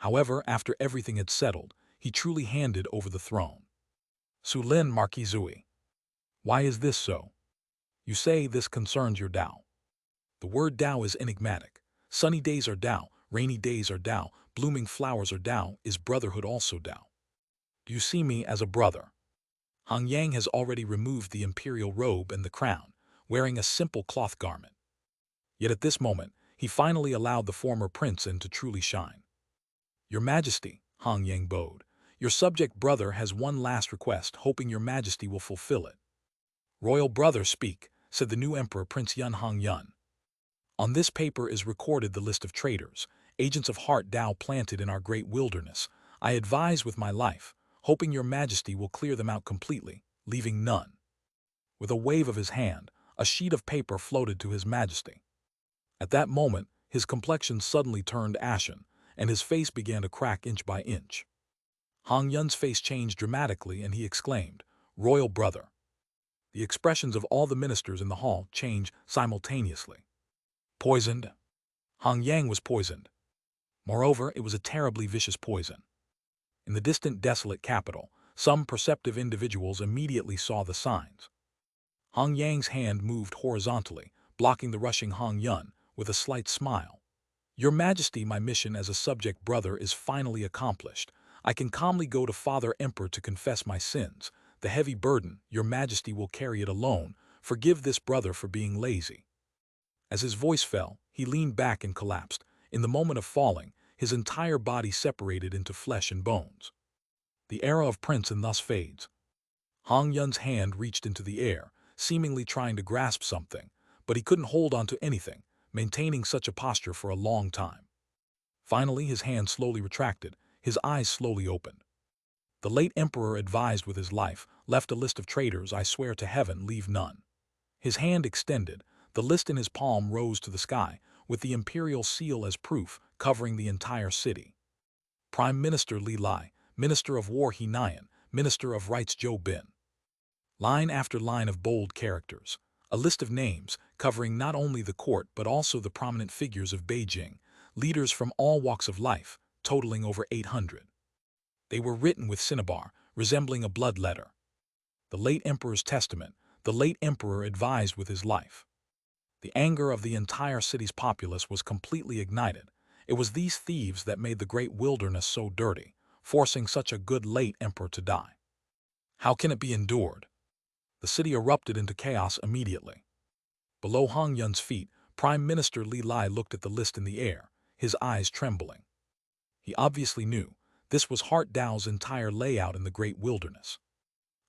However, after everything had settled, he truly handed over the throne. Su Lin Marquis Zui. Why is this so? You say this concerns your Tao. The word Tao is enigmatic. Sunny days are Tao, rainy days are Tao, blooming flowers are Tao, is brotherhood also Tao? Do you see me as a brother? Han Yang has already removed the imperial robe and the crown, wearing a simple cloth garment. Yet at this moment, he finally allowed the former prince in to truly shine. Your Majesty, Han Yang bowed, your subject brother has one last request, hoping your Majesty will fulfill it. Royal brother, speak, said the new emperor Prince Yun Hong Yun. On this paper is recorded the list of traitors, agents of heart Tao planted in our great wilderness. I advise with my life, hoping your Majesty will clear them out completely, leaving none. With a wave of his hand, a sheet of paper floated to his Majesty. At that moment, his complexion suddenly turned ashen, and his face began to crack inch by inch. Hong Yun's face changed dramatically, and he exclaimed, Royal brother. The expressions of all the ministers in the hall changed simultaneously. Poisoned? Hong Yang was poisoned. Moreover, it was a terribly vicious poison. In the distant desolate capital, some perceptive individuals immediately saw the signs. Hong Yang's hand moved horizontally, blocking the rushing Hong Yun, with a slight smile. Your Majesty, my mission as a subject brother is finally accomplished. I can calmly go to Father Emperor to confess my sins. The heavy burden, your Majesty will carry it alone. Forgive this brother for being lazy. As his voice fell, he leaned back and collapsed. In the moment of falling, his entire body separated into flesh and bones. The era of Prince and thus fades. Hong Yun's hand reached into the air, seemingly trying to grasp something, but he couldn't hold on to anything, maintaining such a posture for a long time. Finally, his hand slowly retracted, his eyes slowly opened. The late emperor advised with his life, left a list of traitors, I swear to heaven, leave none. His hand extended, the list in his palm rose to the sky, with the imperial seal as proof, covering the entire city. Prime Minister Li Lai, Minister of War He Nian, Minister of Rights Zhou Bin. Line after line of bold characters. A list of names, covering not only the court but also the prominent figures of Beijing, leaders from all walks of life, totaling over 800. They were written with cinnabar, resembling a blood letter. The late emperor's testament, the late emperor advised with his life. The anger of the entire city's populace was completely ignited. It was these thieves that made the great wilderness so dirty, forcing such a good late emperor to die. How can it be endured? The city erupted into chaos immediately. Below Hong Yun's feet, Prime Minister Li Lai looked at the list in the air, his eyes trembling. He obviously knew this was Heart Dao's entire layout in the great wilderness.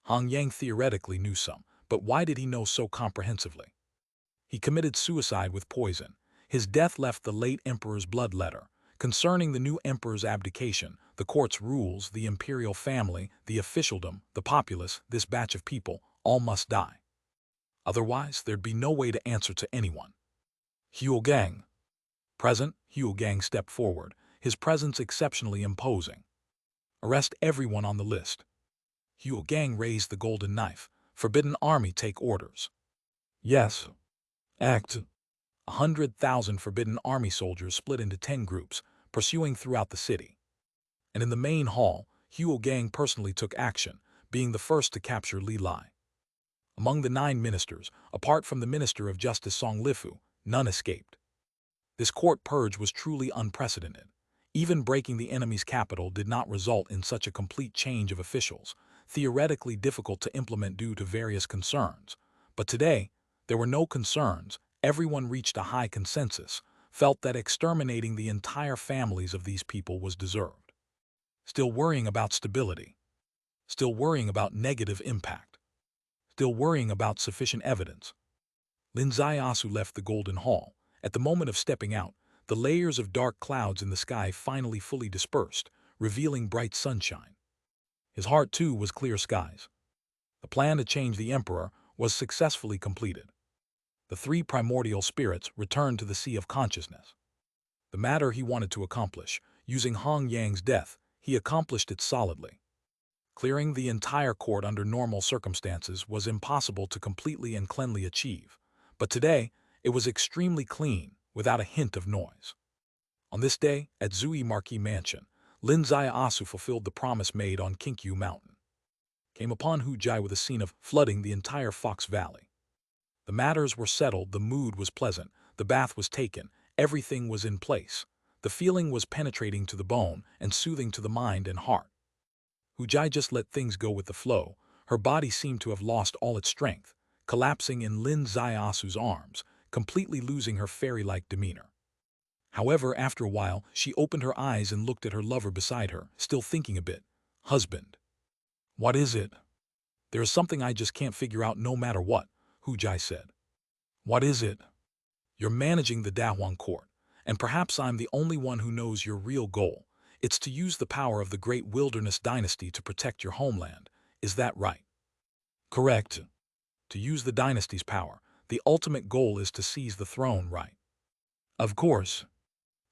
Hong Yang theoretically knew some, but why did he know so comprehensively? He committed suicide with poison. His death left the late emperor's blood letter, concerning the new emperor's abdication, the court's rules, the imperial family, the officialdom, the populace, this batch of people, all must die. Otherwise, there'd be no way to answer to anyone. Huo Gang. Present, Huo Gang stepped forward, his presence exceptionally imposing. Arrest everyone on the list. Huo Gang raised the golden knife. Forbidden Army, take orders. Yes. Act. 100,000 Forbidden Army soldiers split into 10 groups, pursuing throughout the city. And in the main hall, Huo Gang personally took action, being the first to capture Li Lai. Among the 9 ministers, apart from the Minister of Justice Song Lifu, none escaped. This court purge was truly unprecedented. Even breaking the enemy's capital did not result in such a complete change of officials, theoretically difficult to implement due to various concerns. But today, there were no concerns. Everyone reached a high consensus, felt that exterminating the entire families of these people was deserved. Still worrying about stability. Still worrying about negative impact. Still worrying about sufficient evidence. Lin Ziasu left the Golden Hall. At the moment of stepping out, the layers of dark clouds in the sky finally fully dispersed, revealing bright sunshine. His heart, too, was clear skies. The plan to change the emperor was successfully completed. The 3 primordial spirits returned to the sea of consciousness. The matter he wanted to accomplish, using Hong Yang's death, he accomplished it solidly. Clearing the entire court under normal circumstances was impossible to completely and cleanly achieve, but today it was extremely clean, without a hint of noise. On this day, at Zui Marquis Mansion, Lin Asu fulfilled the promise made on Kinkyu Mountain. Came upon Hu Jai with a scene of flooding the entire Fox Valley. The matters were settled, the mood was pleasant, the bath was taken, everything was in place. The feeling was penetrating to the bone and soothing to the mind and heart. Hu Jai just let things go with the flow. Her body seemed to have lost all its strength, collapsing in Lin Asu's arms, completely losing her fairy-like demeanor. However, after a while, she opened her eyes and looked at her lover beside her, still thinking a bit. Husband. What is it? There is something I just can't figure out no matter what, Hu Jai said. What is it? You're managing the Dahuang court, and perhaps I'm the only one who knows your real goal. It's to use the power of the great wilderness dynasty to protect your homeland. Is that right? Correct. To use the dynasty's power, the ultimate goal is to seize the throne, right? Of course.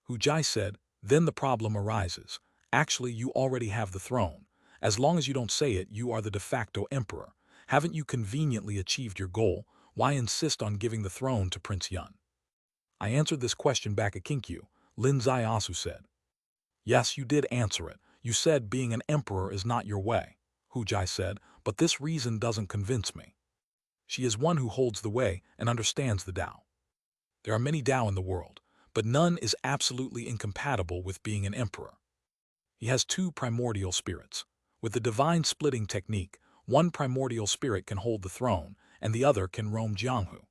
Hu Jai said, then the problem arises. Actually, you already have the throne. As long as you don't say it, you are the de facto emperor. Haven't you conveniently achieved your goal? Why insist on giving the throne to Prince Yun? I answered this question back at Kinkyu, Lin Asu said. Yes, you did answer it. You said being an emperor is not your way, Hu Jai said, but this reason doesn't convince me. She is one who holds the way and understands the Tao. There are many Tao in the world, but none is absolutely incompatible with being an emperor. He has two primordial spirits. With the divine splitting technique, one primordial spirit can hold the throne, and the other can roam Jianghu.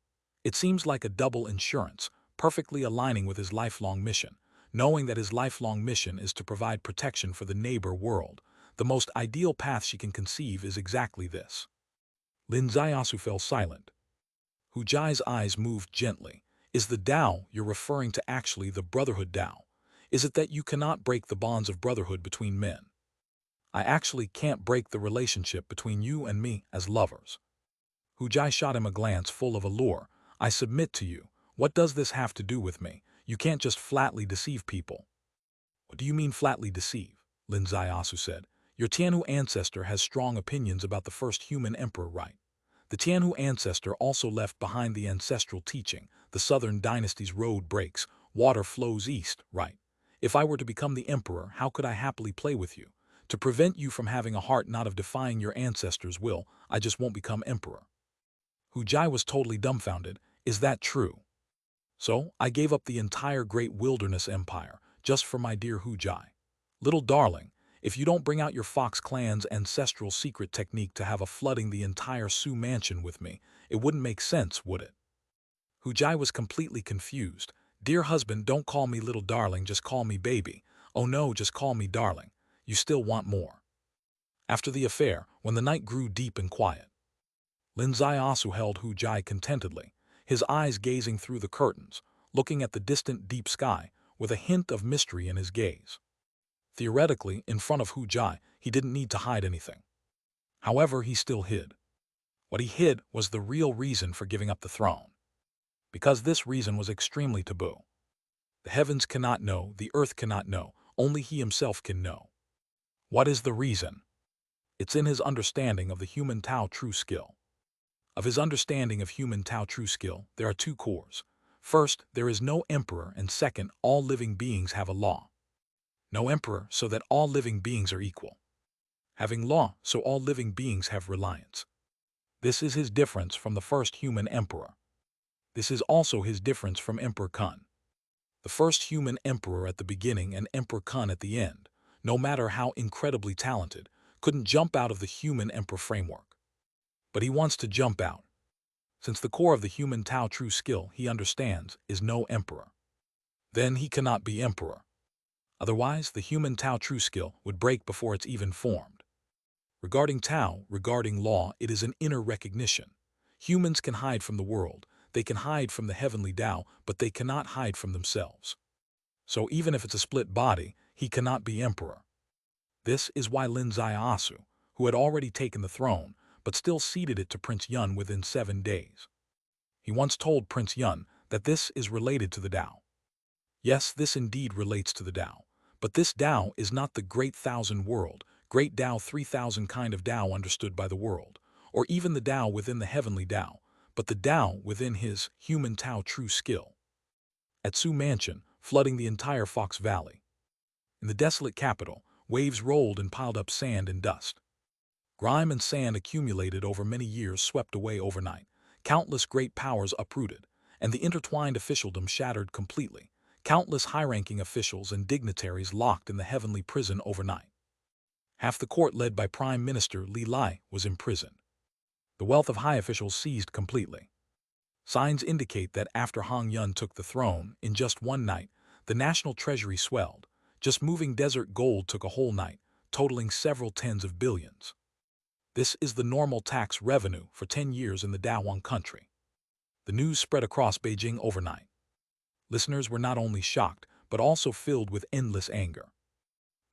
It seems like a double insurance, perfectly aligning with his lifelong mission, knowing that his lifelong mission is to provide protection for the neighbor world. The most ideal path she can conceive is exactly this. Lin Asu fell silent. Hu Jai's eyes moved gently. Is the Tao you're referring to actually the brotherhood Tao? Is it that you cannot break the bonds of brotherhood between men? I actually can't break the relationship between you and me as lovers. Hu Jai shot him a glance full of allure. I submit to you. What does this have to do with me? You can't just flatly deceive people. What do you mean flatly deceive? Lin Asu said. Your Tianhu ancestor has strong opinions about the first human emperor, right? The Tianhu ancestor also left behind the ancestral teaching, the southern dynasty's road breaks, water flows east, right? If I were to become the emperor, how could I happily play with you? To prevent you from having a heart not of defying your ancestors' will, I just won't become emperor. Hu Jai was totally dumbfounded. Is that true? So, I gave up the entire great wilderness empire, just for my dear Hu Jai. Little darling, if you don't bring out your Fox clan's ancestral secret technique to have a flooding the entire Su mansion with me, it wouldn't make sense, would it? Hu Jai was completely confused. Dear husband, don't call me little darling, just call me baby. Oh no, just call me darling. You still want more. After the affair, when the night grew deep and quiet, Lin Asu held Hu Jai contentedly, his eyes gazing through the curtains, looking at the distant deep sky, with a hint of mystery in his gaze. Theoretically, in front of Hu Jai, he didn't need to hide anything. However, he still hid. What he hid was the real reason for giving up the throne. Because this reason was extremely taboo. The heavens cannot know, the earth cannot know, only he himself can know. What is the reason? It's in his understanding of the human Tao true skill. Of his understanding of human Tao true skill, there are two cores. First, there is no emperor, and second, all living beings have a law. No emperor, so that all living beings are equal. Having law, so all living beings have reliance. This is his difference from the first human emperor. This is also his difference from Emperor Kun. The first human emperor at the beginning and Emperor Kun at the end, no matter how incredibly talented, couldn't jump out of the human emperor framework. But he wants to jump out. Since the core of the human Tao true skill he understands is no emperor. Then he cannot be emperor. Otherwise, the human Tao true skill would break before it's even formed. Regarding Tao, regarding law, it is an inner recognition. Humans can hide from the world, they can hide from the heavenly Tao, but they cannot hide from themselves. So even if it's a split body, he cannot be emperor. This is why Lin Asu, who had already taken the throne, but still ceded it to Prince Yun within 7 days. He once told Prince Yun that this is related to the Tao. Yes, this indeed relates to the Tao, but this Tao is not the great thousand world, great Tao 3000 kind of Tao understood by the world, or even the Tao within the heavenly Tao, but the Tao within his human Tao true skill. At Su Mansion, flooding the entire Fox Valley. In the desolate capital, waves rolled and piled up sand and dust. Grime and sand accumulated over many years swept away overnight. Countless great powers uprooted, and the intertwined officialdom shattered completely. Countless high-ranking officials and dignitaries locked in the heavenly prison overnight. Half the court led by Prime Minister Li Lai was imprisoned. The wealth of high officials seized completely. Signs indicate that after Hong Yun took the throne, in just one night, the national treasury swelled. Just moving desert gold took a whole night, totaling several tens of billions. This is the normal tax revenue for 10 years in the Dawang country. The news spread across Beijing overnight. Listeners were not only shocked, but also filled with endless anger.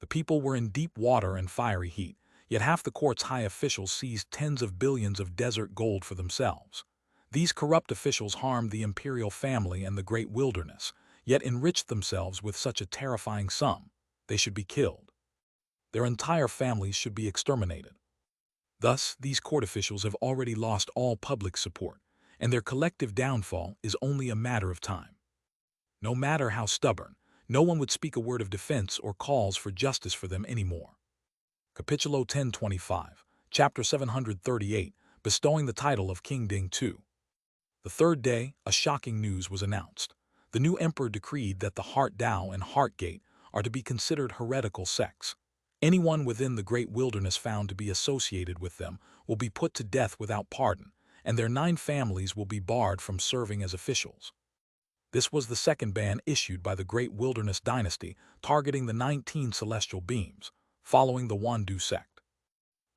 The people were in deep water and fiery heat, yet half the court's high officials seized tens of billions of desert gold for themselves. These corrupt officials harmed the imperial family and the great wilderness, yet enriched themselves with such a terrifying sum. They should be killed. Their entire families should be exterminated. Thus, these court officials have already lost all public support, and their collective downfall is only a matter of time. No matter how stubborn, no one would speak a word of defense or calls for justice for them anymore. Capitulo 1025, Chapter 738, bestowing the title of King Ding II. The third day, a shocking news was announced. The new emperor decreed that the Heart Dao and Heart Gate are to be considered heretical sects. Anyone within the great wilderness found to be associated with them will be put to death without pardon, and their 9 families will be barred from serving as officials. This was the second ban issued by the Great Wilderness Dynasty, targeting the 19 celestial beams, following the Wandu sect.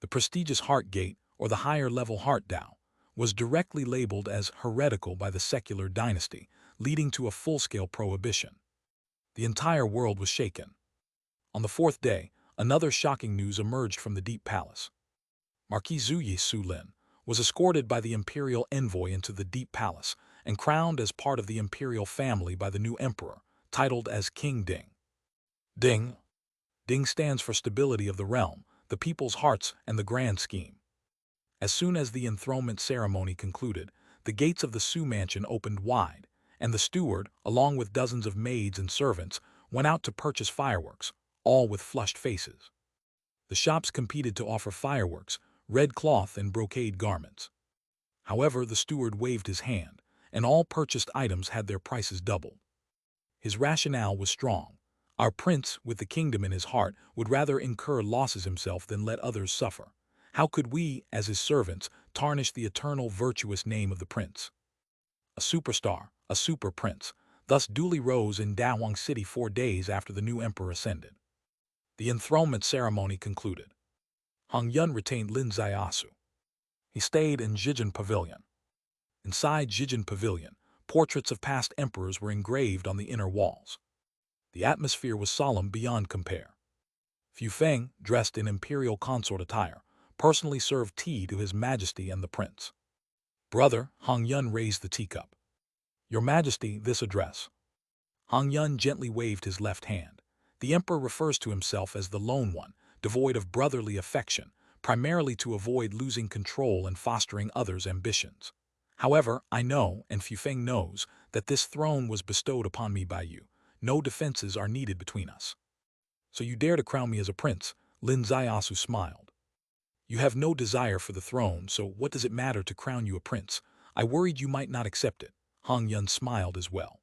The prestigious Heart Gate, or the higher-level Heart Dao, was directly labeled as heretical by the secular dynasty, leading to a full-scale prohibition. The entire world was shaken. On the 4th day, another shocking news emerged from the Deep Palace. Marquis Zuyi Sulin was escorted by the imperial envoy into the Deep Palace and crowned as part of the imperial family by the new emperor, titled as King Ding. Ding stands for stability of the realm, the people's hearts, and the grand scheme. As soon as the enthronement ceremony concluded, the gates of the Su mansion opened wide, and the steward, along with dozens of maids and servants, went out to purchase fireworks, all with flushed faces. The shops competed to offer fireworks, red cloth, and brocade garments. However, the steward waved his hand, and all purchased items had their prices doubled. His rationale was strong. Our prince, with the kingdom in his heart, would rather incur losses himself than let others suffer. How could we, as his servants, tarnish the eternal virtuous name of the prince? A superstar, a super prince, thus duly rose in Dawang City 4 days after the new emperor ascended. The enthronement ceremony concluded. Hong Yun retained Lin Ziasu. He stayed in Zhejian Pavilion. Inside Zhejian Pavilion, portraits of past emperors were engraved on the inner walls. The atmosphere was solemn beyond compare. Fu Feng, dressed in imperial consort attire, personally served tea to His Majesty and the prince. Brother, Hong Yun raised the teacup. Your Majesty, this address. Hong Yun gently waved his left hand. The emperor refers to himself as the Lone One, devoid of brotherly affection, primarily to avoid losing control and fostering others' ambitions. However, I know, and Fu Feng knows, that this throne was bestowed upon me by you. No defenses are needed between us. So you dare to crown me as a prince? Lin Ziasu smiled. You have no desire for the throne, so what does it matter to crown you a prince? I worried you might not accept it. Hong Yun smiled as well.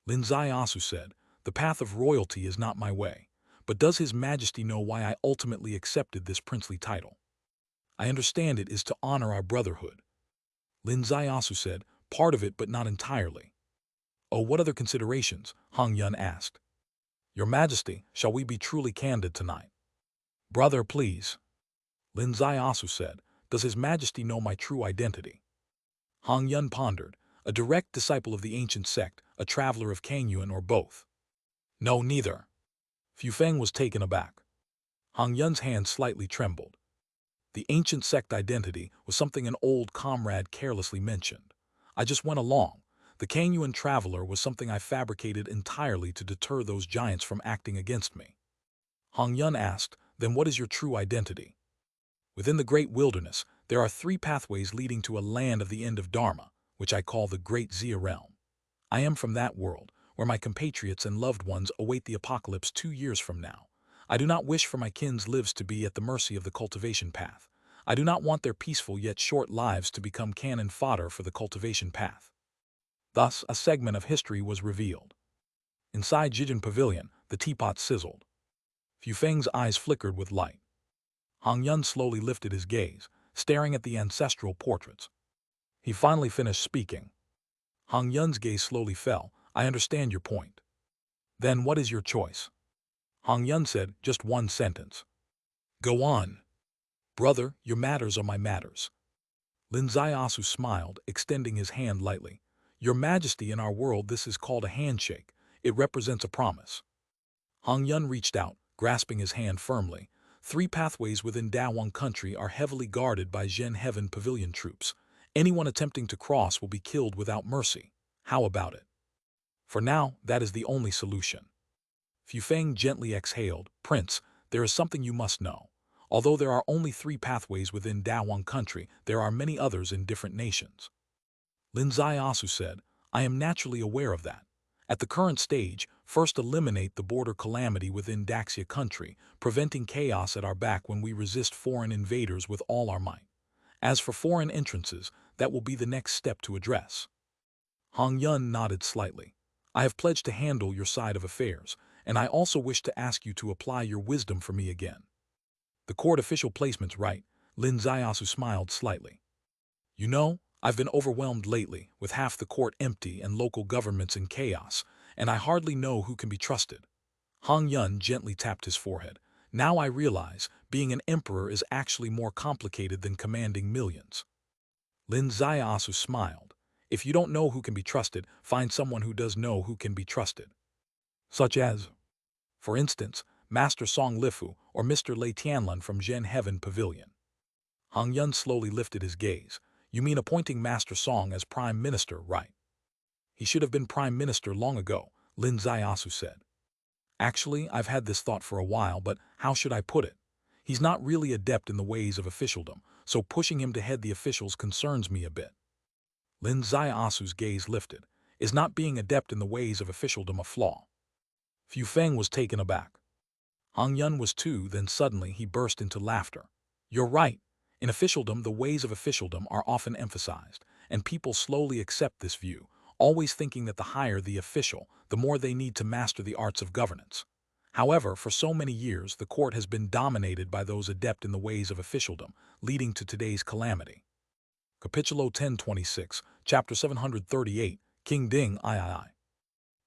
Lin Ziasu said, the path of royalty is not my way, but does His Majesty know why I ultimately accepted this princely title? I understand it is to honor our brotherhood. Lin Ziasu said, part of it but not entirely. Oh, what other considerations? Hong Yun asked. Your Majesty, shall we be truly candid tonight? Brother, please. Lin Ziasu said, does His Majesty know my true identity? Hong Yun pondered, a direct disciple of the ancient sect, a traveler of Kangyuan, or both. No, neither. Fu Feng was taken aback. Hong Yun's hand slightly trembled. The ancient sect identity was something an old comrade carelessly mentioned. I just went along. The Kangyuan traveler was something I fabricated entirely to deter those giants from acting against me. Hong Yun asked, then what is your true identity? Within the great wilderness, there are 3 pathways leading to a land of the end of Dharma, which I call the Great Zia Realm. I am from that world, where my compatriots and loved ones await the apocalypse 2 years from now. I do not wish for my kin's lives to be at the mercy of the cultivation path. I do not want their peaceful yet short lives to become cannon fodder for the cultivation path. Thus, a segment of history was revealed. Inside Jijin Pavilion, the teapot sizzled. Fu Feng's eyes flickered with light. Hong Yun slowly lifted his gaze, staring at the ancestral portraits. He finally finished speaking. Hong Yun's gaze slowly fell. I understand your point. Then what is your choice? Hong Yun said, just one sentence. Go on. Brother, your matters are my matters. Lin Zaiasu smiled, extending his hand lightly. Your Majesty, in our world this is called a handshake. It represents a promise. Hong Yun reached out, grasping his hand firmly. 3 pathways within Dawang country are heavily guarded by Zhen Heaven Pavilion troops. Anyone attempting to cross will be killed without mercy. How about it? For now, that is the only solution. Fu Feng gently exhaled. Prince, there is something you must know. Although there are only 3 pathways within Dawang country, there are many others in different nations. Lin Zaiasu said, I am naturally aware of that. At the current stage, first eliminate the border calamity within Daxia country, preventing chaos at our back when we resist foreign invaders with all our might. As for foreign entrances, that will be the next step to address. Hong Yun nodded slightly. I have pledged to handle your side of affairs, and I also wish to ask you to apply your wisdom for me again. The court official placement's right. Lin Zaiasu smiled slightly. You know, I've been overwhelmed lately, with half the court empty and local governments in chaos, and I hardly know who can be trusted. Hong Yun gently tapped his forehead. Now I realize, being an emperor is actually more complicated than commanding millions. Lin Zaiasu smiled. If you don't know who can be trusted, find someone who does know who can be trusted. Such as, for instance, Master Song Lifu or Mr. Lei Tianlun from Zhen Heaven Pavilion. Hong Yun slowly lifted his gaze. You mean appointing Master Song as Prime Minister, right? He should have been Prime Minister long ago, Lin Zaiasu said. Actually, I've had this thought for a while, but how should I put it? He's not really adept in the ways of officialdom, so pushing him to head the officials concerns me a bit. Lin Zaiasu's gaze lifted. Is not being adept in the ways of officialdom a flaw? Fu Feng was taken aback. Hong Yun was too, then suddenly he burst into laughter. You're right. In officialdom, the ways of officialdom are often emphasized, and people slowly accept this view, always thinking that the higher the official, the more they need to master the arts of governance. However, for so many years, the court has been dominated by those adept in the ways of officialdom, leading to today's calamity. Capitulo 1026, Chapter 738, King Ding III.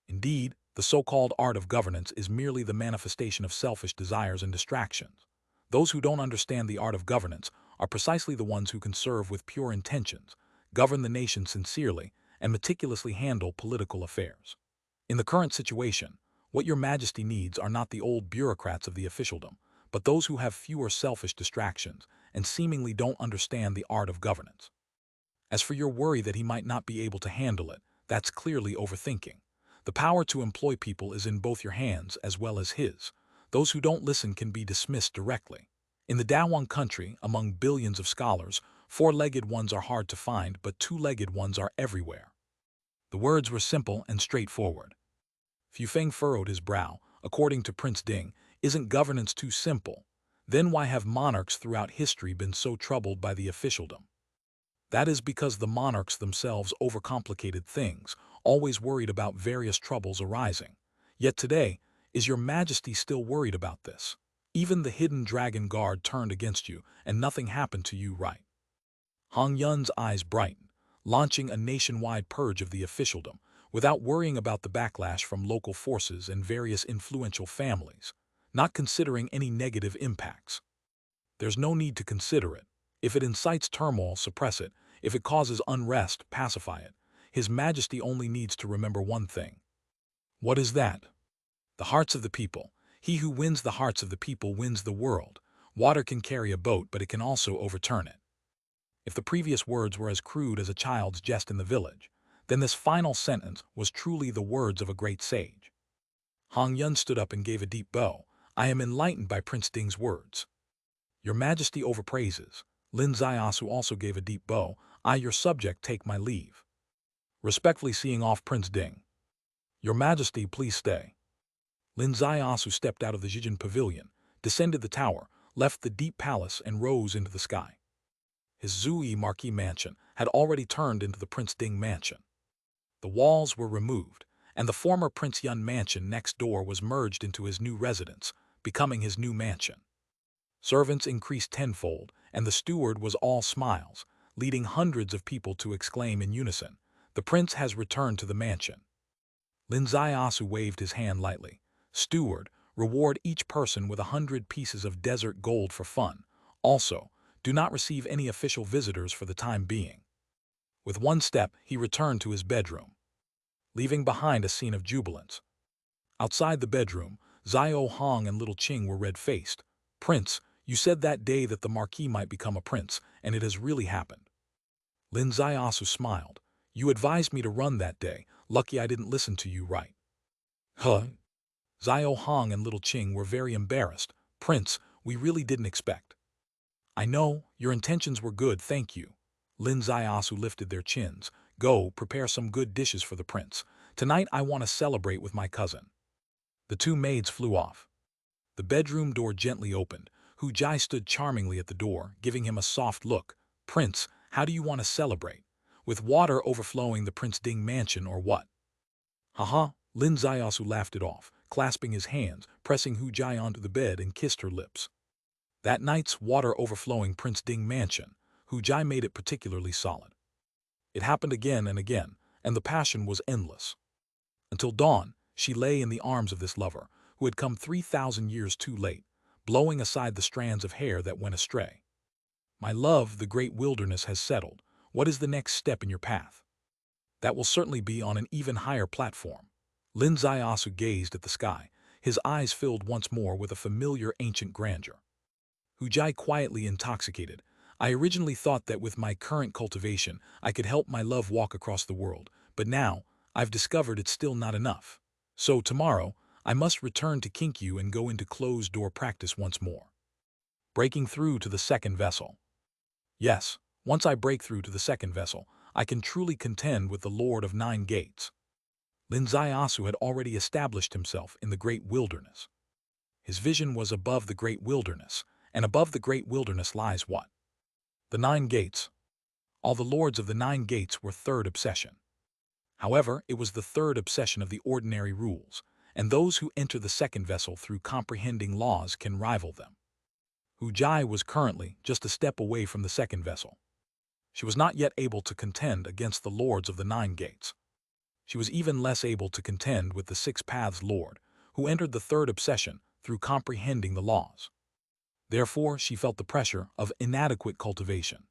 Indeed, the so-called art of governance is merely the manifestation of selfish desires and distractions. Those who don't understand the art of governance are precisely the ones who can serve with pure intentions, govern the nation sincerely, and meticulously handle political affairs. In the current situation, what your Majesty needs are not the old bureaucrats of the officialdom, but those who have fewer selfish distractions and seemingly don't understand the art of governance. As for your worry that he might not be able to handle it, that's clearly overthinking. The power to employ people is in both your hands as well as his. Those who don't listen can be dismissed directly. In the Dawang country, among billions of scholars, 4-legged ones are hard to find, but 2-legged ones are everywhere. The words were simple and straightforward. Fu Feng furrowed his brow. According to Prince Ding, isn't governance too simple? Then why have monarchs throughout history been so troubled by the officialdom? That is because the monarchs themselves overcomplicated things, always worried about various troubles arising. Yet today, is your Majesty still worried about this? Even the hidden dragon guard turned against you, and nothing happened to you, right? Hong Yun's eyes brightened, launching a nationwide purge of the officialdom, without worrying about the backlash from local forces and various influential families, not considering any negative impacts. There's no need to consider it. If it incites turmoil, suppress it. If it causes unrest, pacify it. His Majesty only needs to remember one thing. What is that? The hearts of the people. He who wins the hearts of the people wins the world. Water can carry a boat, but it can also overturn it. If the previous words were as crude as a child's jest in the village, then this final sentence was truly the words of a great sage. Hong Yun stood up and gave a deep bow. I am enlightened by Prince Ding's words. Your Majesty overpraises. Lin Zaiasu also gave a deep bow. I, your subject, take my leave. Respectfully seeing off Prince Ding. Your Majesty, please stay. Lin Zaiasu stepped out of the Jijin pavilion, descended the tower, left the deep palace and rose into the sky. His Zui Marquis mansion had already turned into the Prince Ding mansion. The walls were removed, and the former Prince Yun mansion next door was merged into his new residence, becoming his new mansion. Servants increased tenfold, and the steward was all smiles, leading hundreds of people to exclaim in unison, "The prince has returned to the mansion." Lin Zaiasu waved his hand lightly. "Steward, reward each person with 100 pieces of desert gold for fun. Also, do not receive any official visitors for the time being." With one step, he returned to his bedroom, leaving behind a scene of jubilance. Outside the bedroom, Zio Hong and little Qing were red-faced. "Prince, you said that day that the Marquis might become a prince, and it has really happened." Lin Zaiasu smiled. "You advised me to run that day. Lucky I didn't listen to you right." Huh? Zio Hong and little Qing were very embarrassed. "Prince, we really didn't expect." "I know, your intentions were good, thank you." Lin Zaiasu lifted their chins. "Go, prepare some good dishes for the prince. Tonight I want to celebrate with my cousin." The two maids flew off. The bedroom door gently opened. Hu Jai stood charmingly at the door, giving him a soft look. "Prince, how do you want to celebrate? With water overflowing the Prince Ding mansion or what?" "Haha," Lin Zaiasu laughed it off, clasping his hands, pressing Hu Jai onto the bed and kissed her lips. That night's water overflowing Prince Ding mansion, Hu Jai made it particularly solid. It happened again and again, and the passion was endless. Until dawn, she lay in the arms of this lover, who had come 3,000 years too late, blowing aside the strands of hair that went astray. "My love, the great wilderness has settled. What is the next step in your path?" "That will certainly be on an even higher platform." Lin Zaiasu gazed at the sky, his eyes filled once more with a familiar ancient grandeur. Hu Jai quietly intoxicated. "I originally thought that with my current cultivation I could help my love walk across the world, but now I've discovered it's still not enough. So tomorrow I must return to Kinkyu and go into closed-door practice once more." Breaking through to the second vessel. "Yes, once I break through to the second vessel, I can truly contend with the Lord of Nine Gates." Lin Zaiasu had already established himself in the great wilderness. His vision was above the great wilderness, and above the great wilderness lies what? The Nine Gates. All the lords of the Nine Gates were third obsession. However, it was the third obsession of the ordinary rules, and those who enter the second vessel through comprehending laws can rival them. Hu Jai was currently just a step away from the second vessel. She was not yet able to contend against the lords of the Nine Gates. She was even less able to contend with the Six Paths Lord, who entered the third obsession through comprehending the laws. Therefore, she felt the pressure of inadequate cultivation.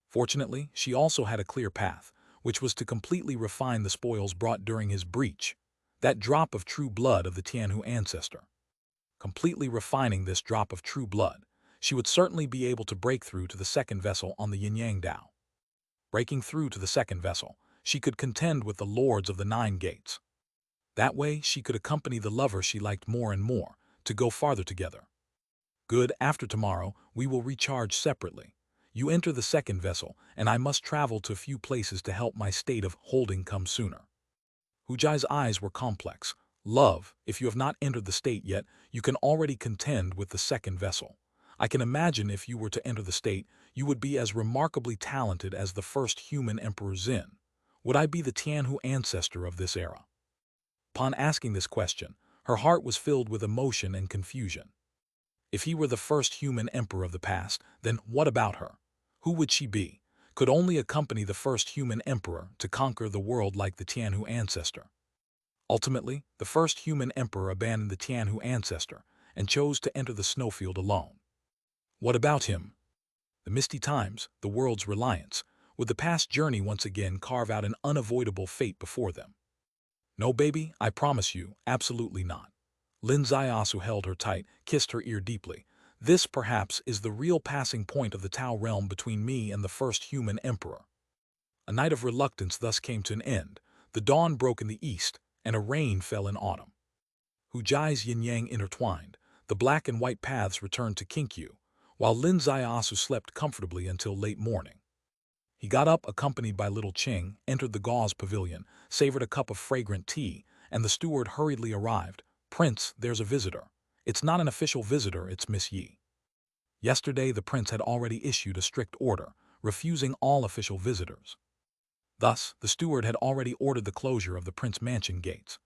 Fortunately, she also had a clear path, which was to completely refine the spoils brought during his breach, that drop of true blood of the Tianhu ancestor. Completely refining this drop of true blood, she would certainly be able to break through to the second vessel on the Yin-Yang Dao. Breaking through to the second vessel, she could contend with the lords of the Nine Gates. That way, she could accompany the lover she liked more and more, to go farther together. "Good, after tomorrow, we will recharge separately. You enter the second vessel, and I must travel to a few places to help my state of holding come sooner." Hu Jai's eyes were complex. "Love, if you have not entered the state yet, you can already contend with the second vessel. I can imagine if you were to enter the state, you would be as remarkably talented as the first human Emperor Xin. Would I be the Tianhu ancestor of this era?" Upon asking this question, her heart was filled with emotion and confusion. If he were the first human emperor of the past, then what about her? Who would she be? Could only accompany the first human emperor to conquer the world like the Tianhu ancestor. Ultimately, the first human emperor abandoned the Tianhu ancestor and chose to enter the snowfield alone. What about him? The misty times, the world's reliance, would the past journey once again carve out an unavoidable fate before them? "No, baby, I promise you, absolutely not." Lin Zaiasu held her tight, kissed her ear deeply. "This, perhaps, is the real passing point of the Tao realm between me and the first human emperor." A night of reluctance thus came to an end. The dawn broke in the east, and a rain fell in autumn. Hu Jai's yin-yang intertwined. The black and white paths returned to Kinkyu, while Lin Zaiasu slept comfortably until late morning. He got up accompanied by little Qing, entered the gauze pavilion, savored a cup of fragrant tea, and the steward hurriedly arrived. "Prince, there's a visitor. It's not an official visitor, it's Miss Yi." Yesterday the prince had already issued a strict order, refusing all official visitors. Thus, the steward had already ordered the closure of the prince mansion gates.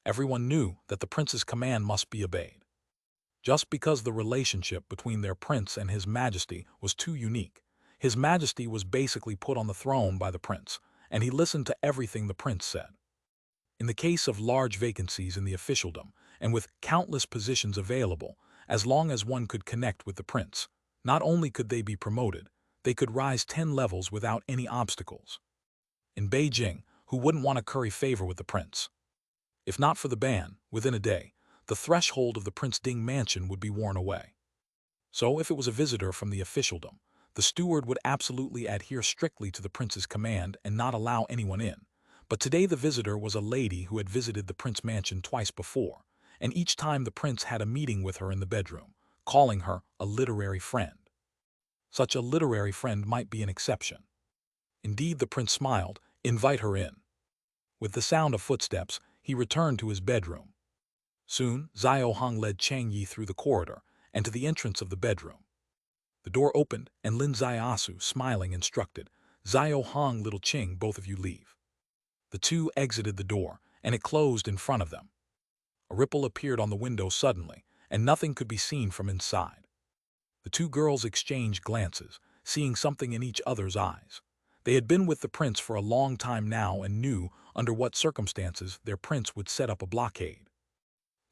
Everyone knew that the prince's command must be obeyed. Just because the relationship between their prince and His Majesty was too unique, His Majesty was basically put on the throne by the prince, and he listened to everything the prince said. In the case of large vacancies in the officialdom, and with countless positions available, as long as one could connect with the prince, not only could they be promoted, they could rise 10 levels without any obstacles. In Beijing, who wouldn't want to curry favor with the prince? If not for the ban, within a day, the threshold of the Prince Ding mansion would be worn away. So if it was a visitor from the officialdom, the steward would absolutely adhere strictly to the prince's command and not allow anyone in. But today the visitor was a lady who had visited the prince mansion twice before, and each time the prince had a meeting with her in the bedroom, calling her a literary friend. Such a literary friend might be an exception. Indeed, the prince smiled. "Invite her in." With the sound of footsteps, he returned to his bedroom. Soon, Xiao Hong led Chang Yi through the corridor and to the entrance of the bedroom. The door opened, and Lin Xiaosu, smiling, instructed, "Xiao Hong, little Qing, both of you leave." The two exited the door, and it closed in front of them. A ripple appeared on the window suddenly, and nothing could be seen from inside. The two girls exchanged glances, seeing something in each other's eyes. They had been with the prince for a long time now and knew under what circumstances their prince would set up a blockade.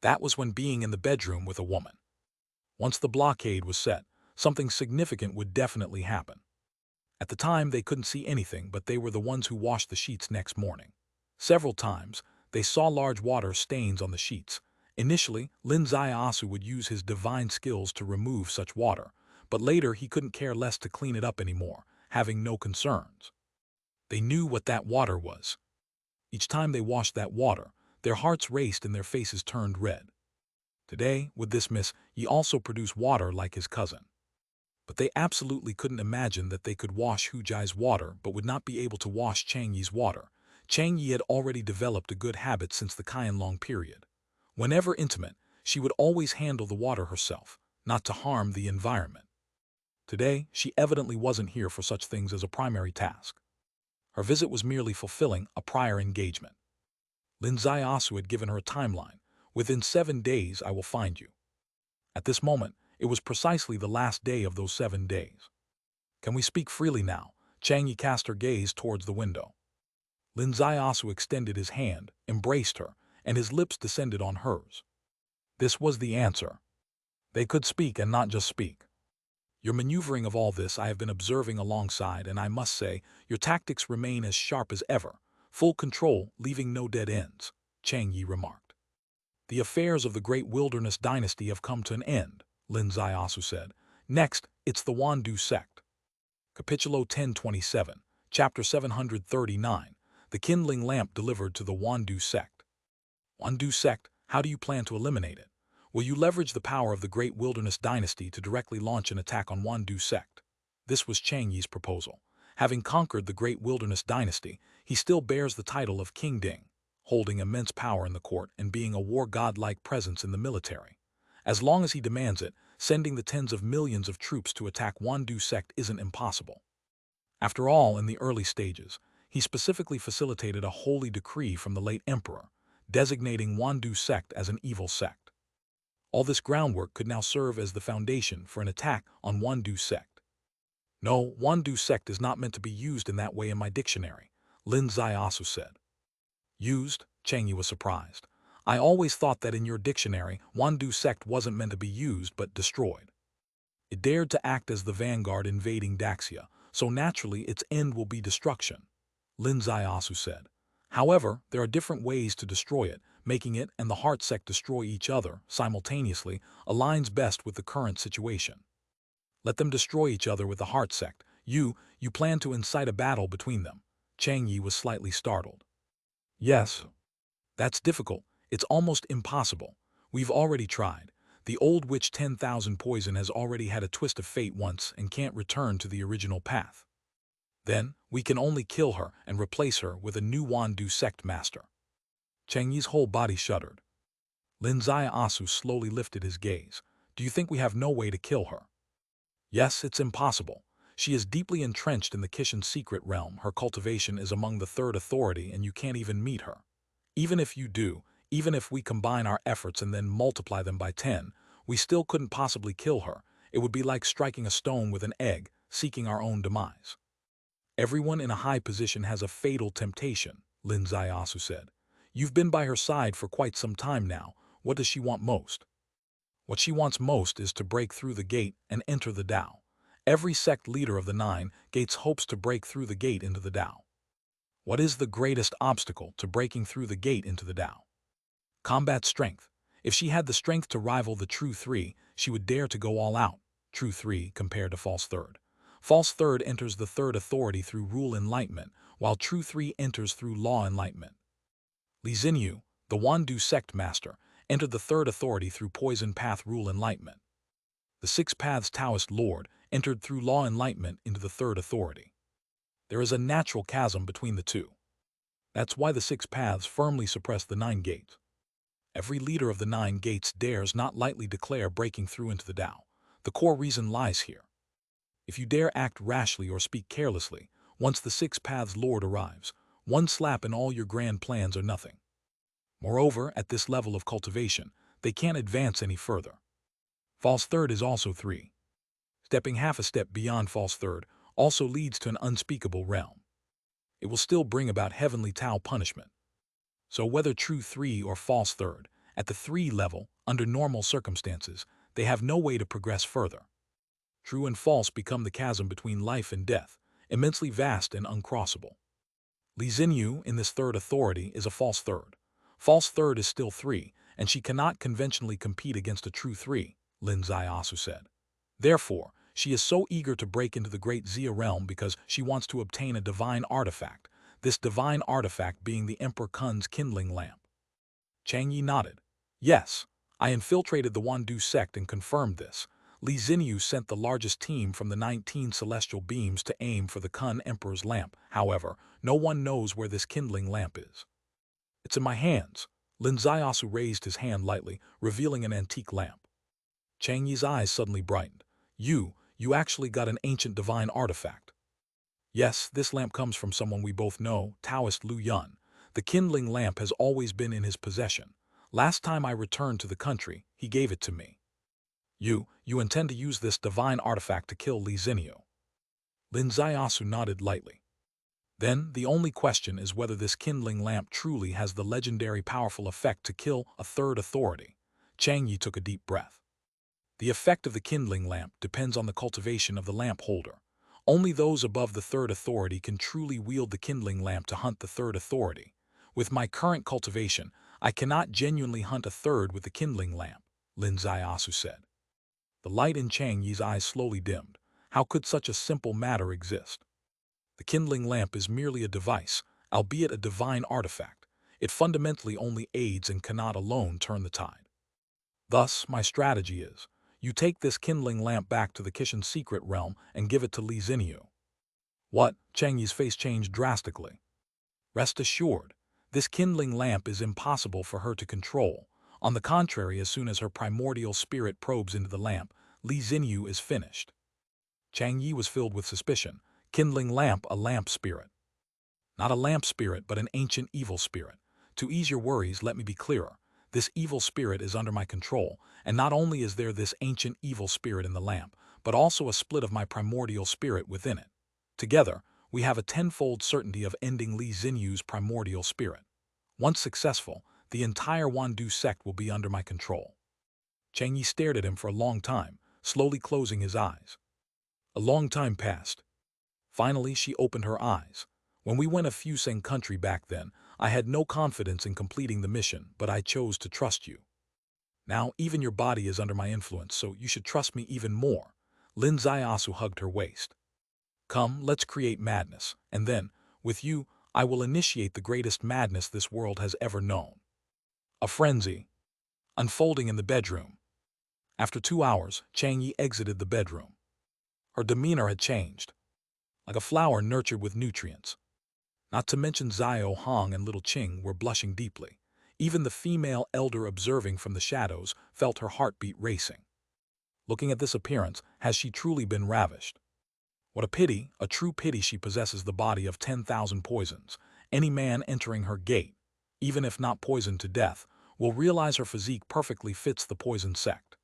That was when being in the bedroom with a woman. Once the blockade was set, something significant would definitely happen. At the time, they couldn't see anything, but they were the ones who washed the sheets next morning. Several times, they saw large water stains on the sheets. Initially, Lin Xiaosu would use his divine skills to remove such water, but later he couldn't care less to clean it up anymore, having no concerns. They knew what that water was. Each time they washed that water, their hearts raced and their faces turned red. Today, with this Miss Yi also produced water like his cousin. But they absolutely couldn't imagine that they could wash Hu Jai's water but would not be able to wash Chang Yi's water. Chang Yi had already developed a good habit since the Qianlong period. Whenever intimate, she would always handle the water herself, not to harm the environment. Today, she evidently wasn't here for such things as a primary task. Her visit was merely fulfilling a prior engagement. Lin Xiaosu had given her a timeline. "Within 7 days I will find you." At this moment, it was precisely the last day of those 7 days. "Can we speak freely now?" Chang Yi cast her gaze towards the window. Lin Xiaosu extended his hand, embraced her, and his lips descended on hers. This was the answer. They could speak and not just speak. "Your maneuvering of all this I have been observing alongside, and I must say, your tactics remain as sharp as ever. Full control, leaving no dead ends," Chang Yi remarked. "The affairs of the great wilderness dynasty have come to an end," Lin Xiaosu said. "Next, it's the Wandu sect." Capitulo 1027, Chapter 739, The Kindling Lamp Delivered to the Wandu Sect. Wandu Sect, how do you plan to eliminate it? Will you leverage the power of the Great Wilderness Dynasty to directly launch an attack on Wandu Sect? This was Chang Yi's proposal. Having conquered the Great Wilderness Dynasty, he still bears the title of King Ding, holding immense power in the court and being a war god-like presence in the military. As long as he demands it, sending the tens of millions of troops to attack Wandu Sect isn't impossible. After all, in the early stages, he specifically facilitated a holy decree from the late emperor, designating Wandu Sect as an evil sect. All this groundwork could now serve as the foundation for an attack on Wandu Sect. "No, Wandu Sect is not meant to be used in that way in my dictionary," Lin Xiaosu said. "Used?" Chang Yi was surprised. "I always thought that in your dictionary, Wandu Sect wasn't meant to be used but destroyed. It dared to act as the vanguard invading Daxia, so naturally its end will be destruction," Lin Xiaosu said. "However, there are different ways to destroy it. Making it and the Heart Sect destroy each other simultaneously aligns best with the current situation. Let them destroy each other with the Heart Sect. You plan to incite a battle between them." Chang Yi was slightly startled. "Yes. That's difficult. It's almost impossible. We've already tried. The old witch 10,000 poison has already had a twist of fate once and can't return to the original path. Then, we can only kill her and replace her with a new Wandu Sect master." Chang Yi's whole body shuddered. Lin Asu slowly lifted his gaze. Do you think we have no way to kill her? Yes, it's impossible. She is deeply entrenched in the Kishan secret realm. Her cultivation is among the third authority and you can't even meet her. Even if you do, even if we combine our efforts and then multiply them by 10, we still couldn't possibly kill her. It would be like striking a stone with an egg, seeking our own demise. Everyone in a high position has a fatal temptation, Lin Asu said. You've been by her side for quite some time now. What does she want most? What she wants most is to break through the gate and enter the Tao. Every sect leader of the 9 gates hopes to break through the gate into the Tao. What is the greatest obstacle to breaking through the gate into the Tao? Combat strength. If she had the strength to rival the true 3, she would dare to go all out. True 3 compared to false third. False third enters the third authority through rule enlightenment, while true 3 enters through law enlightenment. Li Xinyu, the Wandu sect master, entered the third authority through poison path rule enlightenment. The 6 paths Taoist lord entered through law enlightenment into the third authority. There is a natural chasm between the two. That's why the 6 paths firmly suppress the 9 gates. Every leader of the 9 gates dares not lightly declare breaking through into the Tao. The core reason lies here. If you dare act rashly or speak carelessly, once the 6 paths lord arrives, one slap and all your grand plans are nothing. Moreover, at this level of cultivation, they can't advance any further. False third is also 3. Stepping half a step beyond false third also leads to an unspeakable realm. It will still bring about heavenly Tao punishment. So whether true 3 or false third, at the 3 level, under normal circumstances, they have no way to progress further. True and false become the chasm between life and death, immensely vast and uncrossable. Li Xinyu, in this third authority, is a false third. False third is still 3, and she cannot conventionally compete against a true 3, Lin Asu said. Therefore, she is so eager to break into the great Xia realm because she wants to obtain a divine artifact, this divine artifact being the Emperor Kun's kindling lamp. Chang Yi nodded. Yes, I infiltrated the Wandu sect and confirmed this. Li Xinyu sent the largest team from the 19 celestial beams to aim for the Kun Emperor's lamp. However, no one knows where this kindling lamp is. It's in my hands. Lin Asu raised his hand lightly, revealing an antique lamp. Chang Yi's eyes suddenly brightened. You actually got an ancient divine artifact. Yes, this lamp comes from someone we both know, Taoist Lu Yun. The kindling lamp has always been in his possession. Last time I returned to the country, he gave it to me. You intend to use this divine artifact to kill Li Xinyu? Lin Asu nodded lightly. Then, the only question is whether this kindling lamp truly has the legendary powerful effect to kill a third authority. Chang Yi took a deep breath. The effect of the kindling lamp depends on the cultivation of the lamp holder. Only those above the third authority can truly wield the kindling lamp to hunt the third authority. With my current cultivation, I cannot genuinely hunt a third with the kindling lamp, Lin Asu said. The light in Chang Yi's eyes slowly dimmed. How could such a simple matter exist? The kindling lamp is merely a device, albeit a divine artifact. It fundamentally only aids and cannot alone turn the tide. Thus, my strategy is, you take this kindling lamp back to the Kishan secret realm and give it to Li Xinyu. What? Chang Yi's face changed drastically. Rest assured, this kindling lamp is impossible for her to control. On the contrary, as soon as her primordial spirit probes into the lamp, Li Xinyu is finished. Chang Yi was filled with suspicion. Kindling lamp, a lamp spirit. Not a lamp spirit, but an ancient evil spirit. To ease your worries, let me be clearer. This evil spirit is under my control, and not only is there this ancient evil spirit in the lamp, but also a split of my primordial spirit within it. Together, we have a tenfold certainty of ending Li Xinyu's primordial spirit. Once successful, the entire Wandu sect will be under my control. Chang Yi stared at him for a long time, slowly closing his eyes. A long time passed. Finally, she opened her eyes. When we went a Fusang country back then, I had no confidence in completing the mission, but I chose to trust you. Now, even your body is under my influence, so you should trust me even more. Lin Asu hugged her waist. Come, let's create madness, and then, with you, I will initiate the greatest madness this world has ever known. A frenzy. Unfolding in the bedroom. After 2 hours, Chang Yi exited the bedroom. Her demeanor had changed. Like a flower nurtured with nutrients. Not to mention Xiao Hong and little Qing were blushing deeply. Even the female elder observing from the shadows felt her heartbeat racing. Looking at this appearance, has she truly been ravished? What a pity, a true pity she possesses the body of 10,000 poisons. Any man entering her gate, even if not poisoned to death, will realize her physique perfectly fits the poison sect.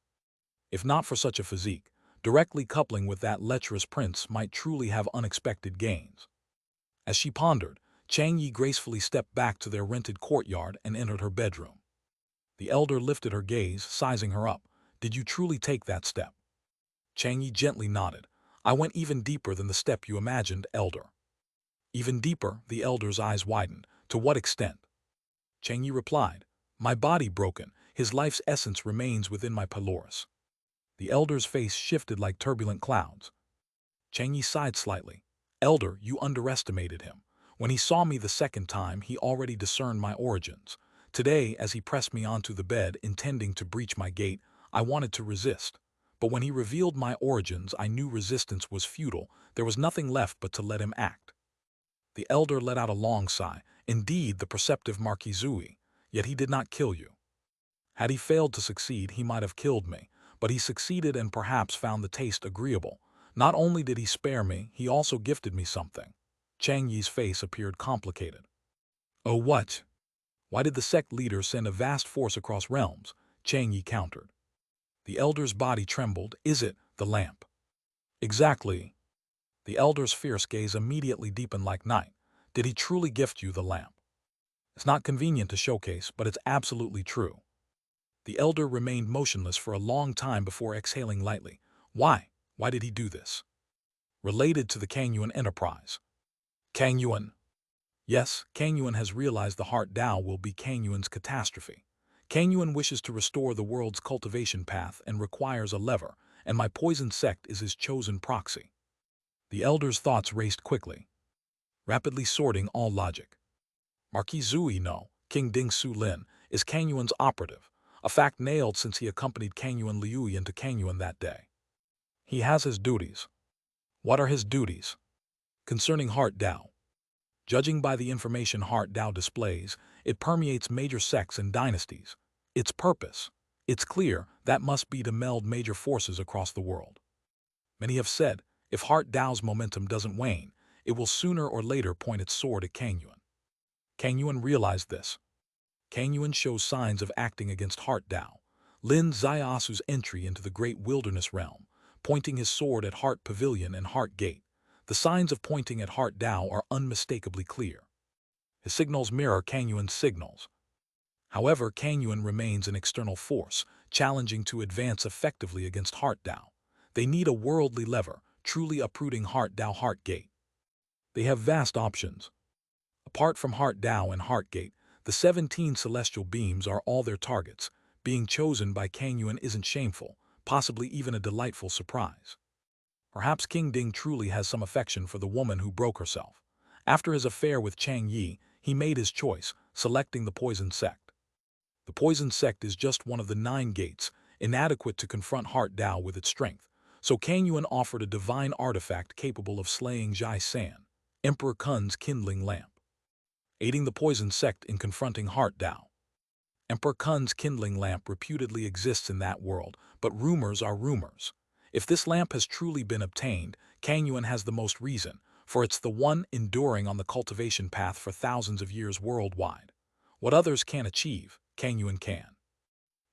If not for such a physique, directly coupling with that lecherous prince might truly have unexpected gains. As she pondered, Chang Yi gracefully stepped back to their rented courtyard and entered her bedroom. The elder lifted her gaze, sizing her up. "Did you truly take that step?" Chang Yi gently nodded. "I went even deeper than the step you imagined, elder." Even deeper, the elder's eyes widened. "To what extent?" Chang Yi replied, "My body broken, his life's essence remains within my pylorus." The elder's face shifted like turbulent clouds. Chang Yi sighed slightly. "Elder, you underestimated him. When he saw me the second time, he already discerned my origins. Today, as he pressed me onto the bed, intending to breach my gate, I wanted to resist. But when he revealed my origins, I knew resistance was futile. There was nothing left but to let him act." The elder let out a long sigh. "Indeed, the perceptive Marquis Zui. Yet he did not kill you. Had he failed to succeed, he might have killed me. But he succeeded and perhaps found the taste agreeable. Not only did he spare me, he also gifted me something." Chang Yi's face appeared complicated. "Oh, what? Why did the sect leader send a vast force across realms?" Chang Yi countered. The elder's body trembled. "Is it the lamp?" "Exactly." The elder's fierce gaze immediately deepened like night. "Did he truly gift you the lamp?" "It's not convenient to showcase, but it's absolutely true." The elder remained motionless for a long time before exhaling lightly. "Why? Why did he do this?" "Related to the Kang Yuan enterprise." "Kang Yuan?" "Yes, Kang Yuan has realized the Heart Tao will be Kang Yuan's catastrophe. Kang Yuan wishes to restore the world's cultivation path and requires a lever, and my poison sect is his chosen proxy." The elder's thoughts raced quickly, rapidly sorting all logic. Marquis Zui, no, King Ding Su Lin, is Kang Yuan's operative, a fact nailed since he accompanied Kang Yuan Liu into Kang Yuan that day. He has his duties. What are his duties? Concerning Heart Tao. Judging by the information Heart Tao displays, it permeates major sects and dynasties. Its purpose, it's clear, that must be to meld major forces across the world. Many have said, if Heart Tao's momentum doesn't wane, it will sooner or later point its sword at Kang Yuan. Kang Yuan realized this. Kang Yuan shows signs of acting against Heart Tao. Lin Xiaosu's entry into the great wilderness realm, pointing his sword at Heart Pavilion and Heart Gate. The signs of pointing at Heart Tao are unmistakably clear. His signals mirror Kang Yuan's signals. However, Kang Yuan remains an external force, challenging to advance effectively against Heart Tao. They need a worldly lever, truly uprooting Heart Tao Heart Gate. They have vast options. Apart from Heart Tao and Heart Gate, the 17 celestial beams are all their targets. Being chosen by Kang Yuan isn't shameful, possibly even a delightful surprise. Perhaps King Ding truly has some affection for the woman who broke herself. After his affair with Chang Yi, he made his choice, selecting the poison sect. The poison sect is just one of the 9 gates, inadequate to confront Heart Tao with its strength. So Kang Yuan offered a divine artifact capable of slaying Jai San, Emperor Kun's kindling lamp, aiding the poison sect in confronting Heart Tao. Emperor Kun's kindling lamp reputedly exists in that world, but rumors are rumors. If this lamp has truly been obtained, Kang Yuan has the most reason, for it's the one enduring on the cultivation path for thousands of years worldwide. What others can't achieve, Kang Yuan can.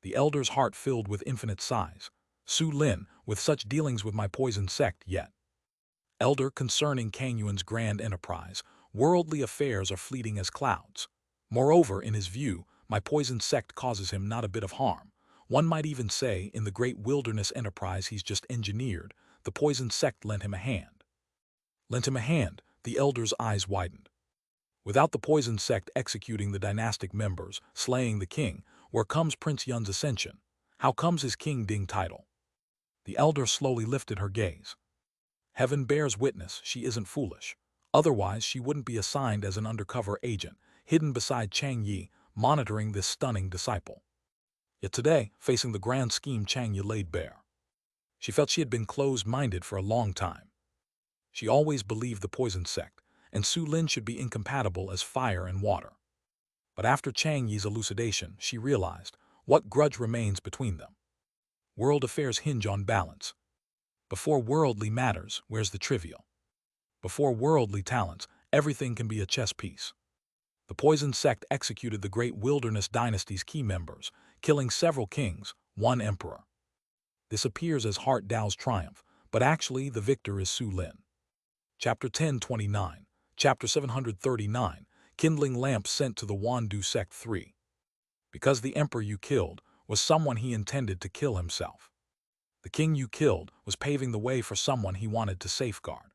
The elder's heart filled with infinite sighs. Su Lin, with such dealings with my poison sect yet. Elder, concerning Kang Yuan's grand enterprise, worldly affairs are fleeting as clouds. Moreover, in his view, my poison sect causes him not a bit of harm. One might even say, in the great wilderness enterprise he's just engineered, the poison sect lent him a hand. Lent him a hand, the elder's eyes widened. Without the poison sect executing the dynastic members, slaying the king, where comes Prince Yun's ascension? How comes his King Ding title? The elder slowly lifted her gaze. Heaven bears witness she isn't foolish. Otherwise, she wouldn't be assigned as an undercover agent, hidden beside Chang Yi, monitoring this stunning disciple. Yet today, facing the grand scheme Chang Yi laid bare, she felt she had been closed-minded for a long time. She always believed the poison sect, and Su Lin should be incompatible as fire and water. But after Chang Yi's elucidation, she realized what grudge remains between them. World affairs hinge on balance. Before worldly matters, where's the trivial? Before worldly talents, everything can be a chess piece. The poisoned sect executed the great wilderness dynasty's key members, killing several kings, one emperor. This appears as Heart Dao's triumph, but actually the victor is Su Lin. Chapter 1029, Chapter 739, Kindling Lamp sent to the Wandu Sect 3. Because the emperor you killed was someone he intended to kill himself. The king you killed was paving the way for someone he wanted to safeguard.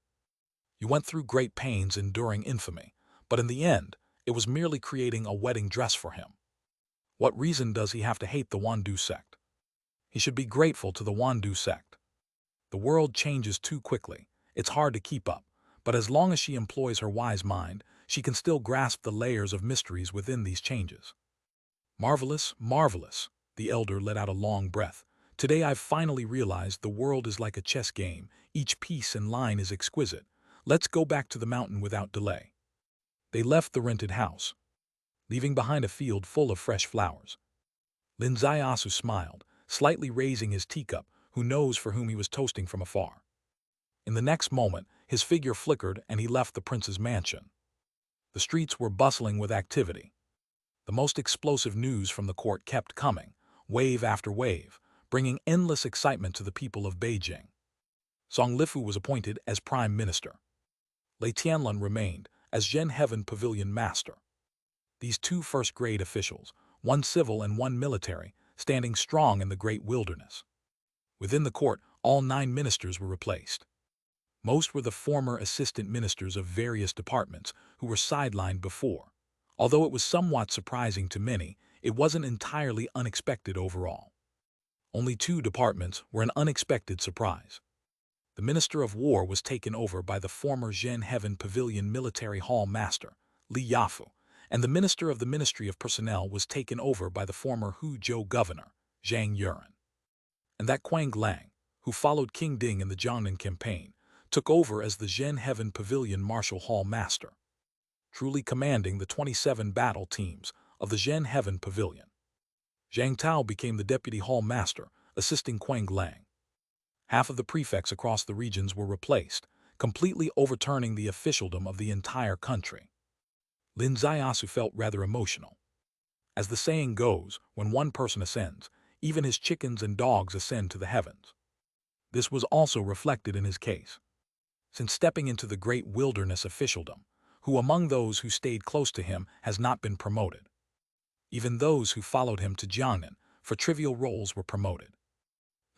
You went through great pains enduring infamy, but in the end, it was merely creating a wedding dress for him. What reason does he have to hate the Wandu sect? He should be grateful to the Wandu sect. The world changes too quickly. It's hard to keep up, but as long as she employs her wise mind, she can still grasp the layers of mysteries within these changes. Marvelous, marvelous, the elder let out a long breath. Today I've finally realized the world is like a chess game. Each piece and line is exquisite. Let's go back to the mountain without delay. They left the rented house, leaving behind a field full of fresh flowers. Lin Zaiasu smiled, slightly raising his teacup, who knows for whom he was toasting from afar. In the next moment, his figure flickered and he left the prince's mansion. The streets were bustling with activity. The most explosive news from the court kept coming, wave after wave, bringing endless excitement to the people of Beijing. Song Lifu was appointed as prime minister. Lei Tianlun remained as Zhen Heaven Pavilion master. These two first-grade officials, one civil and one military, standing strong in the great wilderness. Within the court, all 9 ministers were replaced. Most were the former assistant ministers of various departments who were sidelined before. Although it was somewhat surprising to many, it wasn't entirely unexpected overall. Only 2 departments were an unexpected surprise. The Minister of War was taken over by the former Zhen Heaven Pavilion Military Hall Master, Li Yafu, and the Minister of the Ministry of Personnel was taken over by the former Huzhou Governor, Zhang Yuan. And that Quang Lang, who followed King Ding in the Jiangnan campaign, took over as the Zhen Heaven Pavilion Martial Hall Master, truly commanding the 27 battle teams of the Zhen Heaven Pavilion. Zhang Tao became the Deputy Hall Master, assisting Quang Lang. Half of the prefects across the regions were replaced, completely overturning the officialdom of the entire country. Lin Zaiasu felt rather emotional. As the saying goes, when one person ascends, even his chickens and dogs ascend to the heavens. This was also reflected in his case. Since stepping into the great wilderness officialdom, who among those who stayed close to him has not been promoted? Even those who followed him to Jiangnan for trivial roles were promoted.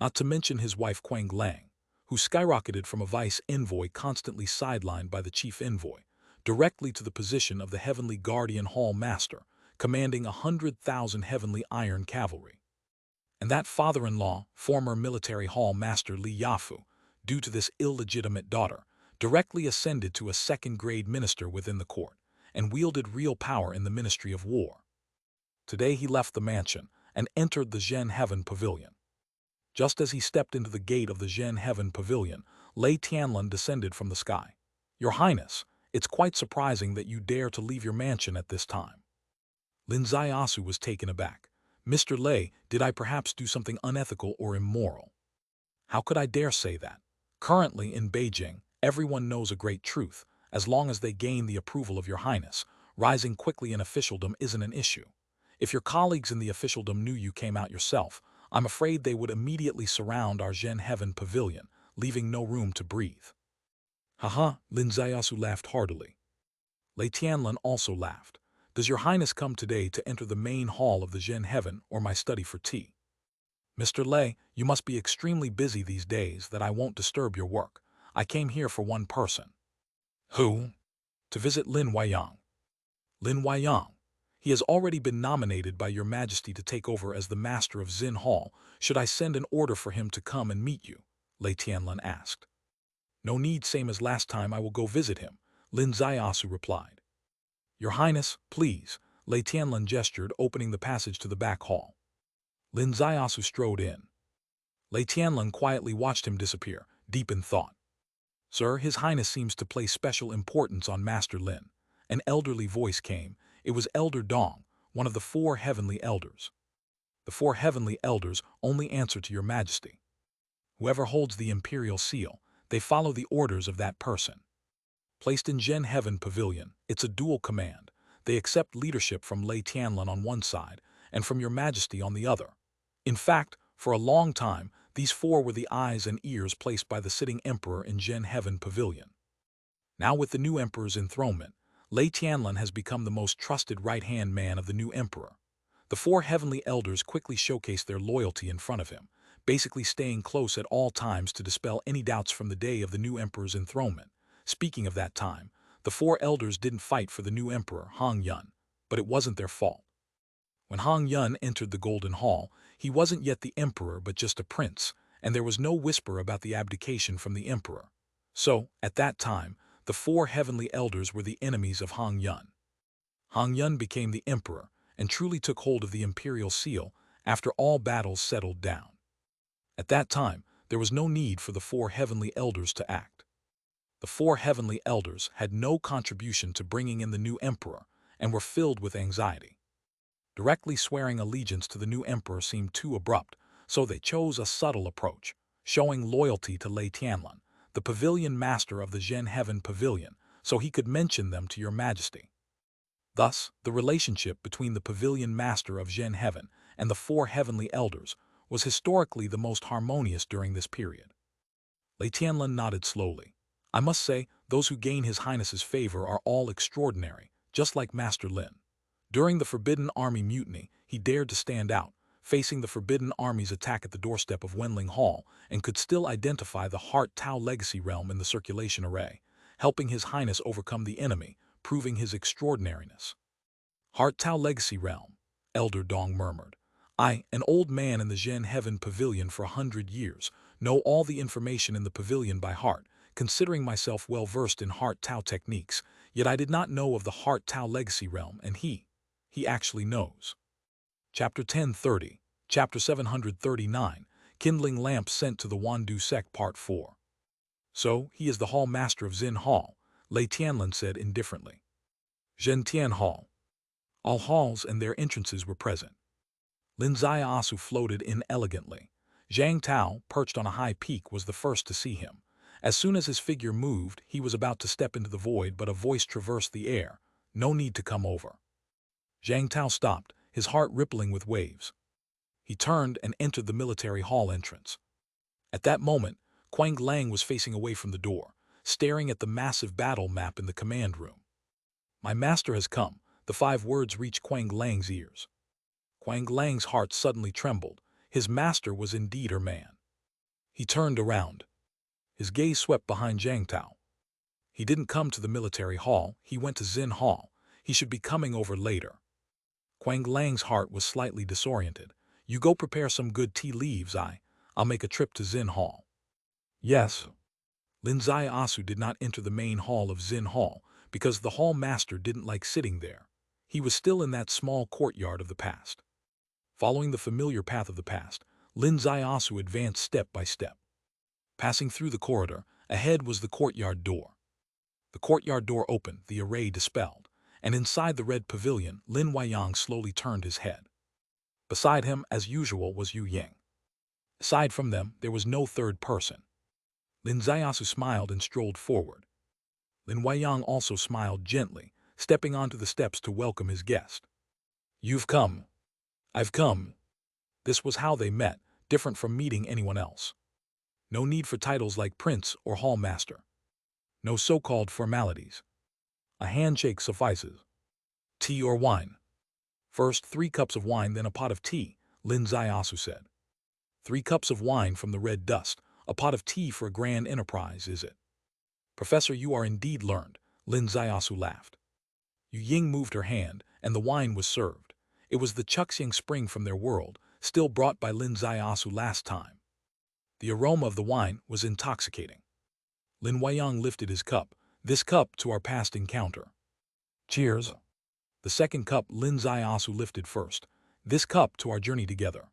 Not to mention his wife Quang Lang, who skyrocketed from a vice envoy constantly sidelined by the chief envoy, directly to the position of the Heavenly Guardian Hall Master, commanding 100,000 Heavenly Iron Cavalry. And that father-in-law, former Military Hall Master Li Yafu, due to this illegitimate daughter, directly ascended to a second-grade minister within the court, and wielded real power in the Ministry of War. Today he left the mansion and entered the Zhen Heaven Pavilion. Just as he stepped into the gate of the Zhen Heaven Pavilion, Lei Tianlun descended from the sky. "Your Highness, it's quite surprising that you dare to leave your mansion at this time." Lin Zaiasu was taken aback. "Mr. Lei, did I perhaps do something unethical or immoral?" "How could I dare say that? Currently in Beijing, everyone knows a great truth. As long as they gain the approval of your Highness, rising quickly in officialdom isn't an issue. If your colleagues in the officialdom knew you came out yourself, I'm afraid they would immediately surround our Zhen Heaven Pavilion, leaving no room to breathe." "Haha," Lin Zaiasu laughed heartily. Lei Tianlun also laughed. "Does your Highness come today to enter the main hall of the Zhen Heaven or my study for tea?" "Mr. Lei, you must be extremely busy these days that I won't disturb your work. I came here for one person." "Who?" "To visit Lin Weiyang." "Lin Weiyang? He has already been nominated by your Majesty to take over as the Master of Xin Hall. Should I send an order for him to come and meet you?" Lei Tianlun asked. "No need, same as last time, I will go visit him," Lin Zaiasu replied. "Your Highness, please," Lei Tianlun gestured, opening the passage to the back hall. Lin Zaiasu strode in. Lei Tianlun quietly watched him disappear, deep in thought. "Sir, His Highness seems to place special importance on Master Lin." An elderly voice came. It was Elder Dong, one of the four heavenly elders. The four heavenly elders only answer to your majesty. Whoever holds the imperial seal, they follow the orders of that person. Placed in Gen Heaven Pavilion, it's a dual command. They accept leadership from Lei Tianlin on one side and from your majesty on the other. In fact, for a long time, these four were the eyes and ears placed by the sitting emperor in Gen Heaven Pavilion. Now with the new emperor's enthronement, Lei Tianlin has become the most trusted right-hand man of the new emperor. The four heavenly elders quickly showcase their loyalty in front of him, basically staying close at all times to dispel any doubts from the day of the new emperor's enthronement. Speaking of that time, the four elders didn't fight for the new emperor, Hong Yun, but it wasn't their fault. When Hong Yun entered the Golden Hall, he wasn't yet the emperor but just a prince, and there was no whisper about the abdication from the emperor. So, at that time, the four heavenly elders were the enemies of Hong Yun. Hong Yun became the emperor and truly took hold of the imperial seal after all battles settled down. At that time, there was no need for the four heavenly elders to act. The four heavenly elders had no contribution to bringing in the new emperor and were filled with anxiety. Directly swearing allegiance to the new emperor seemed too abrupt, so they chose a subtle approach, showing loyalty to Lei Tianlin, the pavilion master of the Gen Heaven Pavilion, so he could mention them to your majesty. Thus, the relationship between the pavilion master of Gen Heaven and the four heavenly elders was historically the most harmonious during this period. Lei Tianlin nodded slowly. I must say, those who gain His Highness's favor are all extraordinary, just like Master Lin. During the Forbidden Army mutiny, he dared to stand out, facing the Forbidden Army's attack at the doorstep of Wenling Hall, and could still identify the Heart Tao legacy realm in the circulation array, helping His Highness overcome the enemy, proving his extraordinariness. Heart Tao legacy realm, Elder Dong murmured. I, an old man in the Gen Heaven Pavilion for 100 years, know all the information in the pavilion by heart, considering myself well versed in Heart Tao techniques, yet I did not know of the Heart Tao legacy realm, and he actually knows. Chapter 1030, Chapter 739, Kindling Lamp Sent to the Wandu Sect Part 4. So, he is the Hall Master of Xin Hall, Lei Tianlin said indifferently. Zhen Tian Hall. All halls and their entrances were present. Lin Ziaosu floated in elegantly. Zhang Tao, perched on a high peak, was the first to see him. As soon as his figure moved, he was about to step into the void, but a voice traversed the air. No need to come over. Zhang Tao stopped, his heart rippling with waves. He turned and entered the military hall entrance. At that moment, Quang Lang was facing away from the door, staring at the massive battle map in the command room. My master has come, the 5 words reached Quang Lang's ears. Quang Lang's heart suddenly trembled. His master was indeed her man. He turned around. His gaze swept behind Zhang Tao. He didn't come to the military hall, he went to Xin Hall. He should be coming over later. Quang Lang's heart was slightly disoriented. You go prepare some good tea leaves, I'll make a trip to Xin Hall. Yes. Lin Ziaosu did not enter the main hall of Xin Hall because the hall master didn't like sitting there. He was still in that small courtyard of the past. Following the familiar path of the past, Lin Ziaosu advanced step by step. Passing through the corridor, ahead was the courtyard door. The courtyard door opened, the array dispelled, and inside the red pavilion, Lin Huayang slowly turned his head. Beside him, as usual, was Yu Ying. Aside from them, there was no third person. Lin Ziaosu smiled and strolled forward. Lin Huayang also smiled gently, stepping onto the steps to welcome his guest. You've come. I've come. This was how they met, different from meeting anyone else. No need for titles like Prince or Hall Master. No so-called formalities. A handshake suffices. Tea or wine? First 3 cups of wine, then a pot of tea, Lin Ziaosu said. 3 cups of wine from the red dust, a pot of tea for a grand enterprise, is it? Professor, you are indeed learned, Lin Ziaosu laughed. Yu Ying moved her hand, and the wine was served. It was the Chuxiang spring from their world, still brought by Lin Ziaosu last time. The aroma of the wine was intoxicating. Lin Huayang lifted his cup. This cup to our past encounter. Cheers. The second cup Lin Ziaosu lifted first. This cup to our journey together.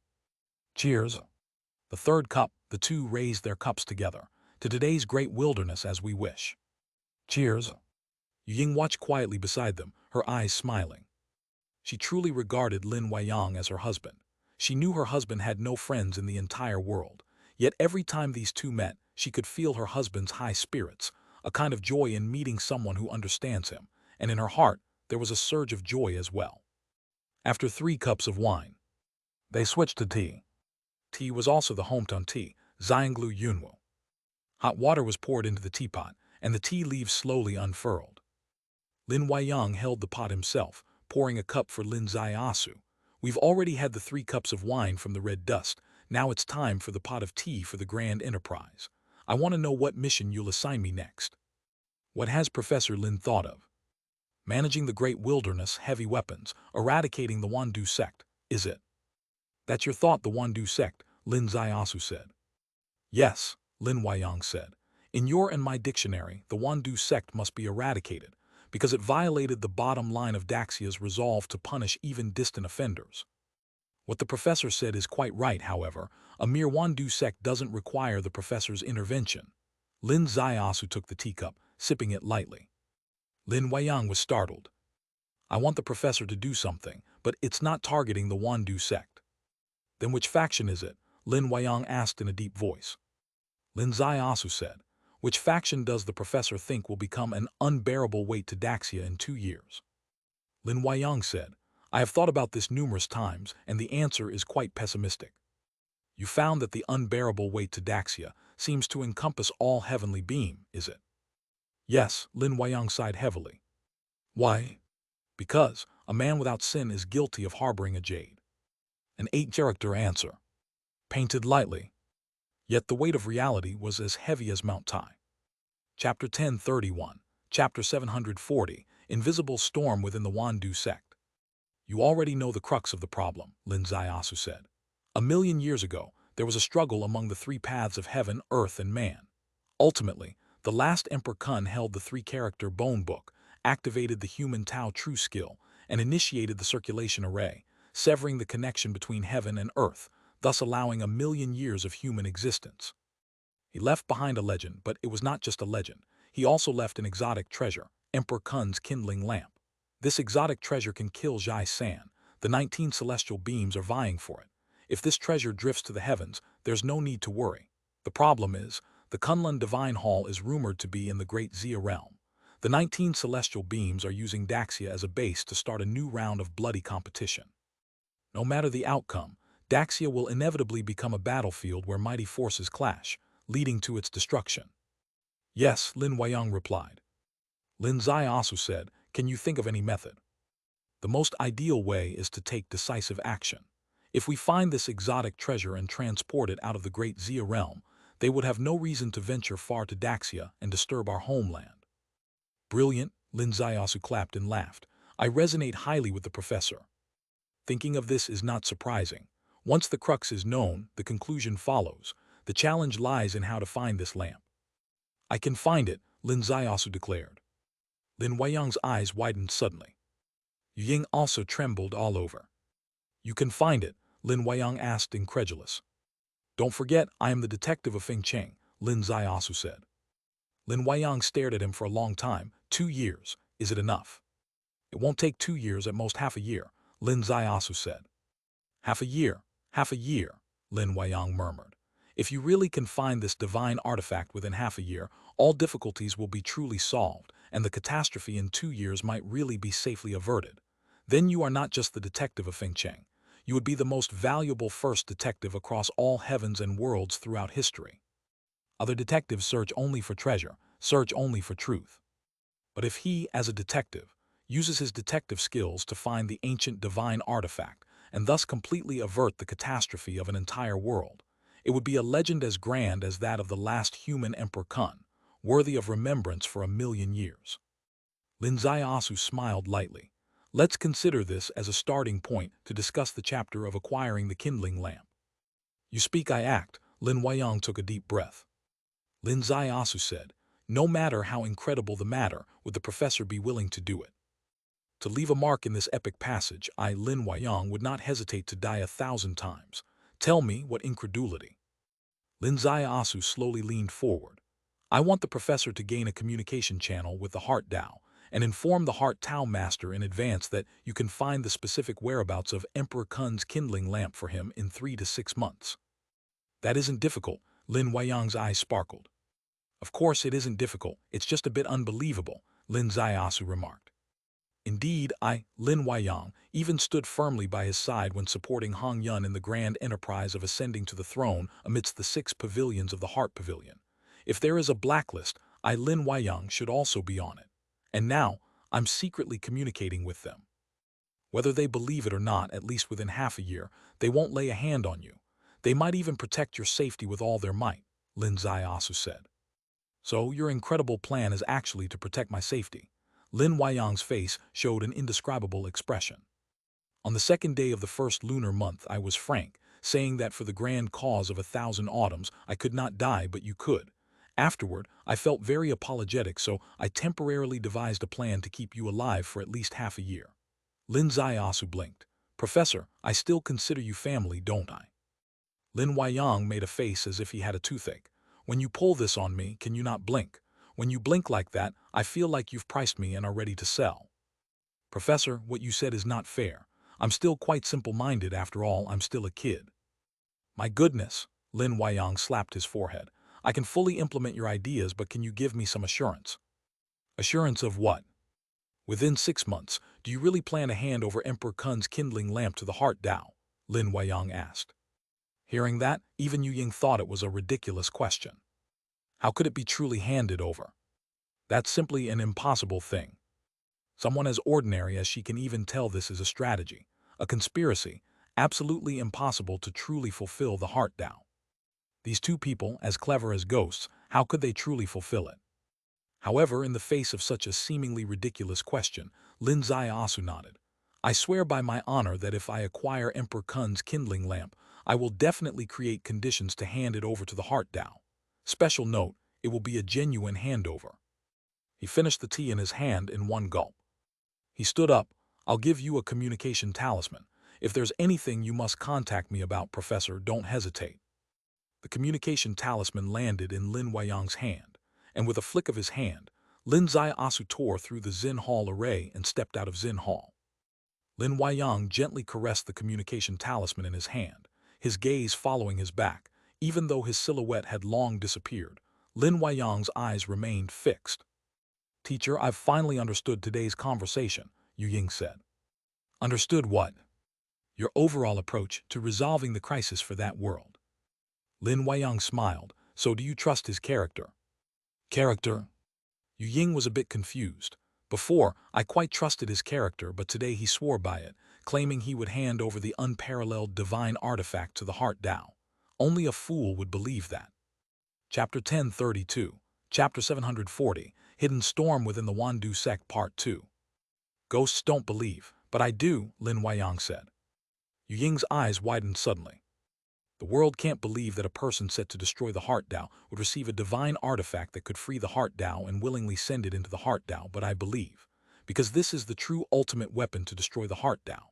Cheers. The third cup, the two raised their cups together. To today's great wilderness as we wish. Cheers. Yu Ying watched quietly beside them, her eyes smiling. She truly regarded Lin Weiyang as her husband. She knew her husband had no friends in the entire world. Yet every time these two met, she could feel her husband's high spirits, a kind of joy in meeting someone who understands him, and in her heart there was a surge of joy as well. After 3 cups of wine, they switched to tea. Tea was also the hometown tea, Xianglu Yunwu. Hot water was poured into the teapot, and the tea leaves slowly unfurled. Lin Weiyang held the pot himself, pouring a cup for Lin Ziasu. We've already had the 3 cups of wine from the red dust. Now it's time for the pot of tea for the grand enterprise. I want to know what mission you'll assign me next. What has Professor Lin thought of? Managing the great wilderness, heavy weapons, eradicating the Wandu sect, is it? That's your thought, the Wandu sect, Lin Ziasu said. Yes, Lin Weiyang said. In your and my dictionary, the Wandu sect must be eradicated, because it violated the bottom line of Daxia's resolve to punish even distant offenders. What the professor said is quite right, however. A mere Wandu sect doesn't require the professor's intervention. Lin Ziasu took the teacup, sipping it lightly. Lin Weiyang was startled. I want the professor to do something, but it's not targeting the Wandu sect. Then which faction is it? Lin Weiyang asked in a deep voice. Lin Ziasu said, which faction does the professor think will become an unbearable weight to Daxia in 2 years? Lin Weiyang said, I have thought about this numerous times, and the answer is quite pessimistic. You found that the unbearable weight to Daxia seems to encompass all heavenly being, is it? Yes, Lin Weiyang sighed heavily. Why? Because a man without sin is guilty of harboring a Jade. An 8-character answer. Painted lightly. Yet the weight of reality was as heavy as Mount Tai. Chapter 1031, Chapter 740, Invisible Storm Within the Wandu Sect. You already know the crux of the problem, Lin Ziasu said. 1,000,000 years ago, there was a struggle among the 3 paths of heaven, earth, and man. Ultimately, the last Emperor Kun held the 3-character bone book, activated the human Tao true skill, and initiated the circulation array, severing the connection between heaven and earth, thus allowing 1,000,000 years of human existence. He left behind a legend, but it was not just a legend. He also left an exotic treasure, Emperor Kun's kindling lamp. This exotic treasure can kill Jai San. The 19 celestial beams are vying for it. If this treasure drifts to the heavens, there's no need to worry. The problem is, the Kunlun Divine Hall is rumored to be in the Great Xia realm. The 19 celestial beams are using Daxia as a base to start a new round of bloody competition. No matter the outcome, Daxia will inevitably become a battlefield where mighty forces clash, leading to its destruction. Yes, Lin Weiyang replied. Lin Ziasu said, can you think of any method? The most ideal way is to take decisive action. If we find this exotic treasure and transport it out of the Great Xia realm, they would have no reason to venture far to Daxia and disturb our homeland. Brilliant, Lin Ziasu clapped and laughed. I resonate highly with the professor. Thinking of this is not surprising. Once the crux is known, the conclusion follows. The challenge lies in how to find this lamp. I can find it, Lin Ziasu declared. Lin Weiyang's eyes widened suddenly. Yu Ying also trembled all over. You can find it, Lin Weiyang asked, incredulous. Don't forget, I am the detective of Feng Cheng, Lin Ziasu said. Lin Weiyang stared at him for a long time. 2 years, is it enough? It won't take 2 years, at most half a year, Lin Ziasu said. Half a year, Lin Weiyang murmured. If you really can find this divine artifact within half a year, all difficulties will be truly solved, and the catastrophe in 2 years might really be safely averted. Then you are not just the detective of Feng Cheng. You would be the most valuable first detective across all heavens and worlds throughout history. Other detectives search only for treasure, search only for truth. But if he, as a detective, uses his detective skills to find the ancient divine artifact and thus completely avert the catastrophe of an entire world, it would be a legend as grand as that of the last human Emperor Kun, worthy of remembrance for 1,000,000 years. Lin Ziasu smiled lightly. Let's consider this as a starting point to discuss the chapter of acquiring the kindling lamp. You speak, I act, Lin Weiyang took a deep breath. Lin Ziasu said, no matter how incredible the matter, would the professor be willing to do it? To leave a mark in this epic passage, I, Lin Weiyang, would not hesitate to die 1,000 times. Tell me, what incredulity? Lin Ziasu slowly leaned forward. I want the professor to gain a communication channel with the Heart Tao, and inform the Heart Tao Master in advance that you can find the specific whereabouts of Emperor Kun's kindling lamp for him in 3 to 6 months. That isn't difficult, Lin Huayang's eyes sparkled. Of course it isn't difficult, it's just a bit unbelievable, Lin Ziasu remarked. Indeed, Lin Huayang, even stood firmly by his side when supporting Hong Yun in the grand enterprise of ascending to the throne amidst the 6 pavilions of the Heart Pavilion. If there is a blacklist, Lin Huayang should also be on it. And now, I'm secretly communicating with them. Whether they believe it or not, at least within half a year, they won't lay a hand on you. They might even protect your safety with all their might, Lin Ziasu said. So your incredible plan is actually to protect my safety. Lin Huayang's face showed an indescribable expression. On the 2nd day of the 1st lunar month, I was frank, saying that for the grand cause of 1,000 autumns, I could not die, but you could. Afterward, I felt very apologetic, so I temporarily devised a plan to keep you alive for at least half a year. Lin Ziasu blinked. Professor, I still consider you family, don't I? Lin Huayang made a face as if he had a toothache. When you pull this on me, can you not blink? When you blink like that, I feel like you've priced me and are ready to sell. Professor, what you said is not fair. I'm still quite simple-minded, after all, I'm still a kid. My goodness, Lin Huayang slapped his forehead. I can fully implement your ideas, but can you give me some assurance? Assurance of what? Within 6 months, do you really plan to hand over Emperor Kun's kindling lamp to the Heart Tao? Lin Huayang asked. Hearing that, even Yu Ying thought it was a ridiculous question. How could it be truly handed over? That's simply an impossible thing. Someone as ordinary as she can even tell this is a strategy, a conspiracy, absolutely impossible to truly fulfill the Heart Tao. These two people, as clever as ghosts, how could they truly fulfill it? However, in the face of such a seemingly ridiculous question, Lin Ziasu nodded. I swear by my honor that if I acquire Emperor Kun's kindling lamp, I will definitely create conditions to hand it over to the Heart Tao. Special note, it will be a genuine handover. He finished the tea in his hand in one gulp. He stood up. I'll give you a communication talisman. If there's anything you must contact me about, Professor, don't hesitate. The communication talisman landed in Lin Huayang's hand, and with a flick of his hand, Lin Ziasu tore through the Xin Hall array and stepped out of Xin Hall. Lin Huayang gently caressed the communication talisman in his hand, his gaze following his back. Even though his silhouette had long disappeared, Lin Huayang's eyes remained fixed. Teacher, I've finally understood today's conversation, Yu Ying said. Understood what? Your overall approach to resolving the crisis for that world. Lin Huayang smiled. So do you trust his character? Character? Yu Ying was a bit confused. Before, I quite trusted his character, but today he swore by it, claiming he would hand over the unparalleled divine artifact to the Heart Tao. Only a fool would believe that. Chapter 1032, Chapter 740, Hidden Storm Within the Wandu Sect Part 2. Ghosts don't believe, but I do, Lin Huayang said. Yu Ying's eyes widened suddenly. The world can't believe that a person set to destroy the Heart Tao would receive a divine artifact that could free the Heart Tao and willingly send it into the Heart Tao, but I believe, because this is the true ultimate weapon to destroy the Heart Tao.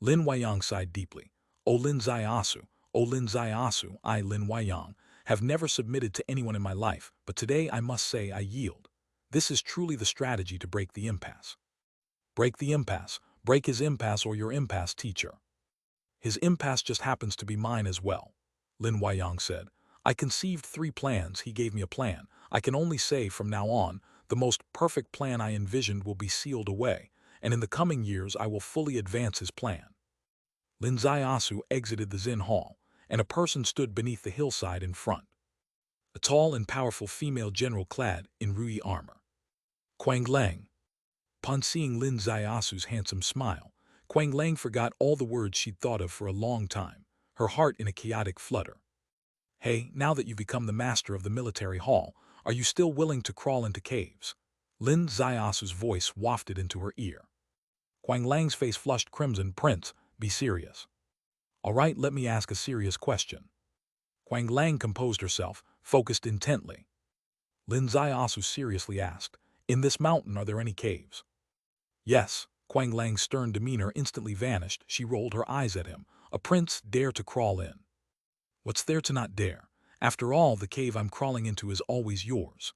Lin Huayang sighed deeply. O Lin Ziasu, I, Lin Huayang, have never submitted to anyone in my life, but today I must say I yield. This is truly the strategy to break the impasse. Break the impasse. Break his impasse or your impasse, teacher. His impasse just happens to be mine as well, Lin Huayang said. I conceived 3 plans, he gave me a plan. I can only say from now on, the most perfect plan I envisioned will be sealed away, and in the coming years I will fully advance his plan. Lin Ziasu exited the Xin Hall, and a person stood beneath the hillside in front. A tall and powerful female general clad in Rui armor. Quang Lang. Upon seeing Lin Ziasu's handsome smile, Quang Lang forgot all the words she'd thought of for a long time, her heart in a chaotic flutter. Hey, now that you've become the master of the military hall, are you still willing to crawl into caves? Lin Ziasu's voice wafted into her ear. Quang Lang's face flushed crimson. Prince, be serious. All right, let me ask a serious question. Quang Lang composed herself, focused intently. Lin Ziasu seriously asked, in this mountain are there any caves? Yes. Quang Lang's stern demeanor instantly vanished. She rolled her eyes at him. A prince dare to crawl in. What's there to not dare? After all, the cave I'm crawling into is always yours.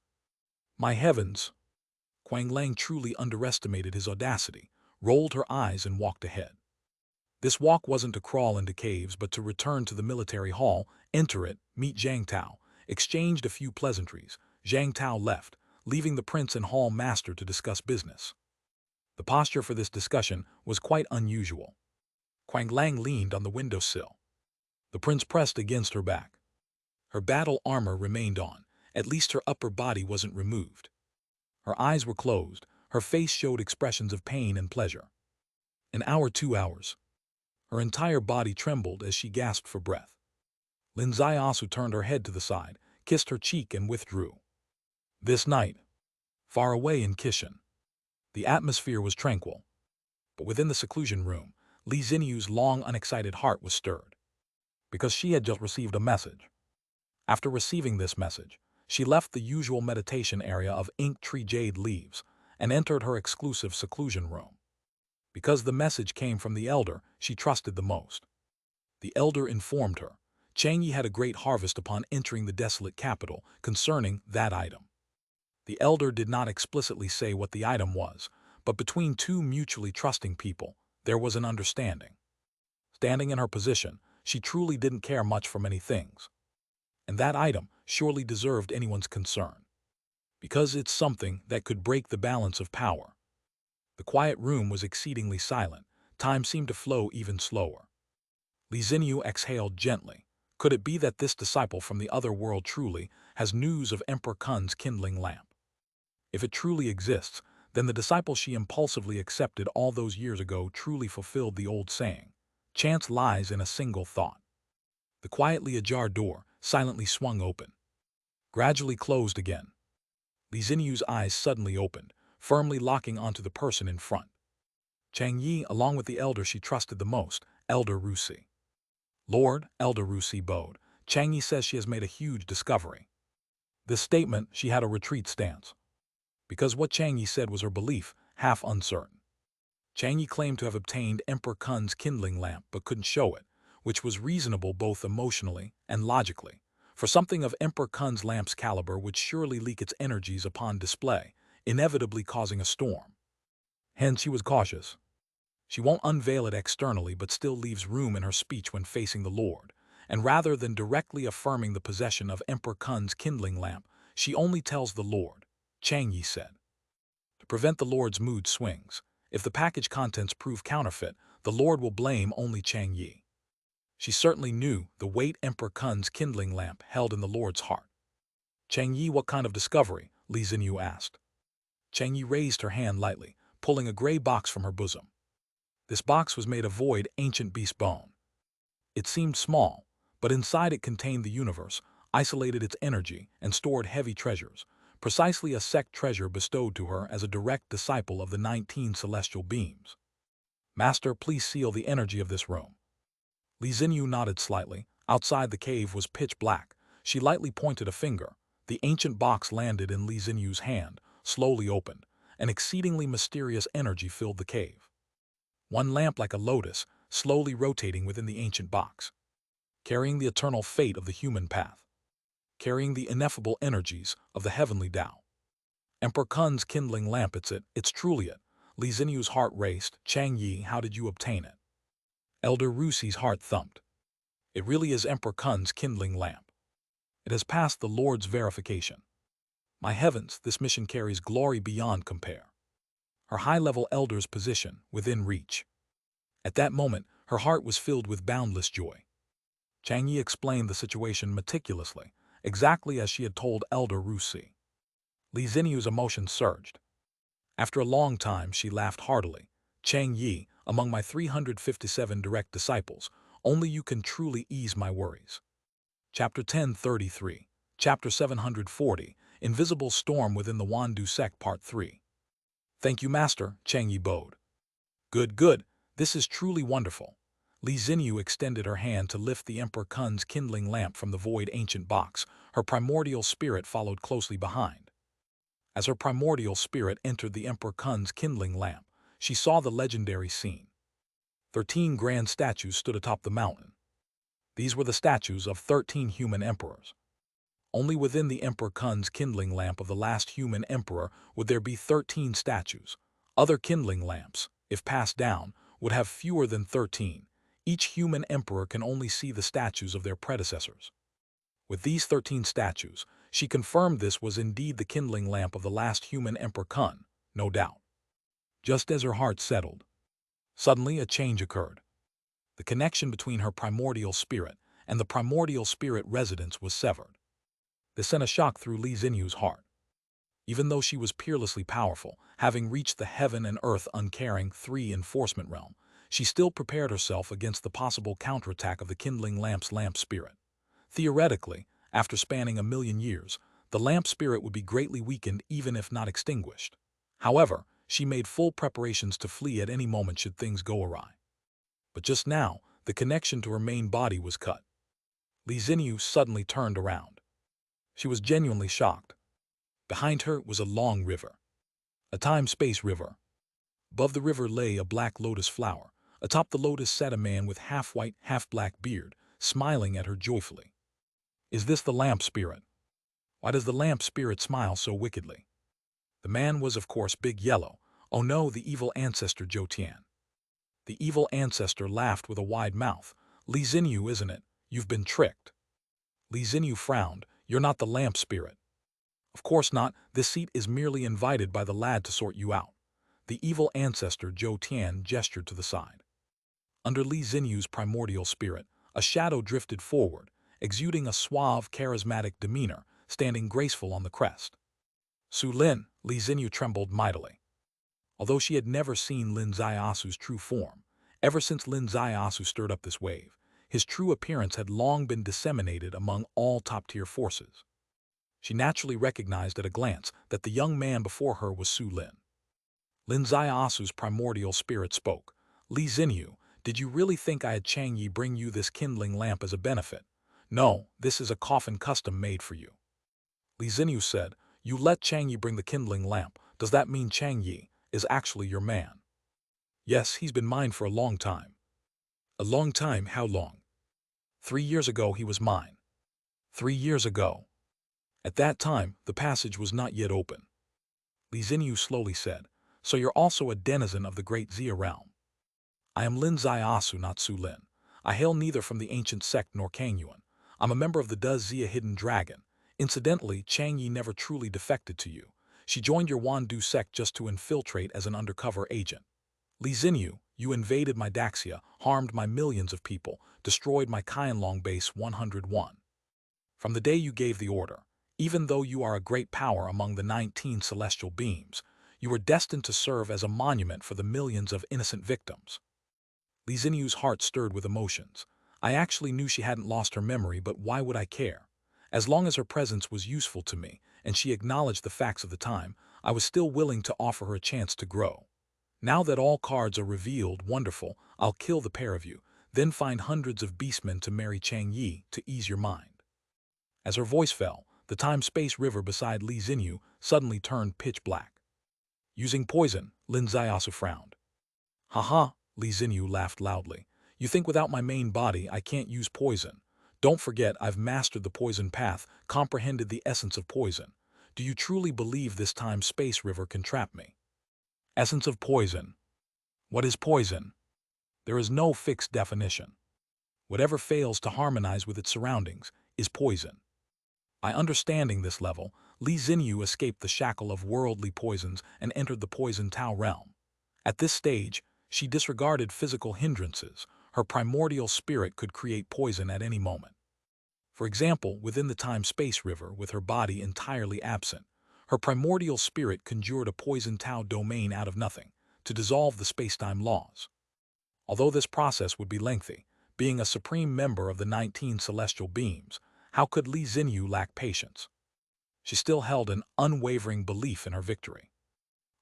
My heavens! Kuang Lang truly underestimated his audacity, rolled her eyes and walked ahead. This walk wasn't to crawl into caves but to return to the military hall, enter it, meet Zhang Tao, exchanged a few pleasantries. Zhang Tao left, leaving the prince and hall master to discuss business. The posture for this discussion was quite unusual. Kuang Lang leaned on the windowsill. The prince pressed against her back. Her battle armor remained on, at least her upper body wasn't removed. Her eyes were closed, her face showed expressions of pain and pleasure. An hour, 2 hours. Her entire body trembled as she gasped for breath. Lin Ziasu turned her head to the side, kissed her cheek and withdrew. This night, far away in Kishan, the atmosphere was tranquil. But within the seclusion room, Li Xinyu's long unexcited heart was stirred. Because she had just received a message. After receiving this message, she left the usual meditation area of ink tree jade leaves and entered her exclusive seclusion room. Because the message came from the elder she trusted the most. The elder informed her, Chang Yi had a great harvest upon entering the desolate capital concerning that item. The elder did not explicitly say what the item was, but between two mutually trusting people, there was an understanding. Standing in her position, she truly didn't care much for many things. And that item surely deserved anyone's concern. Because it's something that could break the balance of power. The quiet room was exceedingly silent. Time seemed to flow even slower. Li Xinyu exhaled gently. Could it be that this disciple from the other world truly has news of Emperor Kun's kindling lamp? If it truly exists, then the disciple she impulsively accepted all those years ago truly fulfilled the old saying. Chance lies in a single thought. The quietly ajar door silently swung open. Gradually closed again. Li Xinyu's eyes suddenly opened, firmly locking onto the person in front. Chang Yi, along with the elder she trusted the most, Elder Rusi. Lord, Elder Rusi bowed. Chang Yi says she has made a huge discovery. This statement, she had a retreat stance. Because what Chang Yi said was her belief, half uncertain. Chang Yi claimed to have obtained Emperor Kun's kindling lamp but couldn't show it, which was reasonable both emotionally and logically, for something of Emperor Kun's lamp's caliber would surely leak its energies upon display, inevitably causing a storm. Hence she was cautious. She won't unveil it externally but still leaves room in her speech when facing the Lord, and rather than directly affirming the possession of Emperor Kun's kindling lamp, she only tells the Lord, Chang Yi said. To prevent the Lord's mood swings, if the package contents prove counterfeit, the Lord will blame only Chang Yi. She certainly knew the weight Emperor Kun's kindling lamp held in the Lord's heart. Chang Yi, what kind of discovery? Li Xinyu asked. Chang Yi raised her hand lightly, pulling a gray box from her bosom. This box was made of void ancient beast bone. It seemed small, but inside it contained the universe, isolated its energy, and stored heavy treasures, precisely a sect treasure bestowed to her as a direct disciple of the 19 celestial beams. Master, please seal the energy of this room. Li Xinyu nodded slightly. Outside the cave was pitch black. She lightly pointed a finger. The ancient box landed in Li Xinyu's hand, slowly opened. An exceedingly mysterious energy filled the cave. One lamp like a lotus, slowly rotating within the ancient box, carrying the eternal fate of the human path, carrying the ineffable energies of the heavenly Tao. Emperor Kun's kindling lamp, it's truly it. Li Xinyu's heart raced. Chang Yi, how did you obtain it? Elder Rusi's heart thumped. It really is Emperor Kun's kindling lamp. It has passed the Lord's verification. My heavens, this mission carries glory beyond compare. Her high-level elder's position within reach. At that moment, her heart was filled with boundless joy. Chang Yi explained the situation meticulously, exactly as she had told Elder Rusi. Li Xinyu's emotions surged. After a long time, she laughed heartily. Chang Yi, among my 357 direct disciples, only you can truly ease my worries. Chapter 1033, Chapter 740, Invisible Storm Within the Wandu Sect Part 3. Thank you, Master, Chang Yi bowed. Good, good, this is truly wonderful. Li Xinyu extended her hand to lift the Emperor Kun's kindling lamp from the void ancient box. Her primordial spirit followed closely behind. As her primordial spirit entered the Emperor Kun's kindling lamp, she saw the legendary scene. 13 grand statues stood atop the mountain. These were the statues of 13 human emperors. Only within the Emperor Kun's kindling lamp of the last human emperor would there be 13 statues. Other kindling lamps, if passed down, would have fewer than 13. Each human emperor can only see the statues of their predecessors. With these 13 statues, she confirmed this was indeed the kindling lamp of the last human Emperor Kun, no doubt. Just as her heart settled, suddenly a change occurred. The connection between her primordial spirit and the primordial spirit residence was severed. This sent a shock through Li Xinyu's heart. Even though she was peerlessly powerful, having reached the heaven and earth uncaring 3 enforcement realm, she still prepared herself against the possible counterattack of the kindling lamp's lamp spirit. Theoretically, after spanning 1,000,000 years, the lamp spirit would be greatly weakened even if not extinguished. However, she made full preparations to flee at any moment should things go awry. But just now, the connection to her main body was cut. Li Xinyu suddenly turned around. She was genuinely shocked. Behind her was a long river, a time-space river. Above the river lay a black lotus flower. Atop the lotus sat a man with half-white, half-black beard, smiling at her joyfully. Is this the lamp spirit? Why does the lamp spirit smile so wickedly? The man was, of course, Big Yellow. Oh no, the evil ancestor Zhou Tian. The evil ancestor laughed with a wide mouth. Li Xinyu, isn't it? You've been tricked. Li Xinyu frowned. You're not the lamp spirit. Of course not. This seat is merely invited by the lad to sort you out. The evil ancestor Zhou Tian gestured to the side. Under Li Xinyu's primordial spirit, a shadow drifted forward, exuding a suave, charismatic demeanor, standing graceful on the crest. Su Lin, Li Xinyu trembled mightily. Although she had never seen Lin Zaiasu's true form, ever since Lin Zaiasu stirred up this wave, his true appearance had long been disseminated among all top-tier forces. She naturally recognized at a glance that the young man before her was Su Lin. Lin Zaiasu's primordial spirit spoke. Li Xinyu, did you really think I had Chang Yi bring you this kindling lamp as a benefit? No, this is a coffin custom made for you. Li Xinyu said, you let Chang Yi bring the kindling lamp. Does that mean Chang Yi is actually your man? Yes, he's been mine for a long time. A long time? How long? 3 years ago he was mine. 3 years ago. At that time, the passage was not yet open. Li Xinyu slowly said, so you're also a denizen of the great Xia realm. I am Lin Zaiasu, not Su Lin. I hail neither from the ancient sect nor Kangyuan. I'm a member of the De Xia Hidden Dragon. Incidentally, Chang Yi never truly defected to you. She joined your Wandu sect just to infiltrate as an undercover agent. Li Xinyu, you invaded my Daxia, harmed my millions of people, destroyed my Qianlong base 101. From the day you gave the order, even though you are a great power among the 19 celestial beams, you were destined to serve as a monument for the millions of innocent victims. Li Xinyu's heart stirred with emotions. I actually knew she hadn't lost her memory, but why would I care? As long as her presence was useful to me, and she acknowledged the facts of the time, I was still willing to offer her a chance to grow. Now that all cards are revealed, wonderful, I'll kill the pair of you, then find hundreds of beastmen to marry Chang Yi to ease your mind. As her voice fell, the time-space river beside Li Xinyu suddenly turned pitch black. Using poison, Lin Zaiasu frowned. Haha, Li Xinyu laughed loudly. You think without my main body I can't use poison? Don't forget I've mastered the poison path, comprehended the essence of poison. Do you truly believe this time-space river can trap me? Essence of poison. What is poison? There is no fixed definition. Whatever fails to harmonize with its surroundings is poison. By understanding this level, Li Xinyu escaped the shackle of worldly poisons and entered the poison Tao realm. At this stage, she disregarded physical hindrances. Her primordial spirit could create poison at any moment. For example, within the time-space river, with her body entirely absent, her primordial spirit conjured a poison Tao domain out of nothing, to dissolve the space-time laws. Although this process would be lengthy, being a supreme member of the 19 celestial beams, how could Li Xinyu lack patience? She still held an unwavering belief in her victory.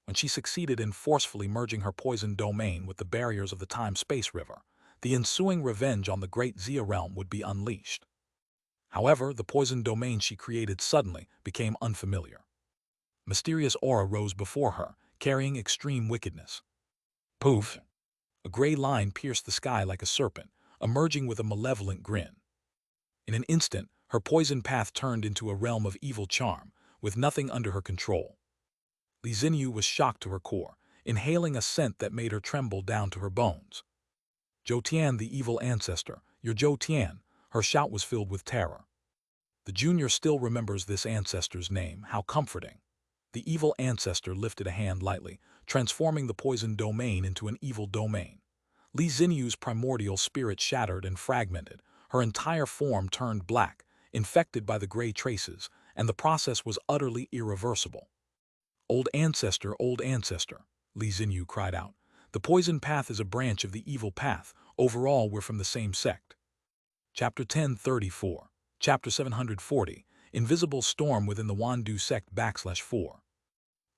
When she succeeded in forcefully merging her poison domain with the barriers of the time-space river, the ensuing revenge on the great Xia realm would be unleashed. However, the poison domain she created suddenly became unfamiliar. Mysterious aura rose before her, carrying extreme wickedness. Poof! A gray line pierced the sky like a serpent, emerging with a malevolent grin. In an instant, Her poison path turned into a realm of evil charm, with nothing under her control. Li Xinyu was shocked to her core, inhaling a scent that made her tremble down to her bones. Zhou Tian, the evil ancestor, your Zhou Tian, her shout was filled with terror. The junior still remembers this ancestor's name, how comforting. The evil ancestor lifted a hand lightly, transforming the poison domain into an evil domain. Li Xinyu's primordial spirit shattered and fragmented, her entire form turned black, infected by the gray traces, and the process was utterly irreversible. Old ancestor, Li Xinyu cried out. The poison path is a branch of the evil path. Overall, we're from the same sect. Chapter 1034. Chapter 740. Invisible Storm within the Wandu sect /4.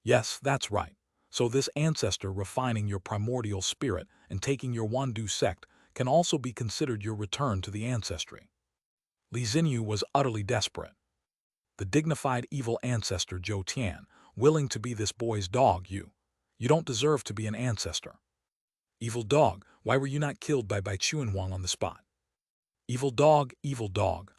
Yes, that's right. So this ancestor refining your primordial spirit and taking your Wandu sect can also be considered your return to the ancestry. Li Xinyu was utterly desperate. The dignified evil ancestor Zhou Tian, willing to be this boy's dog, you don't deserve to be an ancestor. Evil dog, why were you not killed by Bai Chuanhuang on the spot? Evil dog,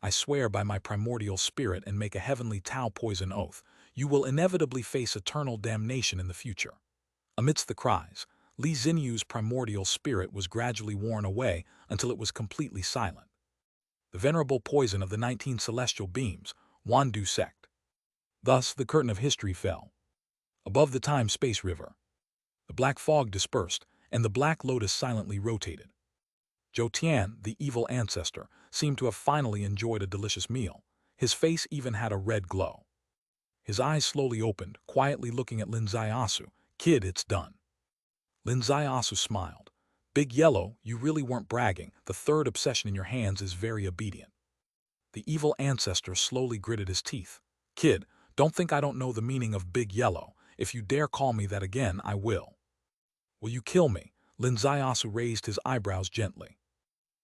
I swear by my primordial spirit and make a heavenly Tao poison oath, you will inevitably face eternal damnation in the future. Amidst the cries, Li Xinyu's primordial spirit was gradually worn away until it was completely silent. The venerable poison of the 19 celestial beams, Wandu sect. Thus the curtain of history fell. Above the time-space river, the black fog dispersed, and the black lotus silently rotated. Zhou Tian, the evil ancestor, seemed to have finally enjoyed a delicious meal. His face even had a red glow. His eyes slowly opened, quietly looking at Lin Zaiasu. Kid, it's done. Lin Zaiasu smiled. Big Yellow, you really weren't bragging. The third obsession in your hands is very obedient. The evil ancestor slowly gritted his teeth. Kid, don't think I don't know the meaning of Big Yellow. If you dare call me that again, I will. Will you kill me? Lin Zaiasu raised his eyebrows gently.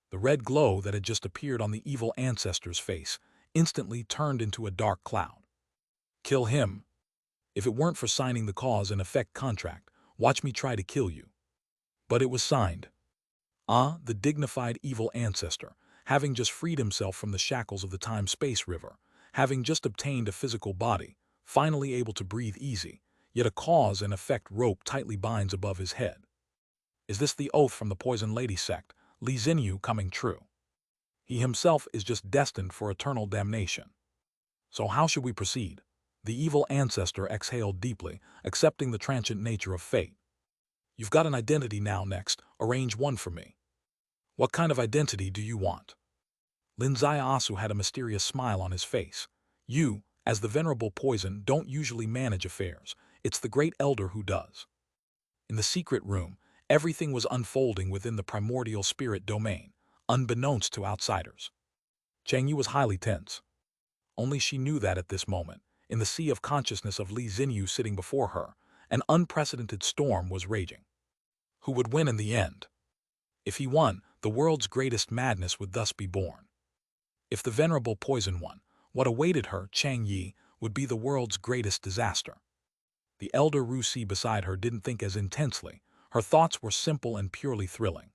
The red glow that had just appeared on the evil ancestor's face instantly turned into a dark cloud. Kill him. If it weren't for signing the cause and effect contract, watch me try to kill you. But it was signed. The dignified evil ancestor, having just freed himself from the shackles of the time-space river, having just obtained a physical body, finally able to breathe easy, yet a cause and effect rope tightly binds above his head. Is this the oath from the Poison Lady sect, Li Xinyu, coming true? He himself is just destined for eternal damnation. So how should we proceed? The evil ancestor exhaled deeply, accepting the transient nature of fate. You've got an identity now. Next, arrange one for me. What kind of identity do you want? Lin Zaiasu had a mysterious smile on his face. You, as the venerable poison, don't usually manage affairs. It's the great elder who does. In the secret room, everything was unfolding within the primordial spirit domain, unbeknownst to outsiders. Changyi was highly tense. Only she knew that at this moment, in the sea of consciousness of Li Xinyu sitting before her, an unprecedented storm was raging. Who would win in the end? If he won, the world's greatest madness would thus be born. If the venerable poison won, what awaited her, Changyi, would be the world's greatest disaster. The elder Ru Si beside her didn't think as intensely. Her thoughts were simple and purely thrilling.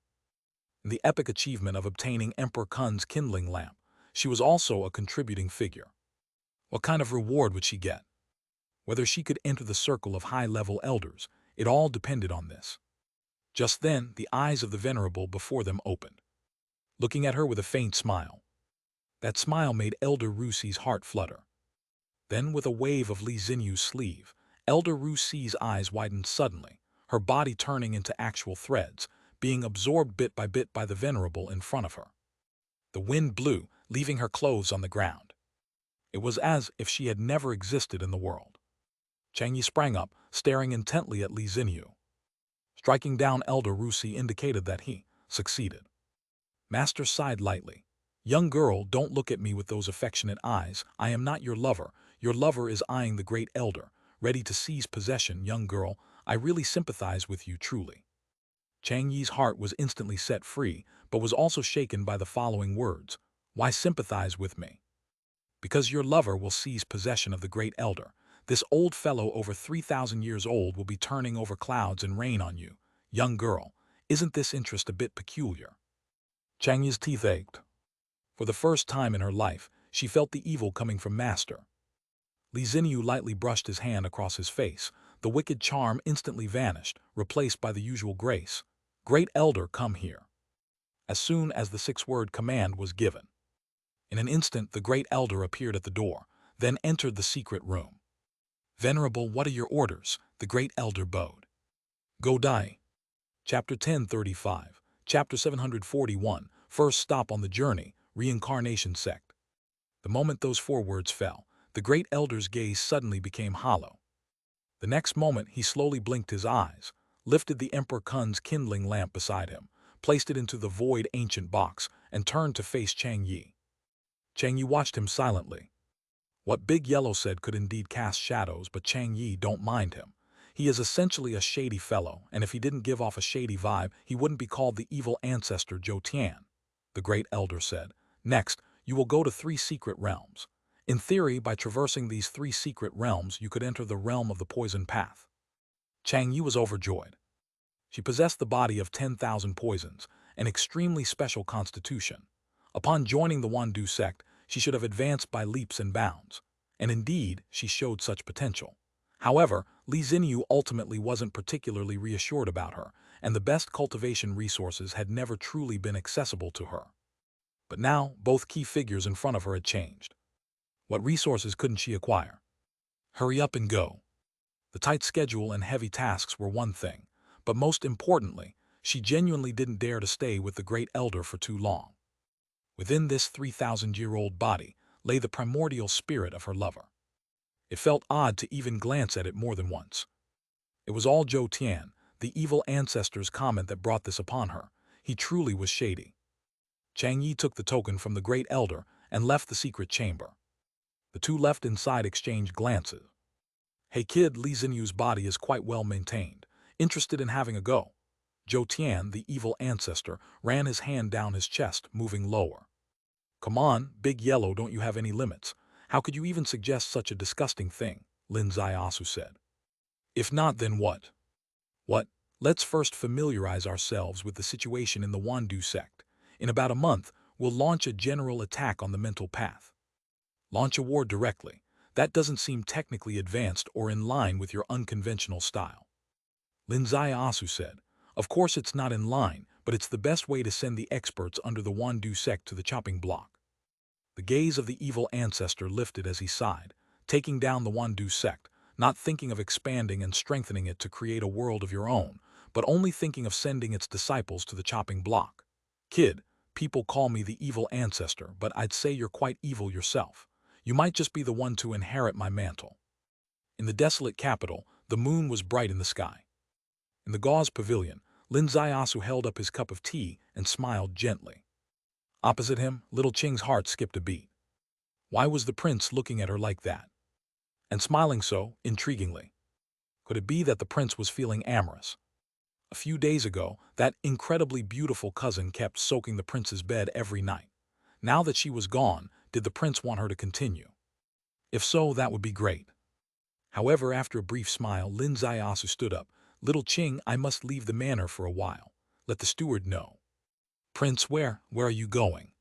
In the epic achievement of obtaining Emperor Kun's kindling lamp, she was also a contributing figure. What kind of reward would she get? Whether she could enter the circle of high-level elders, it all depended on this. Just then, the eyes of the venerable before them opened, looking at her with a faint smile. That smile made Elder Ru Si's heart flutter. Then, with a wave of Li Xinyu's sleeve, Elder Ru Si's eyes widened suddenly, her body turning into actual threads, being absorbed bit by the venerable in front of her. The wind blew, leaving her clothes on the ground. It was as if she had never existed in the world. Changyi sprang up, staring intently at Li Xinyu. Striking down Elder Ru Si indicated that he succeeded. Master sighed lightly. Young girl, don't look at me with those affectionate eyes. I am not your lover. Your lover is eyeing the great elder, ready to seize possession. Young girl, I really sympathize with you truly. Changyi's heart was instantly set free, but was also shaken by the following words. Why sympathize with me? Because your lover will seize possession of the great elder. This old fellow over 3,000 years old will be turning over clouds and rain on you. Young girl, isn't this interest a bit peculiar? Changyi's teeth ached. For the first time in her life, she felt the evil coming from Master. Li Xinyu lightly brushed his hand across his face. The wicked charm instantly vanished, replaced by the usual grace. "Great Elder, come here." As soon as the six-word command was given, in an instant the Great Elder appeared at the door, then entered the secret room. "Venerable, what are your orders?" The Great Elder bowed. "Go die." Chapter 1035, Chapter 741, First Stop on the Journey, Reincarnation Sect. The moment those four words fell, the Great Elder's gaze suddenly became hollow. The next moment he slowly blinked his eyes, lifted the Emperor Kun's kindling lamp beside him, placed it into the void ancient box, and turned to face Chang Yi. Chang Yi watched him silently. What Big Yellow said could indeed cast shadows, but Chang Yi don't mind him. He is essentially a shady fellow, and if he didn't give off a shady vibe, he wouldn't be called the evil ancestor Zhou Tian. The Great Elder said, "Next, you will go to 3 secret realms. In theory, by traversing these 3 secret realms, you could enter the realm of the poison path." Chang Yi was overjoyed. She possessed the body of 10,000 poisons, an extremely special constitution. Upon joining the Wandu sect, she should have advanced by leaps and bounds, and indeed, she showed such potential. However, Li Xinyu ultimately wasn't particularly reassured about her, and the best cultivation resources had never truly been accessible to her. But now, both key figures in front of her had changed. What resources couldn't she acquire? Hurry up and go. The tight schedule and heavy tasks were one thing, but most importantly, she genuinely didn't dare to stay with the Great Elder for too long. Within this 3,000-year-old body lay the primordial spirit of her lover. It felt odd to even glance at it more than once. It was all Zhou Tian, the evil ancestor's comment that brought this upon her. He truly was shady. Chang Yi took the token from the Great Elder and left the secret chamber. The two left inside exchanged glances. "Hey kid, Li Xinyu's body is quite well maintained. Interested in having a go?" Zhou Tian, the evil ancestor, ran his hand down his chest, moving lower. "Come on, Big Yellow, don't you have any limits? How could you even suggest such a disgusting thing?" Lin Ziasu said. "If not, then what?" "What? Let's first familiarize ourselves with the situation in the Wandu sect. In about a month, we'll launch a general attack on the mental path." "Launch a war directly? That doesn't seem technically advanced or in line with your unconventional style." Lin Ziasu said, "Of course it's not in line, but it's the best way to send the experts under the Wandu sect to the chopping block." The gaze of the evil ancestor lifted as he sighed, taking down the Wandu sect, not thinking of expanding and strengthening it to create a world of your own, but only thinking of sending its disciples to the chopping block. "Kid, people call me the evil ancestor, but I'd say you're quite evil yourself. You might just be the one to inherit my mantle." In the desolate capital, the moon was bright in the sky. In the gauze pavilion, Lin Ziasu held up his cup of tea and smiled gently. Opposite him, little Qing's heart skipped a beat. Why was the prince looking at her like that? And smiling so, intriguingly? Could it be that the prince was feeling amorous? A few days ago, that incredibly beautiful cousin kept soaking the prince's bed every night. Now that she was gone, did the prince want her to continue? If so, that would be great. However, after a brief smile, Lin Ziasu stood up. "Little Qing, I must leave the manor for a while. Let the steward know." "Prince, where are you going?"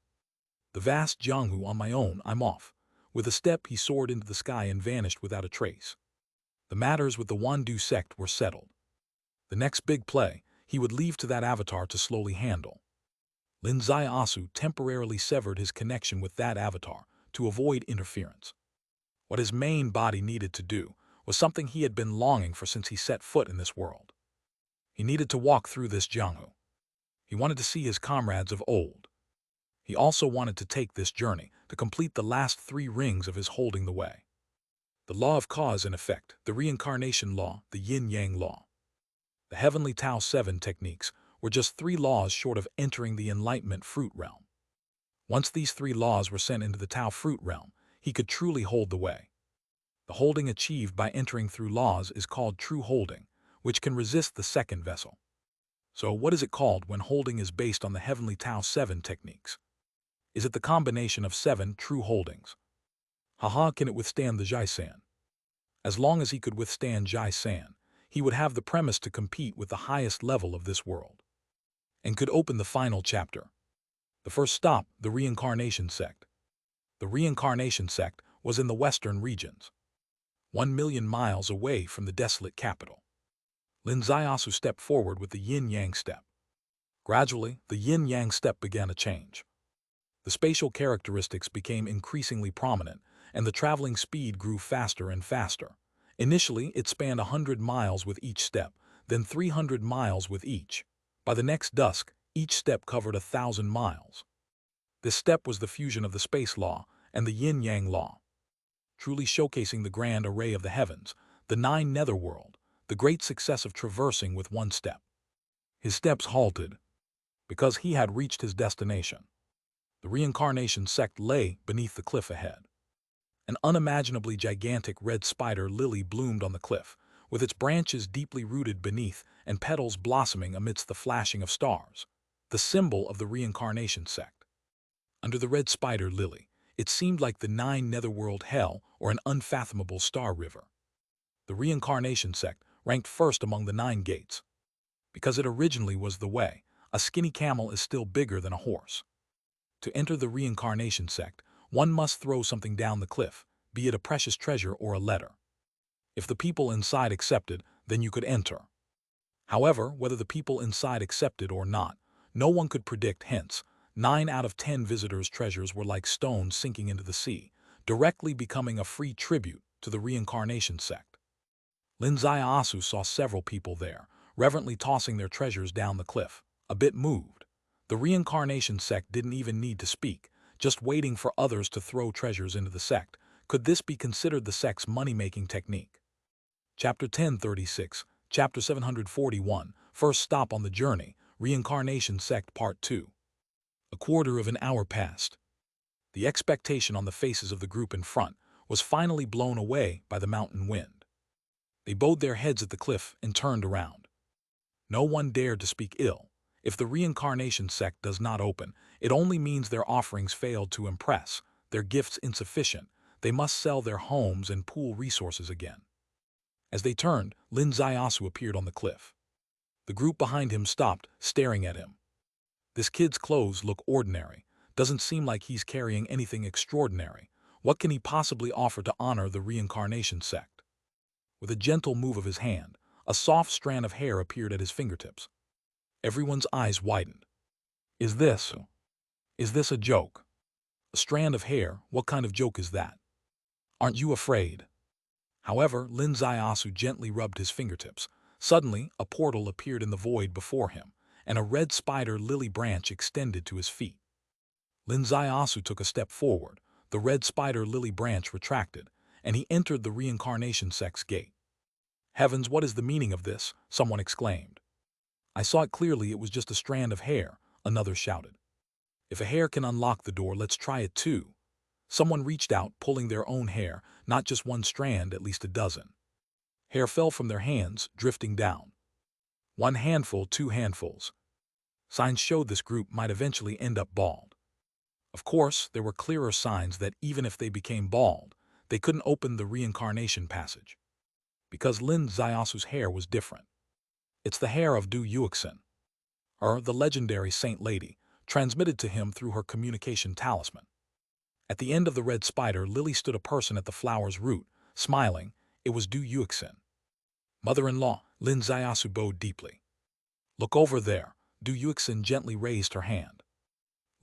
"The vast Jianghu on my own, I'm off." With a step, he soared into the sky and vanished without a trace. The matters with the Wandu sect were settled. The next big play, he would leave to that avatar to slowly handle. Lin Ziasu temporarily severed his connection with that avatar to avoid interference. What his main body needed to do was something he had been longing for since he set foot in this world. He needed to walk through this Jianghu. He wanted to see his comrades of old. He also wanted to take this journey to complete the last 3 rings of his holding the way. The law of cause and effect, the reincarnation law, the yin-yang law. The heavenly Tao 7 techniques were just 3 laws short of entering the enlightenment fruit realm. Once these 3 laws were sent into the Tao fruit realm, he could truly hold the way. The holding achieved by entering through laws is called true holding, which can resist the second vessel. So what is it called when holding is based on the heavenly Tao 7 techniques? Is it the combination of 7 true holdings? Haha, can it withstand the Jai-san? As long as he could withstand Jai-san, he would have the premise to compete with the highest level of this world, and could open the final chapter. The first stop, the reincarnation sect. The reincarnation sect was in the western regions, 1 million miles away from the desolate capital. Lin Zaiyasu stepped forward with the yin-yang step. Gradually, the yin-yang step began to change. The spatial characteristics became increasingly prominent, and the traveling speed grew faster and faster. Initially, it spanned 100 miles with each step, then 300 miles with each. By the next dusk, each step covered 1,000 miles. This step was the fusion of the space law and the yin-yang law, truly showcasing the grand array of the heavens, the 9 netherworld, the great success of traversing with one step. His steps halted, because he had reached his destination. The reincarnation sect lay beneath the cliff ahead. An unimaginably gigantic red spider lily bloomed on the cliff, with its branches deeply rooted beneath and petals blossoming amidst the flashing of stars, the symbol of the reincarnation sect. Under the red spider lily, it seemed like the 9 netherworld hell or an unfathomable star river. The reincarnation sect ranked first among the 9 gates. Because it originally was the way, a skinny camel is still bigger than a horse. To enter the reincarnation sect, one must throw something down the cliff, be it a precious treasure or a letter. If the people inside accepted, then you could enter. However, whether the people inside accepted or not, no one could predict. Hence, 9 out of 10 visitors' treasures were like stones sinking into the sea, directly becoming a free tribute to the reincarnation sect. Lin Zaiyasu saw several people there, reverently tossing their treasures down the cliff, a bit moved. The reincarnation sect didn't even need to speak, just waiting for others to throw treasures into the sect. Could this be considered the sect's money-making technique? Chapter 1036, Chapter 741, First Stop on the Journey, Reincarnation Sect Part 2. A quarter of an hour passed. The expectation on the faces of the group in front was finally blown away by the mountain wind. They bowed their heads at the cliff and turned around. No one dared to speak ill. If the reincarnation sect does not open, it only means their offerings failed to impress, their gifts insufficient. They must sell their homes and pool resources again. As they turned, Lin Zaiyasu appeared on the cliff. The group behind him stopped, staring at him. This kid's clothes look ordinary. Doesn't seem like he's carrying anything extraordinary. What can he possibly offer to honor the reincarnation sect? With a gentle move of his hand, a soft strand of hair appeared at his fingertips. Everyone's eyes widened. Is this a joke? A strand of hair? What kind of joke is that? Aren't you afraid? However, Lin Zaiyasu gently rubbed his fingertips. Suddenly, a portal appeared in the void before him, and a red spider lily branch extended to his feet. Lin Zaiyasu took a step forward. The red spider lily branch retracted, and he entered the reincarnation sect's gate. Heavens, what is the meaning of this? Someone exclaimed. I saw it clearly, it was just a strand of hair, another shouted. If a hair can unlock the door, let's try it too. Someone reached out, pulling their own hair, not just one strand, at least a dozen. Hair fell from their hands, drifting down. 1 handful, 2 handfuls. Signs showed this group might eventually end up bald. Of course, there were clearer signs that even if they became bald, they couldn't open the reincarnation passage. Because Lin Zaiya수's hair was different. It's the hair of Du Yuexin, the legendary saint lady, transmitted to him through her communication talisman. At the end of the red spider lily stood a person at the flower's root, smiling. It was Du Yuexin. Mother-in-law, Lin Zaiyasu bowed deeply. Look over there. Du Yuexin gently raised her hand.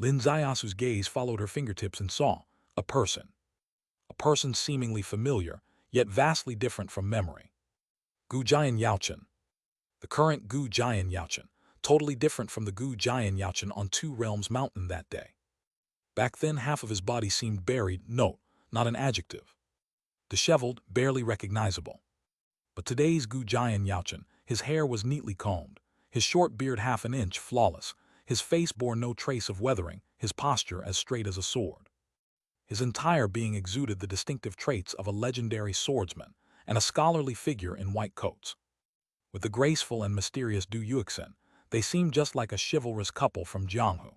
Lin Zaiya수's gaze followed her fingertips and saw a person. A person seemingly familiar, yet vastly different from memory. Gu Jian Yaochen. The current Gu Jian Yaochen, totally different from the Gu Jian Yaochen on Two Realms Mountain that day. Back then, half of his body seemed buried, no, not an adjective. Disheveled, barely recognizable. But today's Gu Jian Yaochen, his hair was neatly combed, his short beard half an inch flawless, his face bore no trace of weathering, his posture as straight as a sword. His entire being exuded the distinctive traits of a legendary swordsman and a scholarly figure in white coats. With the graceful and mysterious Du Yuexin, they seemed just like a chivalrous couple from Jianghu.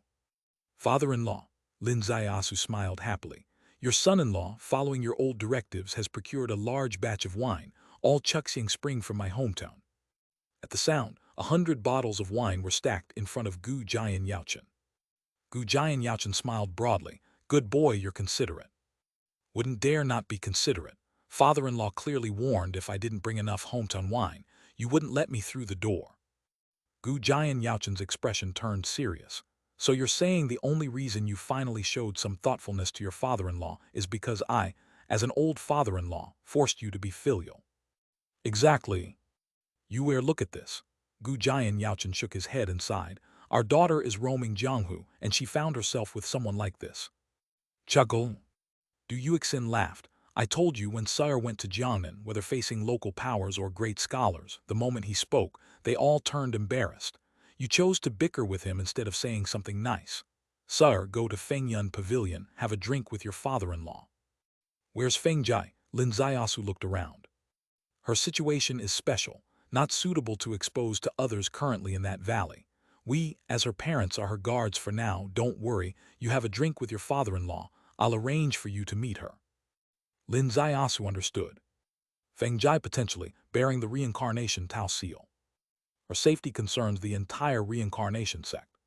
Father-in-law, Lin Zaiyasu smiled happily. Your son-in-law, following your old directives, has procured a large batch of wine, all Chuxiang Spring from my hometown. At the sound, 100 bottles of wine were stacked in front of Gu Jian Yaochen. Gu Jian Yaochen smiled broadly. Good boy, you're considerate. Wouldn't dare not be considerate. Father-in-law clearly warned if I didn't bring enough hometown wine, you wouldn't let me through the door. Gu Jian Yaochen's expression turned serious. So you're saying the only reason you finally showed some thoughtfulness to your father-in-law is because I, as an old father-in-law, forced you to be filial. Exactly. Look at this. Gu Jian Yaochen shook his head and sighed. Our daughter is roaming Jianghu, and she found herself with someone like this. Chuckle. Du Yuexin laughed. I told you when Sire went to Jiangnan, whether facing local powers or great scholars, the moment he spoke, they all turned embarrassed. You chose to bicker with him instead of saying something nice. Sire, go to Fengyun Pavilion, have a drink with your father-in-law. Where's Fengjai? Lin Ziasu looked around. Her situation is special, not suitable to expose to others currently in that valley. We, as her parents, are her guards for now. Don't worry, you have a drink with your father-in-law. I'll arrange for you to meet her. Lin Ziasu understood. Feng Jai potentially bearing the reincarnation Tao seal. Her safety concerns the entire reincarnation sect.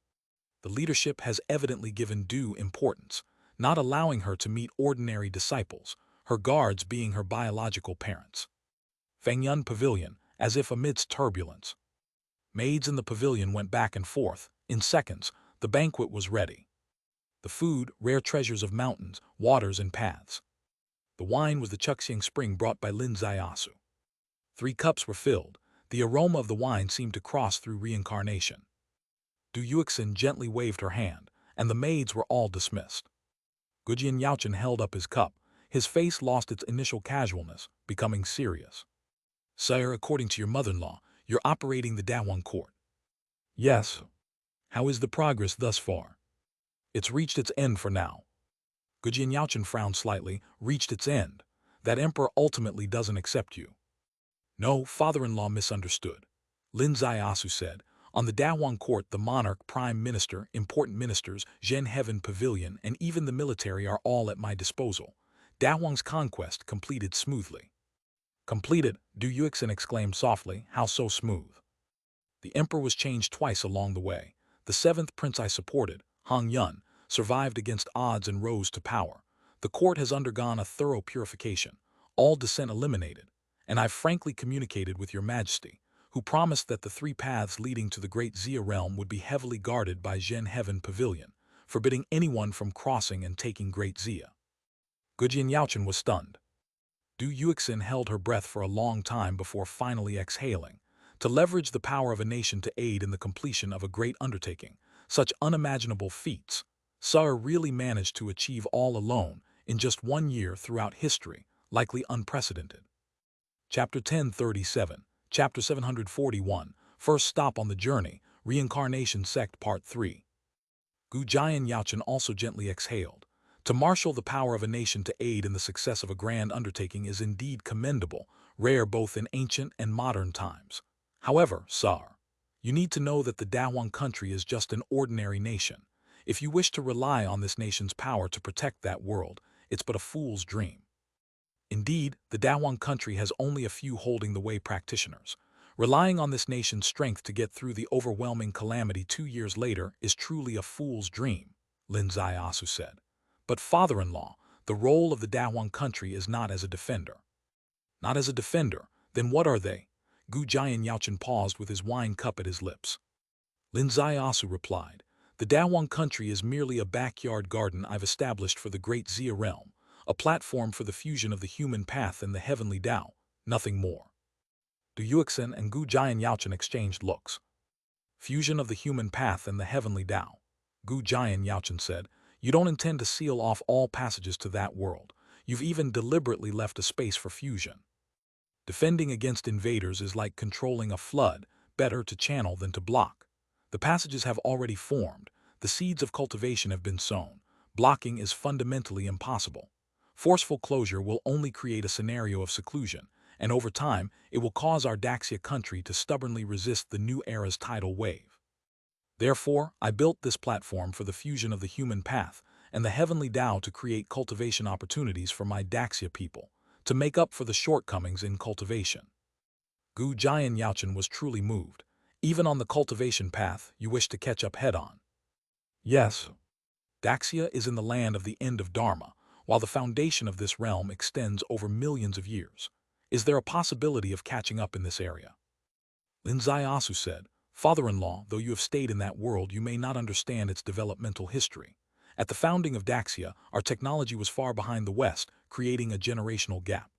The leadership has evidently given due importance, not allowing her to meet ordinary disciples, her guards being her biological parents. Fengyun Pavilion, as if amidst turbulence. Maids in the pavilion went back and forth. In seconds, the banquet was ready. The food, rare treasures of mountains, waters, and paths. The wine was the Chuxiang spring brought by Lin Ziasu. 3 cups were filled. The aroma of the wine seemed to cross through reincarnation. Du Yuexin gently waved her hand, and the maids were all dismissed. Gujian Yaochen held up his cup. His face lost its initial casualness, becoming serious. Sire, according to your mother-in-law, you're operating the Dawang court. Yes. How is the progress thus far? It's reached its end for now. Gujian Yaochen frowned slightly. Reached its end. That emperor ultimately doesn't accept you. No, father-in-law misunderstood. Lin Ziasu said, on the Dawang court the monarch, prime minister, important ministers, Zhen Heaven Pavilion, and even the military are all at my disposal. Dawang's conquest completed smoothly. Completed, Du Yuexin exclaimed softly, how so smooth? The emperor was changed twice along the way. The 7th prince I supported, Hong Yun, survived against odds and rose to power. The court has undergone a thorough purification, all dissent eliminated, and I've frankly communicated with your majesty, who promised that the 3 paths leading to the great Xia realm would be heavily guarded by Zhen Heaven Pavilion, forbidding anyone from crossing and taking Great Xia. Gujian Yaochen was stunned. Du Yuexin held her breath for a long time before finally exhaling. To leverage the power of a nation to aid in the completion of a great undertaking, such unimaginable feats, Sire really managed to achieve all alone in just 1 year throughout history, likely unprecedented. Chapter 1037, Chapter 741, First Stop on the Journey, Reincarnation Sect Part 3. Gu Jian Yaochen also gently exhaled. To marshal the power of a nation to aid in the success of a grand undertaking is indeed commendable, rare both in ancient and modern times. However, Sire, you need to know that the Dawang country is just an ordinary nation. If you wish to rely on this nation's power to protect that world, it's but a fool's dream. Indeed, the Dawang country has only a few holding the way practitioners. Relying on this nation's strength to get through the overwhelming calamity 2 years later is truly a fool's dream, Lin Ziasu said. But father-in-law, the role of the Dawang country is not as a defender. Not as a defender, then what are they? Gu Jian Yaochen paused with his wine cup at his lips. Lin Ziasu replied, the Dawang country is merely a backyard garden I've established for the great Xia realm, a platform for the fusion of the human path and the heavenly Tao, nothing more. Du Yuexin and Gu Jian Yaochen exchanged looks. Fusion of the human path and the heavenly Tao, Gu Jian Yaochen said, you don't intend to seal off all passages to that world. You've even deliberately left a space for fusion. Defending against invaders is like controlling a flood, better to channel than to block. The passages have already formed, the seeds of cultivation have been sown. Blocking is fundamentally impossible. Forceful closure will only create a scenario of seclusion, and over time, it will cause our Daxia country to stubbornly resist the new era's tidal wave. Therefore, I built this platform for the fusion of the human path and the heavenly Tao to create cultivation opportunities for my Daxia people, to make up for the shortcomings in cultivation. Gu Jian Yaochen was truly moved. Even on the cultivation path, you wish to catch up head-on. Yes. Daxia is in the land of the end of Dharma, while the foundation of this realm extends over millions of years. Is there a possibility of catching up in this area? Lin Zaiasu said, "Father-in-law, though you have stayed in that world, you may not understand its developmental history. At the founding of Daxia, our technology was far behind the West, creating a generational gap.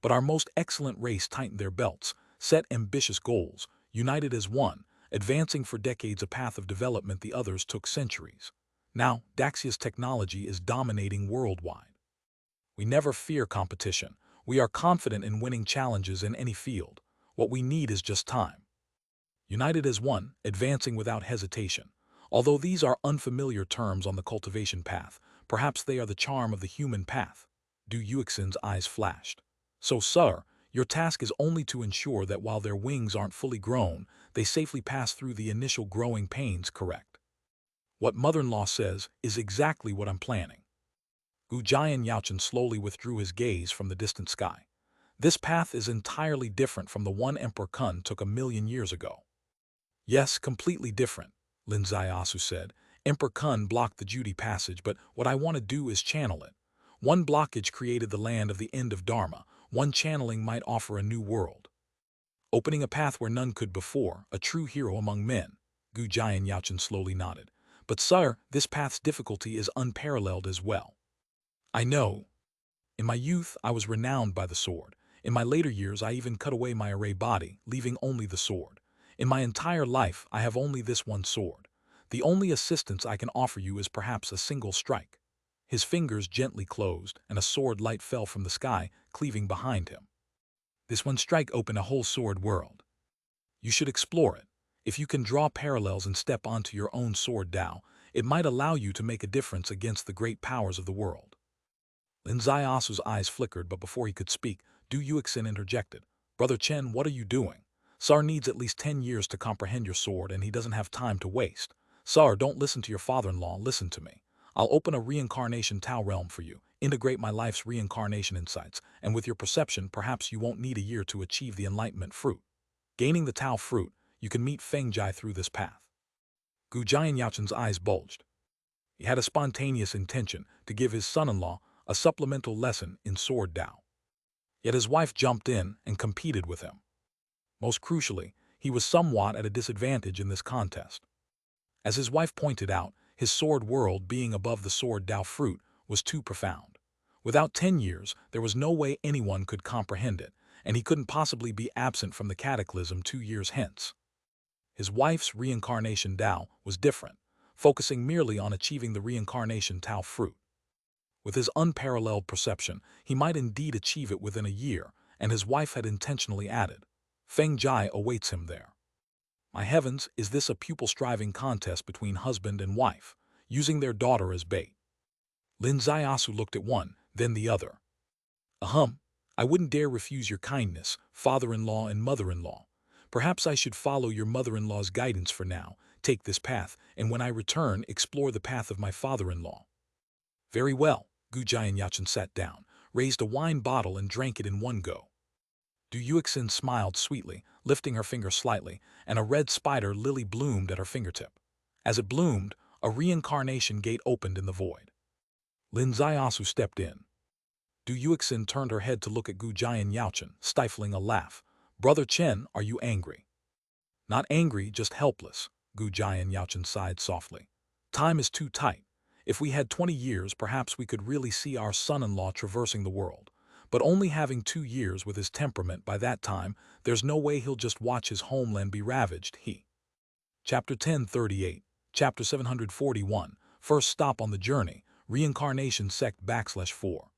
But our most excellent race tightened their belts, set ambitious goals, united as one, advancing for decades a path of development the others took centuries. Now, Daxia's technology is dominating worldwide. We never fear competition. We are confident in winning challenges in any field. What we need is just time. United as one, advancing without hesitation. Although these are unfamiliar terms on the cultivation path, perhaps they are the charm of the human path." Du Yuexin's eyes flashed. "So, sir, your task is only to ensure that while their wings aren't fully grown, they safely pass through the initial growing pains, correct?" "What mother-in-law says is exactly what I'm planning." Gu Jian Yaochen slowly withdrew his gaze from the distant sky. "This path is entirely different from the one Emperor Kun took 1,000,000 years ago." "Yes, completely different," Lin Zaiasu said. "Emperor Kun blocked the Judy passage, but what I want to do is channel it. One blockage created the land of the end of Dharma. One channeling might offer a new world. Opening a path where none could before, a true hero among men." Gu Jian Yaochen slowly nodded. "But sire, this path's difficulty is unparalleled as well. I know. In my youth, I was renowned by the sword. In my later years, I even cut away my array body, leaving only the sword. In my entire life, I have only this one sword. The only assistance I can offer you is perhaps a single strike." His fingers gently closed, and a sword light fell from the sky, cleaving behind him. "This one strike opened a whole sword world. You should explore it. If you can draw parallels and step onto your own sword Tao, it might allow you to make a difference against the great powers of the world." Lin Zaiasu's eyes flickered, but before he could speak, Du Yuexin interjected. "Brother Chen, what are you doing? Sar needs at least 10 years to comprehend your sword, and he doesn't have time to waste. Sar, don't listen to your father-in-law, listen to me. I'll open a reincarnation Tao realm for you, integrate my life's reincarnation insights, and with your perception, perhaps you won't need a year to achieve the enlightenment fruit. Gaining the Tao fruit, you can meet Feng Jai through this path." Gu Jian Yaochen's eyes bulged. He had a spontaneous intention to give his son-in-law a supplemental lesson in sword Tao. Yet his wife jumped in and competed with him. Most crucially, he was somewhat at a disadvantage in this contest. As his wife pointed out, his sword world being above the sword Tao fruit was too profound. Without 10 years, there was no way anyone could comprehend it, and he couldn't possibly be absent from the cataclysm 2 years hence. His wife's reincarnation Tao was different, focusing merely on achieving the reincarnation Tao fruit. With his unparalleled perception, he might indeed achieve it within a year, and his wife had intentionally added, "Feng Jai awaits him there." My heavens, is this a pupil-striving contest between husband and wife, using their daughter as bait? Lin Zaiasu looked at one, then the other. "Ahem, I wouldn't dare refuse your kindness, father-in-law and mother-in-law. Perhaps I should follow your mother-in-law's guidance for now, take this path, and when I return, explore the path of my father-in-law." "Very well." Gu Jian Yachen sat down, raised a wine bottle and drank it in one go. Du Yuexin smiled sweetly, lifting her finger slightly, and a red spider lily bloomed at her fingertip. As it bloomed, a reincarnation gate opened in the void. Lin Zaiasu stepped in. Du Yuexin turned her head to look at Gu Jian Yaochen, stifling a laugh. "Brother Chen, are you angry?" "Not angry, just helpless," Gu Jian Yaochen sighed softly. "Time is too tight. If we had 20 years, perhaps we could really see our son-in-law traversing the world. But only having 2 years with his temperament, by that time, there's no way he'll just watch his homeland be ravaged, he." Chapter 1038, Chapter 741, First Stop on the Journey, Reincarnation Sect /4.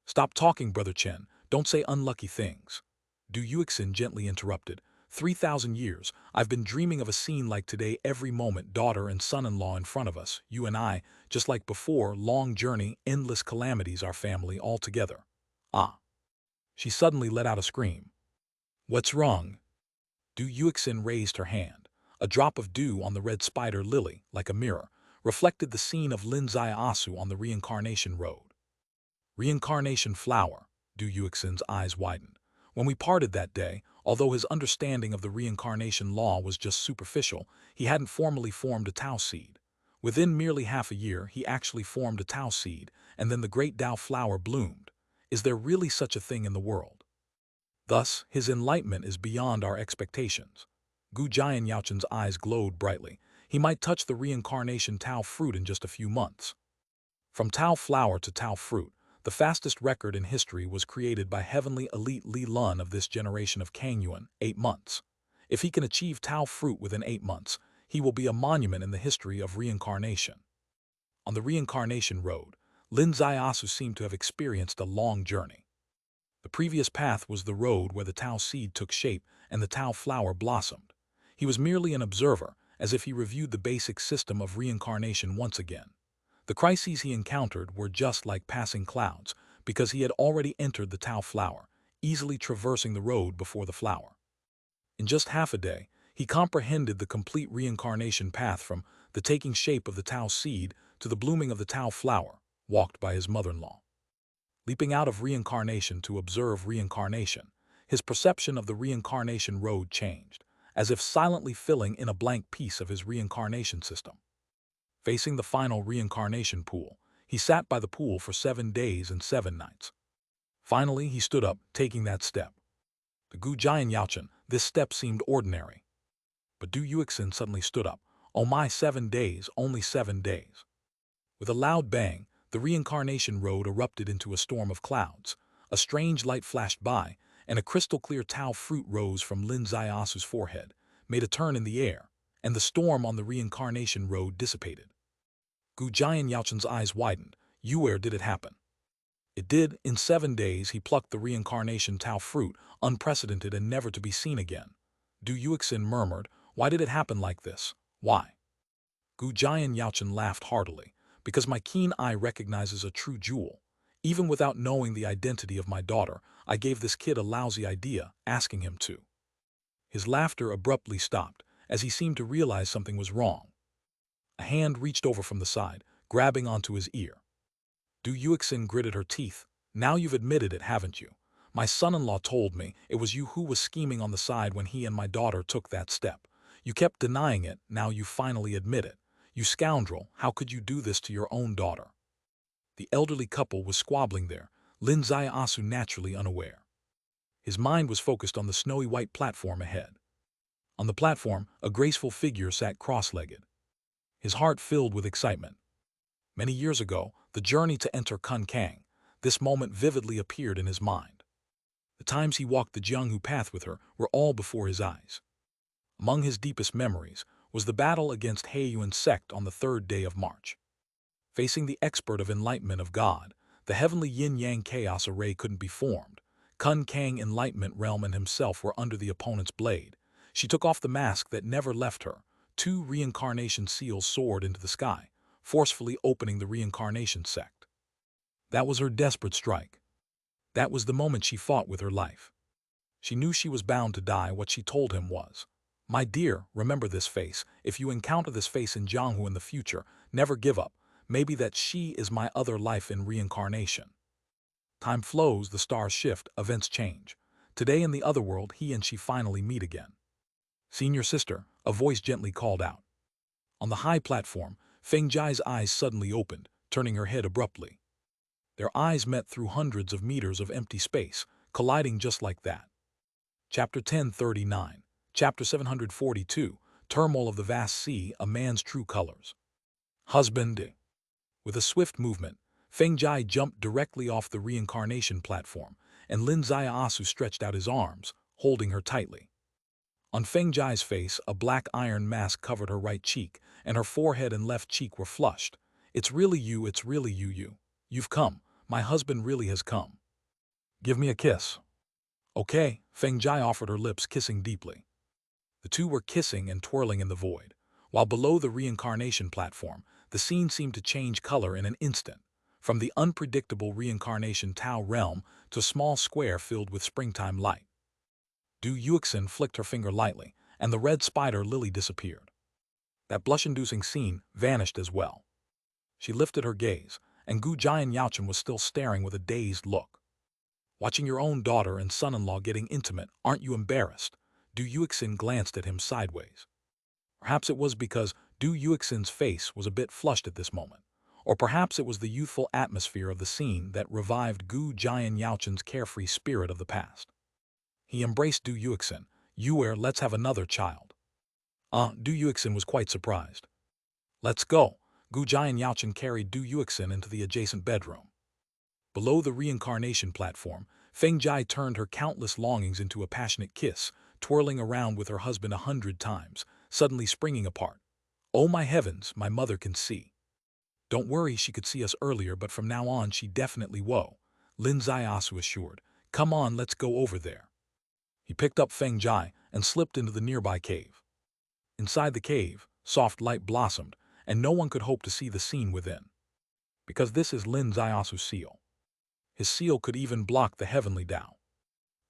"Stop talking, Brother Chen, don't say unlucky things." Du Yuexin gently interrupted. 3,000 years, I've been dreaming of a scene like today every moment, daughter and son-in-law in front of us, you and I, just like before, long journey, endless calamities, our family, all together. Ah. She suddenly let out a scream. "What's wrong?" Du Yuexin raised her hand. A drop of dew on the red spider lily, like a mirror, reflected the scene of Lin Zaiasu on the reincarnation road. "Reincarnation flower," Du Yuexin's eyes widened. "When we parted that day, although his understanding of the reincarnation law was just superficial, he hadn't formally formed a Tao seed. Within merely half a year, he actually formed a Tao seed, and then the great Tao flower bloomed. Is there really such a thing in the world? Thus, his enlightenment is beyond our expectations. Gu Jian Yaochun's eyes glowed brightly. He might touch the reincarnation Tao fruit in just a few months. From Tao flower to Tao fruit, the fastest record in history was created by heavenly elite Li Lun of this generation of Kangyuan, 8 months. If he can achieve Tao fruit within 8 months, he will be a monument in the history of reincarnation. On the reincarnation road, Lin Zaiasu seemed to have experienced a long journey. The previous path was the road where the Tao seed took shape and the Tao flower blossomed. He was merely an observer, as if he reviewed the basic system of reincarnation once again. The crises he encountered were just like passing clouds, because he had already entered the Tao flower, easily traversing the road before the flower. In just half a day, he comprehended the complete reincarnation path from the taking shape of the Tao seed to the blooming of the Tao flower, walked by his mother-in-law. Leaping out of reincarnation to observe reincarnation, his perception of the reincarnation road changed, as if silently filling in a blank piece of his reincarnation system. Facing the final reincarnation pool, he sat by the pool for 7 days and 7 nights. Finally, he stood up, taking that step. To Gu Jian Yaochun, this step seemed ordinary. But Du Yuexin suddenly stood up. Oh my, 7 days, only 7 days. With a loud bang, the reincarnation road erupted into a storm of clouds. A strange light flashed by, and a crystal-clear Tao fruit rose from Lin Zaiasu's forehead, made a turn in the air, and the storm on the reincarnation road dissipated. Gu Jian Yaochun's eyes widened. Where did it happen? It did. In 7 days, he plucked the reincarnation Tao fruit, unprecedented and never to be seen again. Du Yuexin murmured, why did it happen like this? Why? Gu Jian Yaochun laughed heartily. Because my keen eye recognizes a true jewel. Even without knowing the identity of my daughter, I gave this kid a lousy idea, asking him to. His laughter abruptly stopped, as he seemed to realize something was wrong. A hand reached over from the side, grabbing onto his ear. Du Yuexin gritted her teeth. Now you've admitted it, haven't you? My son-in-law told me it was you who was scheming on the side when he and my daughter took that step. You kept denying it, now you finally admit it. You scoundrel, how could you do this to your own daughter? The elderly couple was squabbling there, Lin Zaiasu naturally unaware. His mind was focused on the snowy white platform ahead. On the platform, a graceful figure sat cross-legged. His heart filled with excitement. Many years ago, the journey to enter Kun Kang, this moment vividly appeared in his mind. The times he walked the Jianghu path with her were all before his eyes. Among his deepest memories was the battle against Heiyuan's sect on the 3rd day of March. Facing the expert of enlightenment of God, the heavenly yin-yang chaos array couldn't be formed. Kun Kang enlightenment realm and himself were under the opponent's blade. She took off the mask that never left her. 2 reincarnation seals soared into the sky, forcefully opening the reincarnation sect. That was her desperate strike. That was the moment she fought with her life. She knew she was bound to die. What she told him was, my dear, remember this face. If you encounter this face in Jianghu in the future, never give up. Maybe that she is my other life in reincarnation. Time flows, the stars shift, events change. Today in the other world, he and she finally meet again. Senior sister, a voice gently called out. On the high platform, Feng Jia's eyes suddenly opened, turning her head abruptly. Their eyes met through hundreds of meters of empty space, colliding just like that. Chapter 1039, Chapter 742, Turmoil of the Vast Sea, A Man's True Colors. Husband. With a swift movement, Feng Jia jumped directly off the reincarnation platform, and Lin Zaiasu stretched out his arms, holding her tightly. On Feng Jia's face, a black iron mask covered her right cheek, and her forehead and left cheek were flushed. It's really you, it's really you. You've come. My husband really has come. Give me a kiss. Okay, Feng Jia offered her lips, kissing deeply. The two were kissing and twirling in the void, while below the reincarnation platform, the scene seemed to change color in an instant, from the unpredictable reincarnation Tao realm to a small square filled with springtime light. Du Yuexin flicked her finger lightly, and the red spider lily disappeared. That blush-inducing scene vanished as well. She lifted her gaze, and Gu Jian Yaochun was still staring with a dazed look. Watching your own daughter and son-in-law getting intimate, aren't you embarrassed? Du Yuexin glanced at him sideways. Perhaps it was because Du Yuexin's face was a bit flushed at this moment. Or perhaps it was the youthful atmosphere of the scene that revived Gu Jian Yaochen's carefree spirit of the past. He embraced Du Yuexin. Let's have another child. Du Yuexin was quite surprised. Let's go. Gu Jian Yaochen carried Du Yuexin into the adjacent bedroom. Below the reincarnation platform, Feng Jai turned her countless longings into a passionate kiss, twirling around with her husband 100 times, suddenly springing apart. Oh my heavens, my mother can see. Don't worry, she could see us earlier, but from now on she definitely won't, Lin Ziasu assured. Come on, let's go over there. He picked up Feng Jai and slipped into the nearby cave. Inside the cave, soft light blossomed, and no one could hope to see the scene within. Because this is Lin Ziasu's seal. His seal could even block the heavenly Tao.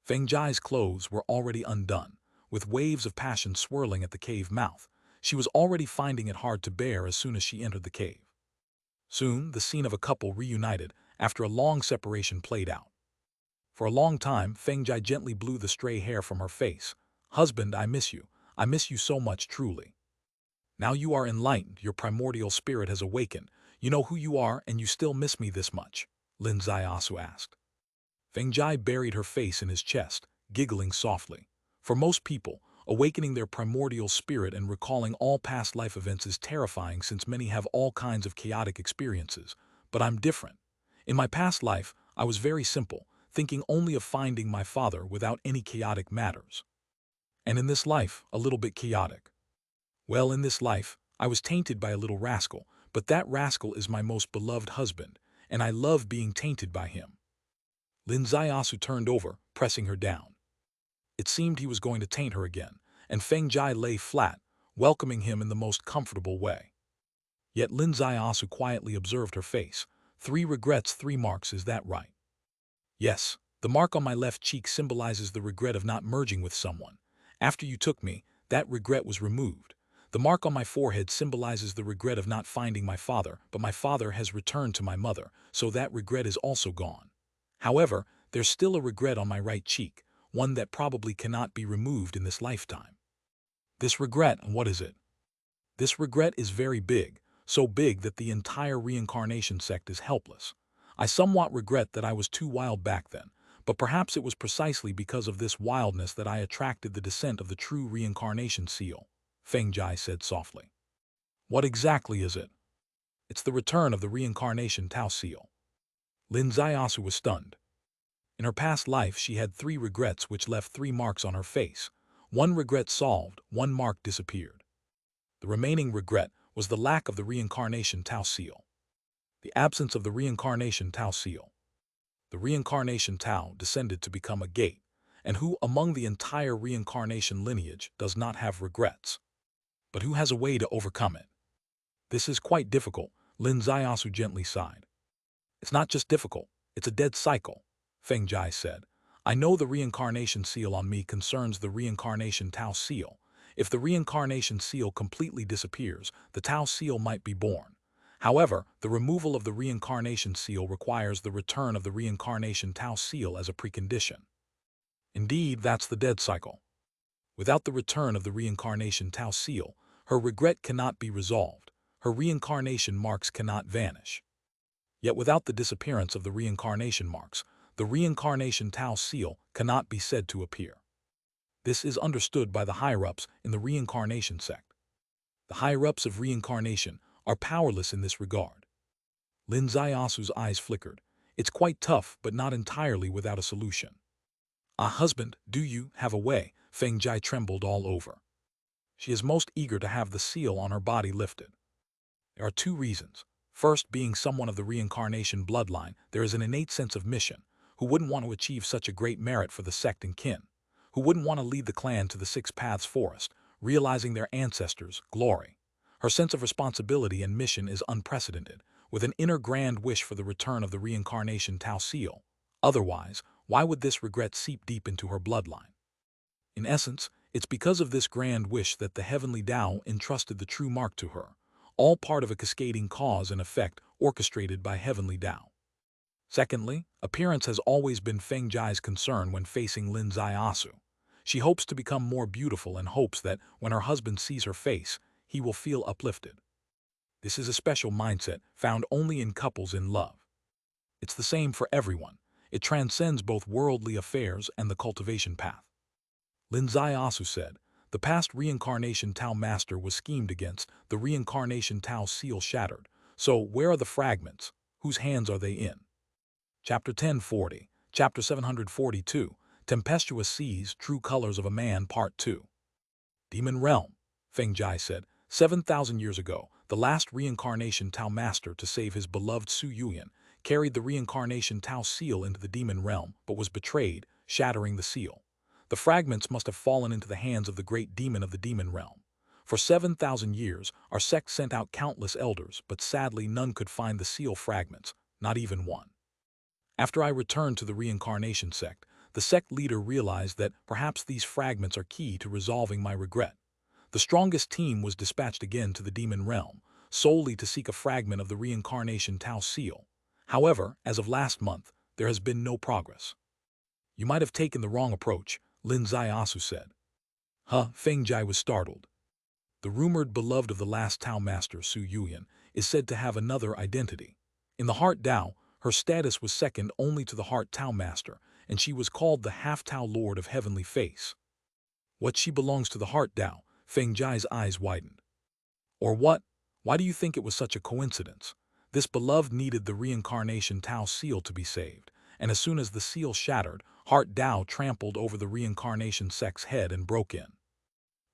Feng Jai's clothes were already undone, with waves of passion swirling at the cave mouth. She was already finding it hard to bear as soon as she entered the cave. Soon, the scene of a couple reunited after a long separation played out. For a long time, Feng Jai gently blew the stray hair from her face. Husband, I miss you. I miss you so much, truly. Now you are enlightened, your primordial spirit has awakened. You know who you are, and you still miss me this much, Lin Ziasu asked. Feng Jai buried her face in his chest, giggling softly. For most people, awakening their primordial spirit and recalling all past life events is terrifying since many have all kinds of chaotic experiences. But I'm different. In my past life, I was very simple, thinking only of finding my father without any chaotic matters. And in this life, a little bit chaotic. Well, in this life, I was tainted by a little rascal, but that rascal is my most beloved husband, and I love being tainted by him. Lin Ziasu turned over, pressing her down. It seemed he was going to taint her again, and Feng Jai lay flat, welcoming him in the most comfortable way. Yet Lin Ziasu quietly observed her face. 3 regrets, 3 marks, is that right? Yes, the mark on my left cheek symbolizes the regret of not merging with someone. After you took me, that regret was removed. The mark on my forehead symbolizes the regret of not finding my father, but my father has returned to my mother, so that regret is also gone. However, there's still a regret on my right cheek, one that probably cannot be removed in this lifetime. This regret, what is it? This regret is very big, so big that the entire reincarnation sect is helpless. I somewhat regret that I was too wild back then, but perhaps it was precisely because of this wildness that I attracted the descent of the true reincarnation seal, Feng Jai said softly. What exactly is it? It's the return of the reincarnation Tao seal. Lin Ziasu was stunned. In her past life, she had 3 regrets which left 3 marks on her face. 1 regret solved, 1 mark disappeared. The remaining regret was the lack of the reincarnation Tao seal. The absence of the reincarnation Tao seal. The reincarnation Tao descended to become a gate, and who among the entire reincarnation lineage does not have regrets? But who has a way to overcome it? This is quite difficult, Lin Ziasu gently sighed. It's not just difficult, it's a dead cycle, Feng Jai said. I know the reincarnation seal on me concerns the reincarnation Tao seal. If the reincarnation seal completely disappears, the Tao seal might be born. However, the removal of the reincarnation seal requires the return of the reincarnation Tao seal as a precondition. Indeed, that's the dead cycle. Without the return of the reincarnation Tao seal, her regret cannot be resolved, her reincarnation marks cannot vanish. Yet without the disappearance of the reincarnation marks, the reincarnation Tao seal cannot be said to appear. This is understood by the higher-ups in the reincarnation sect. The higher-ups of reincarnation are powerless in this regard. Lin Ziasu's eyes flickered. It's quite tough, but not entirely without a solution. Husband, do you have a way? Feng Jai trembled all over. She is most eager to have the seal on her body lifted. There are 2 reasons. First, being someone of the reincarnation bloodline, there is an innate sense of mission. Who wouldn't want to achieve such a great merit for the sect and kin? Who wouldn't want to lead the clan to the 6 Paths Forest, realizing their ancestors' glory? Her sense of responsibility and mission is unprecedented, with an inner grand wish for the return of the reincarnation Tao seal. Otherwise, why would this regret seep deep into her bloodline? In essence, it's because of this grand wish that the heavenly Tao entrusted the true mark to her, all part of a cascading cause and effect orchestrated by heavenly Tao. Secondly, appearance has always been Feng Jai's concern when facing Lin Ziasu. She hopes to become more beautiful and hopes that, when her husband sees her face, he will feel uplifted. This is a special mindset found only in couples in love. It's the same for everyone. It transcends both worldly affairs and the cultivation path. Lin Zaiasu said, the past reincarnation Tao master was schemed against, the reincarnation Tao seal shattered. So where are the fragments? Whose hands are they in? Chapter 1040, Chapter 742, Tempestuous Seas, True Colors of a Man, Part 2. Demon Realm, Feng Jai said, 7,000 years ago, the last reincarnation Tao master to save his beloved Su Yuyan carried the reincarnation Tao seal into the demon realm, but was betrayed, shattering the seal. The fragments must have fallen into the hands of the great demon of the demon realm. For 7,000 years, our sect sent out countless elders, but sadly none could find the seal fragments, not even one. After I returned to the reincarnation sect, the sect leader realized that perhaps these fragments are key to resolving my regret. The strongest team was dispatched again to the demon realm, solely to seek a fragment of the reincarnation Tao seal. However, as of last month, there has been no progress. You might have taken the wrong approach, Lin Zaiasu said. Feng Jai was startled. The rumored beloved of the last Tao master Su Yuyan is said to have another identity. In the Heart Tao, her status was second only to the Heart Tao master, and she was called the Half-Tao Lord of Heavenly Face. What, she belongs to the Heart Tao? Feng Jai's eyes widened. Or what? Why do you think it was such a coincidence? This beloved needed the reincarnation Tao seal to be saved, and as soon as the seal shattered, Heart Tao trampled over the reincarnation sect's head and broke in.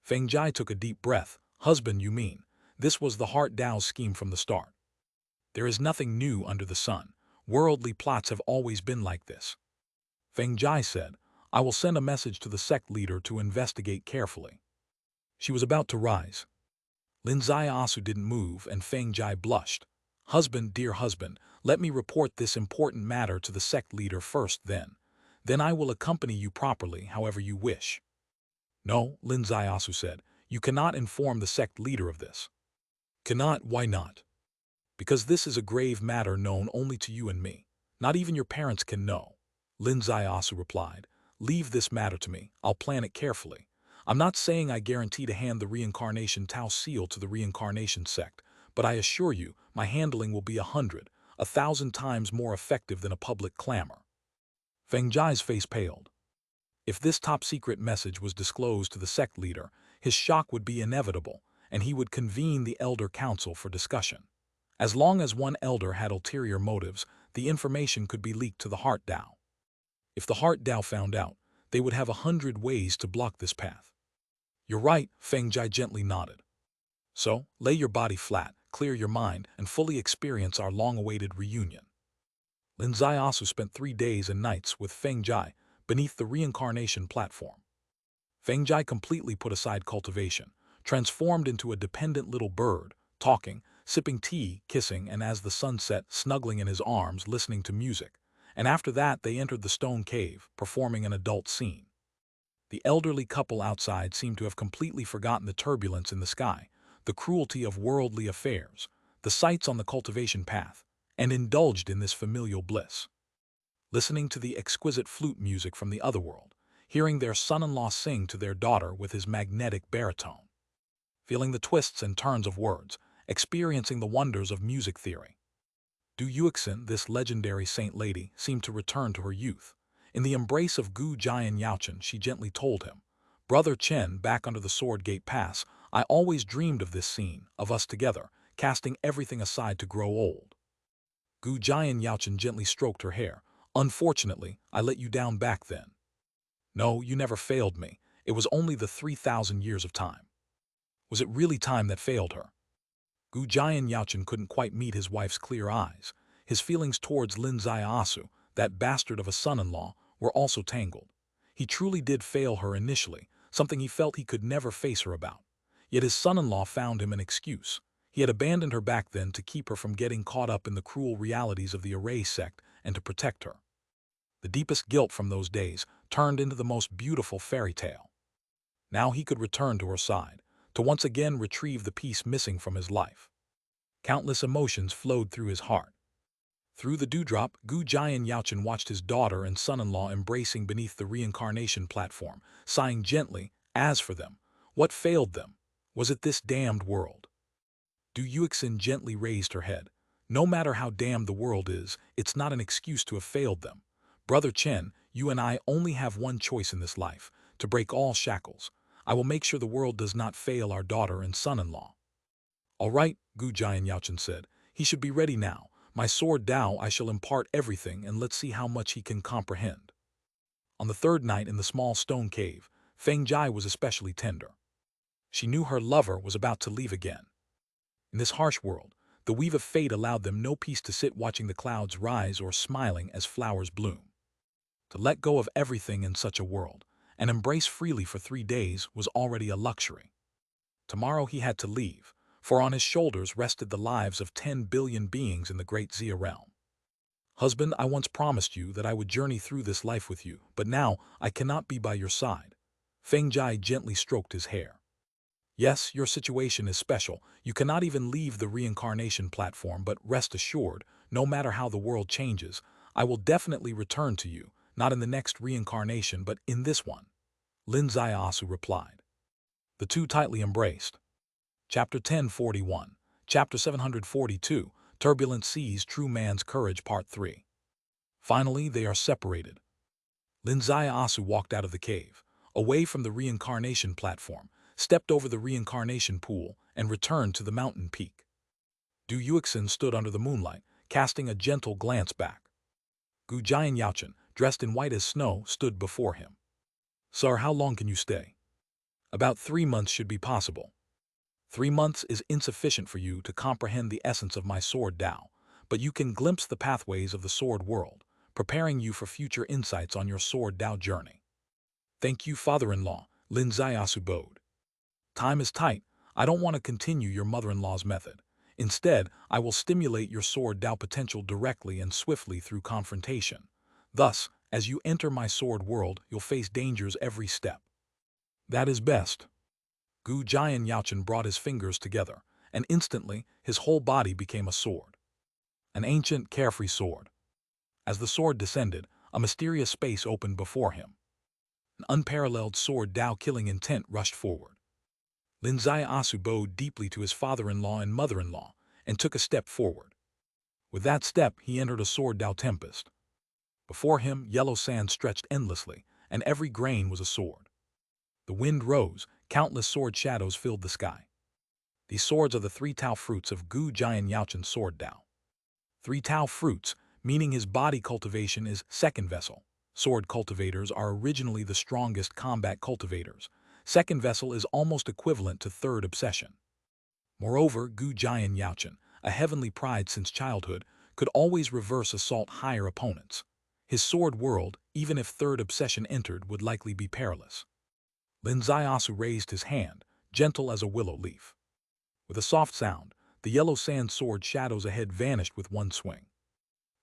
Feng Jai took a deep breath. Husband, you mean? This was the Heart Tao's scheme from the start. There is nothing new under the sun. Worldly plots have always been like this. Feng Jai said, I will send a message to the sect leader to investigate carefully. She was about to rise. Lin Zaiasu didn't move, and Feng Jai blushed. Husband, dear husband, let me report this important matter to the sect leader first, then I will accompany you properly, however you wish. No, Lin Zaiasu said, you cannot inform the sect leader of this. Cannot? Why not? Because this is a grave matter known only to you and me. Not even your parents can know. Lin Zaiasu replied, leave this matter to me, I'll plan it carefully. I'm not saying I guarantee to hand the reincarnation Tao seal to the reincarnation sect, but I assure you my handling will be 100, 1,000 times more effective than a public clamor. Feng Jai's face paled. If this top-secret message was disclosed to the sect leader, his shock would be inevitable, and he would convene the elder council for discussion. As long as one elder had ulterior motives, the information could be leaked to the Heart Tao. If the Heart Tao found out, they would have 100 ways to block this path. You're right, Feng Jai gently nodded. So, lay your body flat, clear your mind, and fully experience our long-awaited reunion. Lin Zaiasu spent 3 days and nights with Feng Jai beneath the reincarnation platform. Feng Jai completely put aside cultivation, transformed into a dependent little bird, talking, sipping tea, kissing, and as the sun set, snuggling in his arms, listening to music. And after that, they entered the stone cave, performing an adult scene. The elderly couple outside seemed to have completely forgotten the turbulence in the sky, the cruelty of worldly affairs, the sights on the cultivation path, and indulged in this familial bliss. Listening to the exquisite flute music from the otherworld, hearing their son-in-law sing to their daughter with his magnetic baritone, feeling the twists and turns of words, experiencing the wonders of music theory. Du Yuxin, this legendary saint lady, seemed to return to her youth. In the embrace of Gu Jian Yaochen, she gently told him, Brother Chen, back under the Sword Gate Pass, I always dreamed of this scene, of us together, casting everything aside to grow old. Gu Jian Yaochen gently stroked her hair. Unfortunately, I let you down back then. No, you never failed me. It was only the 3,000 years of time. Was it really time that failed her? Gu Jian Yaochen couldn't quite meet his wife's clear eyes. His feelings towards Lin Zaiasu, that bastard of a son-in-law, were also tangled. He truly did fail her initially, something he felt he could never face her about. Yet his son-in-law found him an excuse. He had abandoned her back then to keep her from getting caught up in the cruel realities of the Array sect and to protect her. The deepest guilt from those days turned into the most beautiful fairy tale. Now he could return to her side, to once again retrieve the piece missing from his life. Countless emotions flowed through his heart. Through the dewdrop, Gu Jian Yaochen watched his daughter and son-in-law embracing beneath the reincarnation platform, sighing gently, as for them, what failed them? Was it this damned world? Du Yuexin gently raised her head. No matter how damned the world is, it's not an excuse to have failed them. Brother Chen, you and I only have one choice in this life, to break all shackles. I will make sure the world does not fail our daughter and son-in-law. All right, Gu Jianyao said. He should be ready now. My sword Dao I shall impart everything, and let's see how much he can comprehend. On the third night in the small stone cave, Feng Jai was especially tender. She knew her lover was about to leave again. In this harsh world, the weave of fate allowed them no peace to sit watching the clouds rise or smiling as flowers bloom. To let go of everything in such a world, and embrace freely for 3 days, was already a luxury. Tomorrow he had to leave, for on his shoulders rested the lives of 10 billion beings in the great Xia realm. Husband, I once promised you that I would journey through this life with you, but now I cannot be by your side. Feng Jai gently stroked his hair. Yes, your situation is special. You cannot even leave the reincarnation platform, but rest assured, no matter how the world changes, I will definitely return to you, not in the next reincarnation, but in this one. Lin Ziasu replied. The two tightly embraced. Chapter 1041, Chapter 742, Turbulent Seas, True Man's Courage, Part 3. Finally, they are separated. Lin Ziasu walked out of the cave, away from the reincarnation platform, stepped over the reincarnation pool, and returned to the mountain peak. Du Yuexin stood under the moonlight, casting a gentle glance back. Gu Jianyao, dressed in white as snow, stood before him. Sir, how long can you stay? About 3 months should be possible. 3 months is insufficient for you to comprehend the essence of my sword Dao, but you can glimpse the pathways of the sword world, preparing you for future insights on your sword Dao journey. Thank you, father-in-law, Lin Ziasu bowed. Time is tight. I don't want to continue your mother-in-law's method. Instead, I will stimulate your sword Dao potential directly and swiftly through confrontation. Thus, as you enter my sword world, you'll face dangers every step. That is best. Gu Jianyao brought his fingers together, and instantly his whole body became a sword. An ancient, carefree sword. As the sword descended, a mysterious space opened before him. An unparalleled sword Dao killing intent rushed forward. Lin Ziasu bowed deeply to his father-in-law and mother-in-law, and took a step forward. With that step, he entered a sword Dao tempest. Before him, yellow sand stretched endlessly, and every grain was a sword. The wind rose, countless sword shadows filled the sky. These swords are the 3 Tao fruits of Gu Jianyao's sword Dao. 3 Tao fruits, meaning his body cultivation is second vessel. Sword cultivators are originally the strongest combat cultivators. Second vessel is almost equivalent to third obsession. Moreover, Gu Jianyao, a heavenly pride since childhood, could always reverse assault higher opponents. His sword world, even if third obsession entered, would likely be perilous. Lin Ziasu raised his hand, gentle as a willow leaf. With a soft sound, the yellow sand sword shadows ahead vanished with one swing.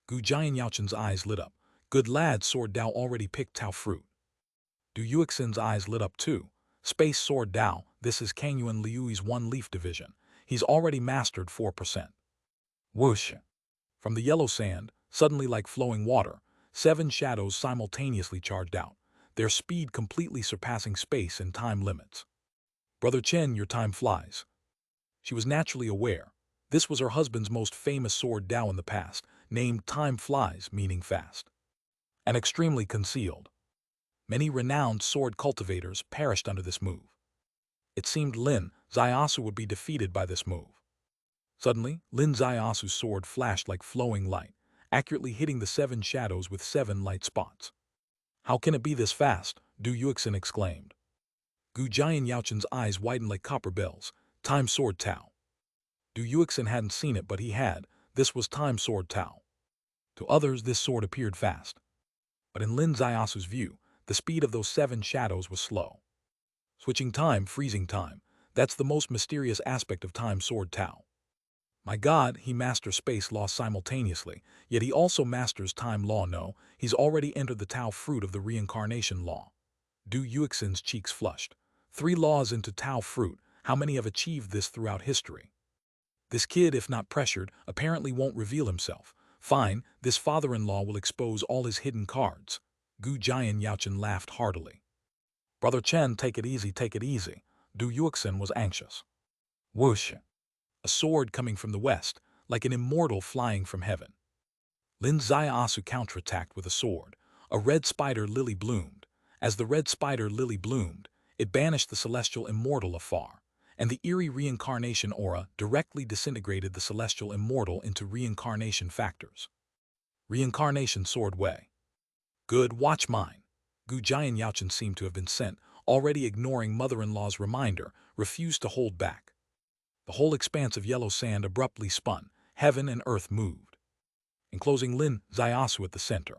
Gu Jianyao's eyes lit up. Good lad, sword Dao already picked Tao fruit. Du Yuexin's eyes lit up too. Space sword Dao, this is Kangyuan Liu's one-leaf division. He's already mastered 4%. Whoosh! From the yellow sand, suddenly like flowing water, 7 shadows simultaneously charged out, their speed completely surpassing space and time limits. Brother Chen, your time flies. She was naturally aware. This was her husband's most famous sword Dao in the past, named Time Flies, meaning fast. And extremely concealed. Many renowned sword cultivators perished under this move. It seemed Lin Ziasu would be defeated by this move. Suddenly, Lin Ziasu's sword flashed like flowing light, accurately hitting the 7 shadows with 7 light spots. How can it be this fast? Du Yuexin exclaimed. Gu Jianyao's eyes widened like copper bells. Time sword Tao. Du Yuexin hadn't seen it, but he had. This was time sword Tao. To others, this sword appeared fast. But in Lin Ziasu's view, the speed of those 7 shadows was slow. Switching time, freezing time. That's the most mysterious aspect of time sword Tao. My God, he masters space law simultaneously, yet he also masters time law. No, he's already entered the Tao fruit of the reincarnation law. Du Yuexin's cheeks flushed. 3 laws into Tao fruit, how many have achieved this throughout history? This kid, if not pressured, apparently won't reveal himself. Fine, this father-in-law will expose all his hidden cards. Gu Jianyao laughed heartily. Brother Chen, take it easy, take it easy. Du Yuxin was anxious. Whoosh! A sword coming from the west, like an immortal flying from heaven. Lin Zaiasu counterattacked with a sword. A red spider lily bloomed. As the red spider lily bloomed, it banished the celestial immortal afar, and the eerie reincarnation aura directly disintegrated the celestial immortal into reincarnation factors. Reincarnation sword way. Good, watch mine. Gu Jian Yaochen seemed to have been sent, already ignoring mother-in-law's reminder, refused to hold back. The whole expanse of yellow sand abruptly spun, heaven and earth moved, enclosing Lin Zaiasu at the center.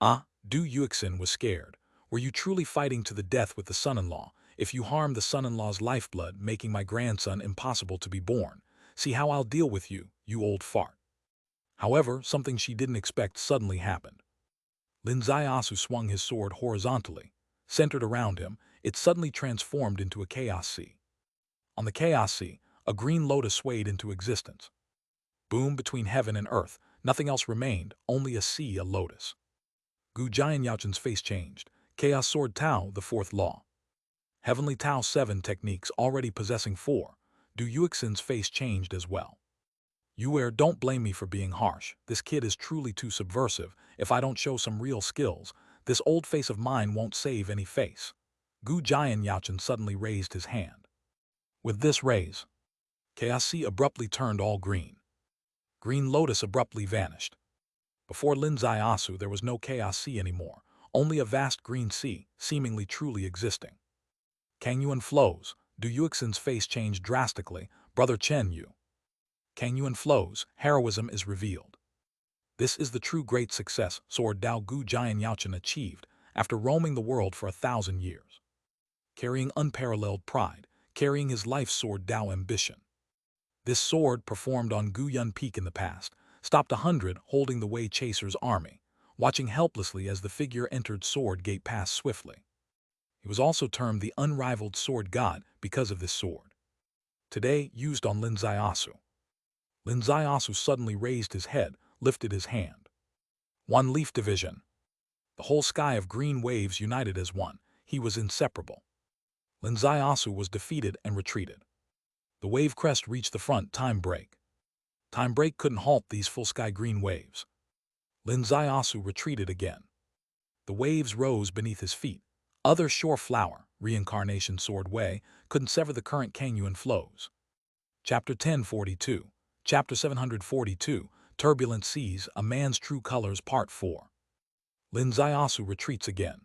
Ah, Du Yuxin was scared. Were you truly fighting to the death with the son-in-law? If you harm the son-in-law's lifeblood, making my grandson impossible to be born, see how I'll deal with you, you old fart. However, something she didn't expect suddenly happened. Lin Zaiasu swung his sword horizontally. Centered around him, it suddenly transformed into a chaos sea. On the chaos sea, a green lotus swayed into existence. Boom, between heaven and earth, nothing else remained, only a sea, a lotus. Gu Jian Yaochen's face changed. Chaos Sword Tao, the fourth law. Heavenly Tao 7 techniques already possessing 4. Du Yuxin's face changed as well. Don't blame me for being harsh. This kid is truly too subversive. If I don't show some real skills, this old face of mine won't save any face. Gu Jian Yaochen suddenly raised his hand. With this raise, Chaos Sea abruptly turned all green. Green Lotus abruptly vanished. Before Lin Zaiasu there was no Chaos Sea anymore, only a vast green sea, seemingly truly existing. Kang Yuan flows. Du Yuxin's face changed drastically. Brother Chen Yu. Kang Yuan flows. Heroism is revealed. This is the true great success Sword Dao Gu Jian Yaochen achieved after roaming the world for 1,000 years. Carrying unparalleled pride, carrying his life Sword Dao ambition. This sword, performed on Guyun Peak in the past, stopped 100 holding the Wei Chaser's army, watching helplessly as the figure entered Sword Gate Pass swiftly. He was also termed the unrivaled sword god because of this sword. Today, used on Lin Zaiasu. Lin Zaiasu suddenly raised his head, lifted his hand. One leaf division. The whole sky of green waves united as one. He was inseparable. Lin Zaiasu was defeated and retreated. The wave crest reached the front. Time break. Time break couldn't halt these full sky green waves. Lin Zaiasu retreated again. The waves rose beneath his feet. Other shore flower, reincarnation sword way, couldn't sever the current Kang Yuan flows. Chapter 1042. Chapter 742. Turbulent Seas, A Man's True Colors Part 4. Lin Zaiasu retreats again.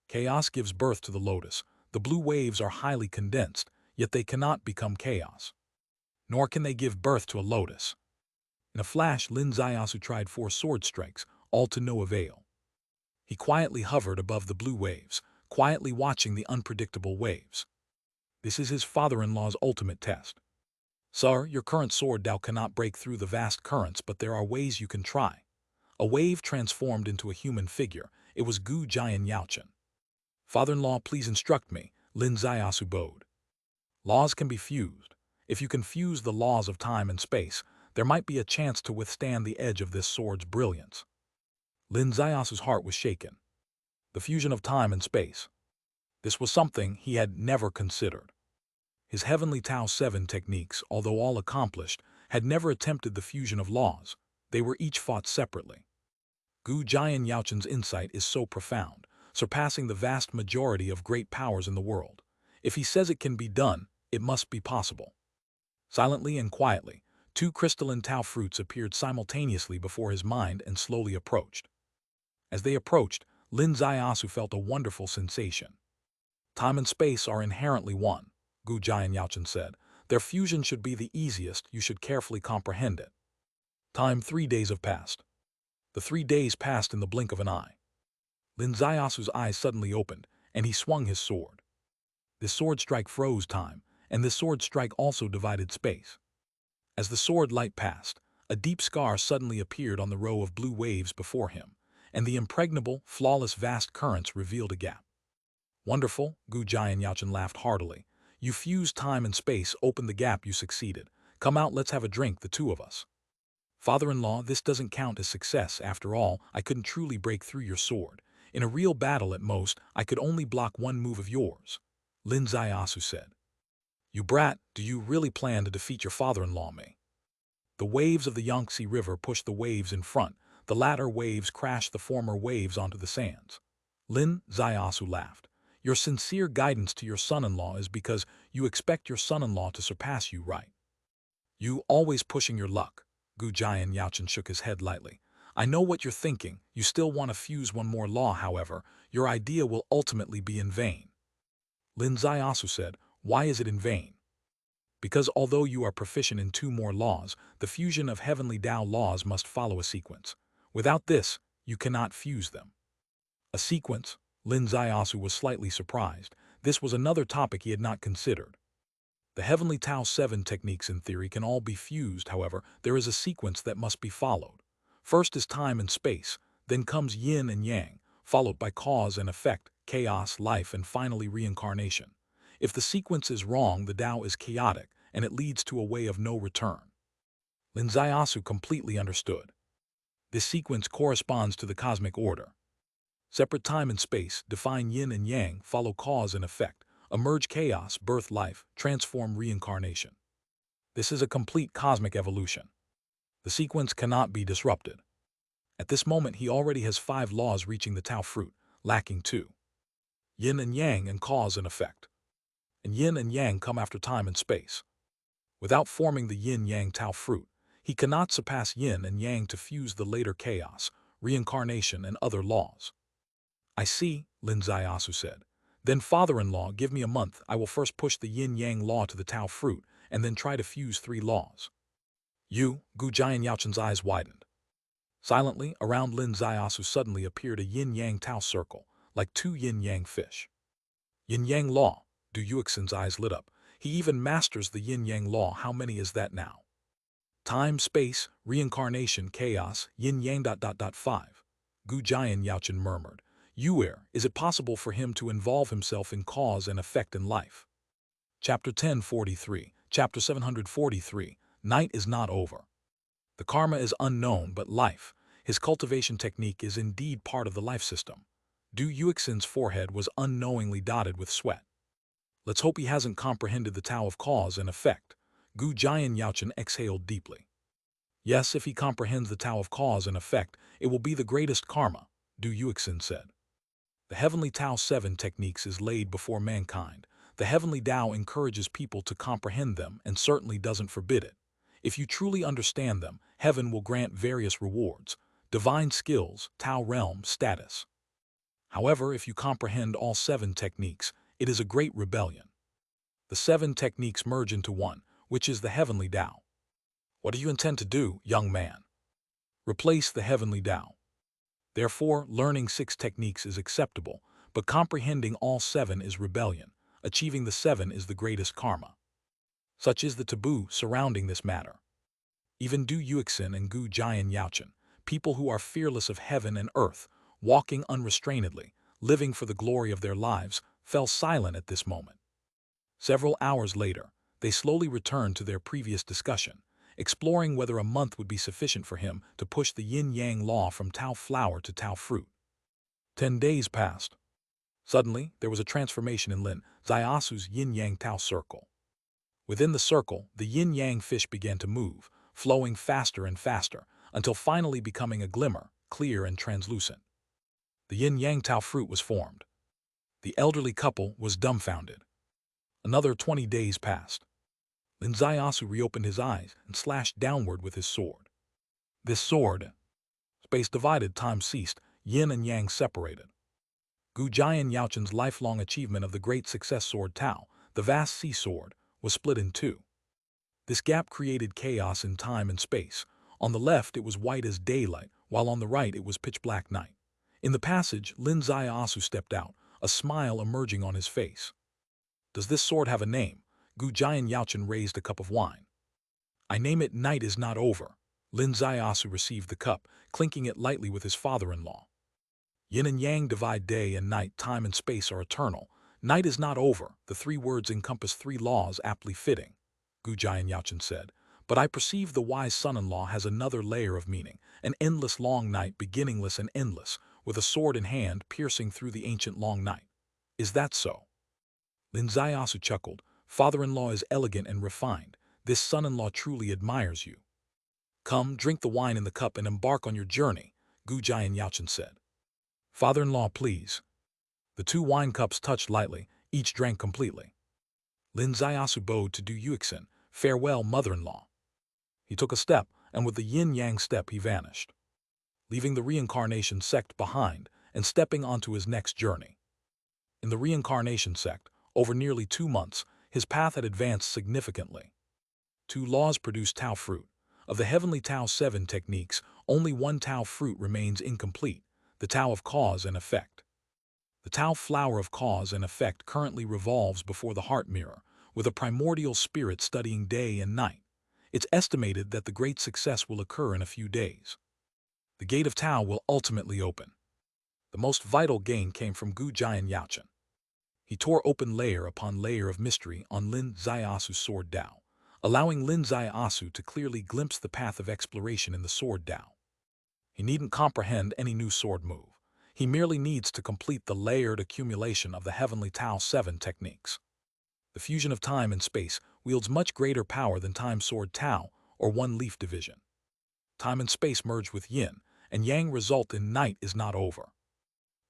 Chaos gives birth to the lotus. The blue waves are highly condensed, yet they cannot become chaos. Nor can they give birth to a lotus. In a flash, Lin Zaiasu tried 4 sword strikes, all to no avail. He quietly hovered above the blue waves, quietly watching the unpredictable waves. This is his father-in-law's ultimate test. Sir, your current sword Dao cannot break through the vast currents, but there are ways you can try. A wave transformed into a human figure. It was Gu Jian Yaochen. Father-in-law, please instruct me, Lin Zaiasu bowed. Laws can be fused. If you can fuse the laws of time and space, there might be a chance to withstand the edge of this sword's brilliance. Lin Zaiasu's heart was shaken. The fusion of time and space. This was something he had never considered. His Heavenly Tao 7 techniques, although all accomplished, had never attempted the fusion of laws. They were each fought separately. Gu Jian Yaochen's insight is so profound, surpassing the vast majority of great powers in the world. If he says it can be done, it must be possible. Silently and quietly, 2 crystalline Tao fruits appeared simultaneously before his mind and slowly approached. As they approached, Lin Zaiasu felt a wonderful sensation. Time and space are inherently one, Gu Jian Yaochen said. Their fusion should be the easiest, you should carefully comprehend it. Time 3 days have passed. The 3 days passed in the blink of an eye. Lin Zaiasu's eyes suddenly opened, and he swung his sword. This sword strike froze time, and this sword strike also divided space. As the sword light passed, a deep scar suddenly appeared on the row of blue waves before him, and the impregnable, flawless vast currents revealed a gap. Wonderful, Gu Jian Yaochen laughed heartily. You fused time and space, opened the gap, you succeeded. Come out, let's have a drink, the 2 of us. Father-in-law, this doesn't count as success. After all, I couldn't truly break through your sword. In a real battle at most, I could only block 1 move of yours. Lin Zaiasu said. You brat, do you really plan to defeat your father-in-law me? The waves of the Yangtze River pushed the waves in front. The latter waves crashed the former waves onto the sands. Lin Zaiasu laughed. Your sincere guidance to your son-in-law is because you expect your son-in-law to surpass you, right? You always pushing your luck. Gu Jian Yaochen shook his head lightly. I know what you're thinking. You still want to fuse one more law, however. Your idea will ultimately be in vain. Lin Zaiasu said, why is it in vain? Because although you are proficient in 2 more laws, the fusion of heavenly Tao laws must follow a sequence. Without this, you cannot fuse them. A sequence? Lin Zaiasu was slightly surprised. This was another topic he had not considered. The heavenly Tao 7 techniques in theory can all be fused, however, there is a sequence that must be followed. First is time and space, then comes yin and yang, followed by cause and effect, chaos, life, and finally reincarnation. If the sequence is wrong, the Tao is chaotic, and it leads to a way of no return. Lin Zaiasu completely understood. This sequence corresponds to the cosmic order. Separate time and space, define yin and yang, follow cause and effect, emerge chaos, birth life, transform reincarnation. This is a complete cosmic evolution. The sequence cannot be disrupted. At this moment, he already has 5 laws reaching the Tao fruit, lacking 2. Yin and yang and cause and effect. And yin and yang come after time and space. Without forming the yin-yang Tao fruit, he cannot surpass yin and yang to fuse the later chaos, reincarnation, and other laws. I see, Lin Zaiasu said. Then father-in-law, give me a month. I will first push the yin-yang law to the Tao fruit, and then try to fuse 3 laws. Gu Jian Yaochen's eyes widened. Silently, around Lin Zaiasu suddenly appeared a yin-yang Tao circle, like 2 yin-yang fish. Yin-yang law, Du Yuxin's eyes lit up. He even masters the yin-yang law. How many is that now? Time, space, reincarnation, chaos, yin-yang ... 5. Gu Jian Yaochen murmured. Yuer, is it possible for him to involve himself in cause and effect in life? Chapter 1043, Chapter 743, Night is not over. The karma is unknown, but life, his cultivation technique is indeed part of the life system. Du Yuxin's forehead was unknowingly dotted with sweat. Let's hope he hasn't comprehended the Tao of cause and effect. Gu Jian Yaochen exhaled deeply. Yes, if he comprehends the Tao of cause and effect, it will be the greatest karma, Du Yuxin said. The heavenly Tao 7 techniques is laid before mankind. The heavenly Tao encourages people to comprehend them and certainly doesn't forbid it. If you truly understand them, heaven will grant various rewards, divine skills, Tao realm, status. However, if you comprehend all 7 techniques, it is a great rebellion. The 7 techniques merge into one, which is the heavenly Tao. What do you intend to do, young man? Replace the heavenly Tao. Therefore, learning 6 techniques is acceptable, but comprehending all 7 is rebellion. Achieving the 7 is the greatest karma. Such is the taboo surrounding this matter. Even Du Yuxin and Gu Jian Yaochen, people who are fearless of heaven and earth, walking unrestrainedly, living for the glory of their lives, fell silent at this moment. Several hours later, they slowly returned to their previous discussion, exploring whether a month would be sufficient for him to push the yin-yang law from Tao flower to Tao fruit. 10 days passed. Suddenly, there was a transformation in Lin Zaiasu's yin-yang Tao circle. Within the circle, the yin-yang fish began to move, flowing faster and faster, until finally becoming a glimmer, clear and translucent. The yin-yang Tao fruit was formed. The elderly couple was dumbfounded. Another 20 days passed. Lin Zaiasu reopened his eyes and slashed downward with his sword. This sword, space divided, time ceased, yin and yang separated. Gu Jian Yaochen's lifelong achievement of the great success sword Tao, the vast sea sword, was split in 2. This gap created chaos in time and space. On the left it was white as daylight, while on the right it was pitch black night. In the passage, Lin Zaiasu stepped out, a smile emerging on his face. Does this sword have a name? Gu Jian Yaochen raised a cup of wine. I name it Night is not over. Lin Zaiasu received the cup, clinking it lightly with his father-in-law. Yin and yang divide day and night, time and space are eternal. Night is not over. The 3 words encompass 3 laws aptly fitting, Gu Jian Yaochen said. But I perceive the wise son-in-law has another layer of meaning, an endless long night, beginningless and endless, with a sword in hand piercing through the ancient long night. Is that so? Lin Zaiasu chuckled. Father-in-law is elegant and refined. This son-in-law truly admires you. Come, drink the wine in the cup and embark on your journey, Gu Jian Yaochen said. Father-in-law, please. The two wine cups touched lightly, each drank completely. Lin Zaiasu bowed to Du Yuxin. Farewell, mother-in-law. He took a step, and with the yin-yang step he vanished, leaving the reincarnation sect behind and stepping onto his next journey. In the reincarnation sect, over nearly 2 months, his path had advanced significantly. 2 laws produce Tao fruit. Of the heavenly Tao 7 techniques, only one Tao fruit remains incomplete, the Tao of cause and effect. The Tao flower of cause and effect currently revolves before the heart mirror, with a primordial spirit studying day and night. It's estimated that the great success will occur in a few days. The gate of Tao will ultimately open. The most vital gain came from Gu Jian Yaochen. He tore open layer upon layer of mystery on Lin Zaiasu's sword Dao, allowing Lin Zaiasu to clearly glimpse the path of exploration in the sword Dao. He needn't comprehend any new sword move. He merely needs to complete the layered accumulation of the heavenly Tao 7 techniques. The fusion of time and space wields much greater power than time sword Tao or one-leaf division. Time and space merge with yin, and yang result in night is not over.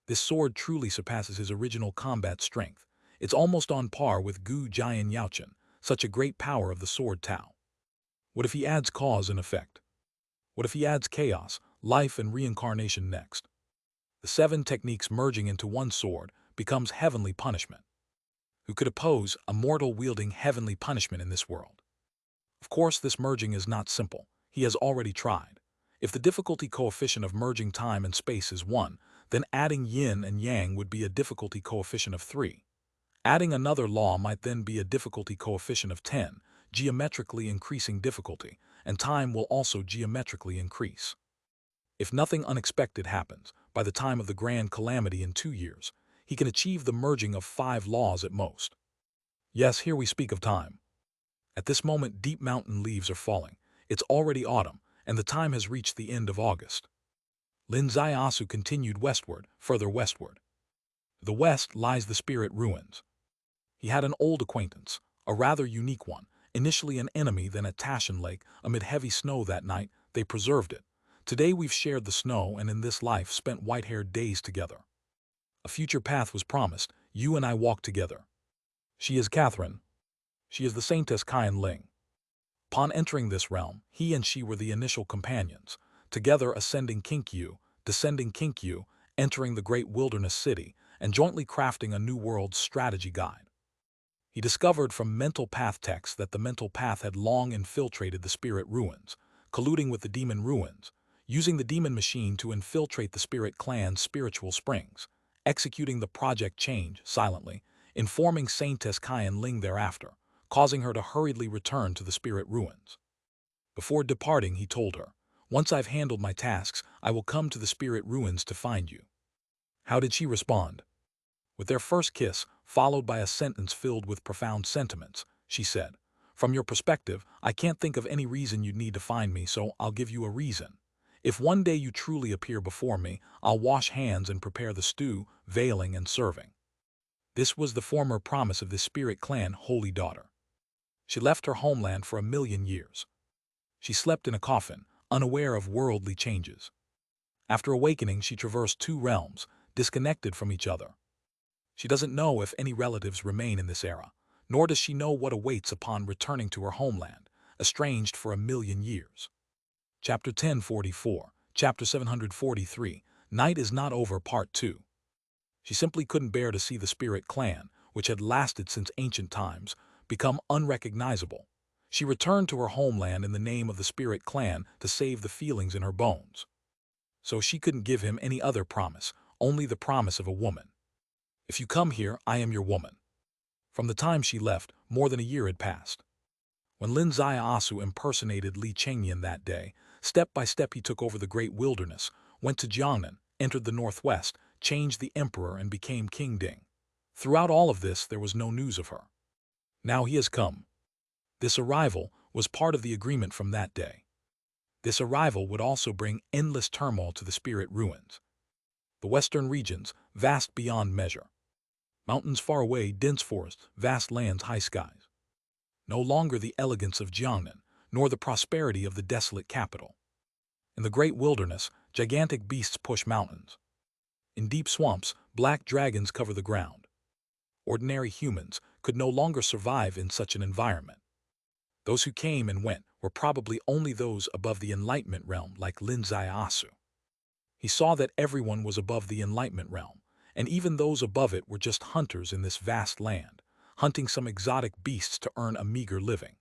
This sword truly surpasses his original combat strength. It's almost on par with Gu Jian Yaochen, such a great power of the sword Tao. What if he adds cause and effect? What if he adds chaos, life, and reincarnation next? The 7 techniques merging into one sword becomes heavenly punishment. Who could oppose a mortal wielding heavenly punishment in this world? Of course, this merging is not simple. He has already tried. If the difficulty coefficient of merging time and space is 1, then adding yin and yang would be a difficulty coefficient of 3. Adding another law might then be a difficulty coefficient of 10, geometrically increasing difficulty, and time will also geometrically increase. If nothing unexpected happens, by the time of the grand calamity in 2 years, he can achieve the merging of 5 laws at most. Yes, here we speak of time. At this moment, deep mountain leaves are falling. It's already autumn, and the time has reached the end of August. Lin Zaiasu continued westward, further westward. To the west lies the spirit ruins. He had an old acquaintance, a rather unique one, initially an enemy, then at Tashan Lake, amid heavy snow that night, they preserved it. Today we've shared the snow and in this life spent white-haired days together. A future path was promised, you and I walked together. She is Catherine. She is the Saintess Qian Ling. Upon entering this realm, he and she were the initial companions, together ascending Kinkyu, descending Kinkyu, entering the great wilderness city, and jointly crafting a new world strategy guide. He discovered from mental path texts that the mental path had long infiltrated the spirit ruins, colluding with the demon ruins, using the demon machine to infiltrate the spirit clan's spiritual springs, executing the project change silently, informing Saintess Qian Ling thereafter, causing her to hurriedly return to the spirit ruins. Before departing, he told her, "Once I've handled my tasks, I will come to the spirit ruins to find you." How did she respond? With their first kiss, followed by a sentence filled with profound sentiments, she said, "From your perspective, I can't think of any reason you'd need to find me, so I'll give you a reason. If one day you truly appear before me, I'll wash hands and prepare the stew, veiling and serving." This was the former promise of this spirit clan holy daughter. She left her homeland for 1,000,000 years. She slept in a coffin, unaware of worldly changes. After awakening, she traversed 2 realms, disconnected from each other. She doesn't know if any relatives remain in this era, nor does she know what awaits upon returning to her homeland, estranged for 1,000,000 years. Chapter 1044, Chapter 743, Night is Not Over Part 2. She simply couldn't bear to see the spirit clan, which had lasted since ancient times, become unrecognizable. She returned to her homeland in the name of the spirit clan to save the feelings in her bones. So she couldn't give him any other promise, only the promise of a woman. "If you come here, I am your woman." From the time she left, more than a year had passed. When Lin Zaiasu impersonated Li Chengyan that day, step by step he took over the great wilderness, went to Jiangnan, entered the northwest, changed the emperor and became King Ding. Throughout all of this, there was no news of her. Now he has come. This arrival was part of the agreement from that day. This arrival would also bring endless turmoil to the spirit ruins. The western regions, vast beyond measure. Mountains far away, dense forests, vast lands, high skies. No longer the elegance of Jiangnan, nor the prosperity of the desolate capital. In the great wilderness, gigantic beasts push mountains. In deep swamps, black dragons cover the ground. Ordinary humans could no longer survive in such an environment. Those who came and went were probably only those above the Enlightenment realm, like Lin Zaiasu. He saw that everyone was above the Enlightenment realm, and even those above it were just hunters in this vast land, hunting some exotic beasts to earn a meager living.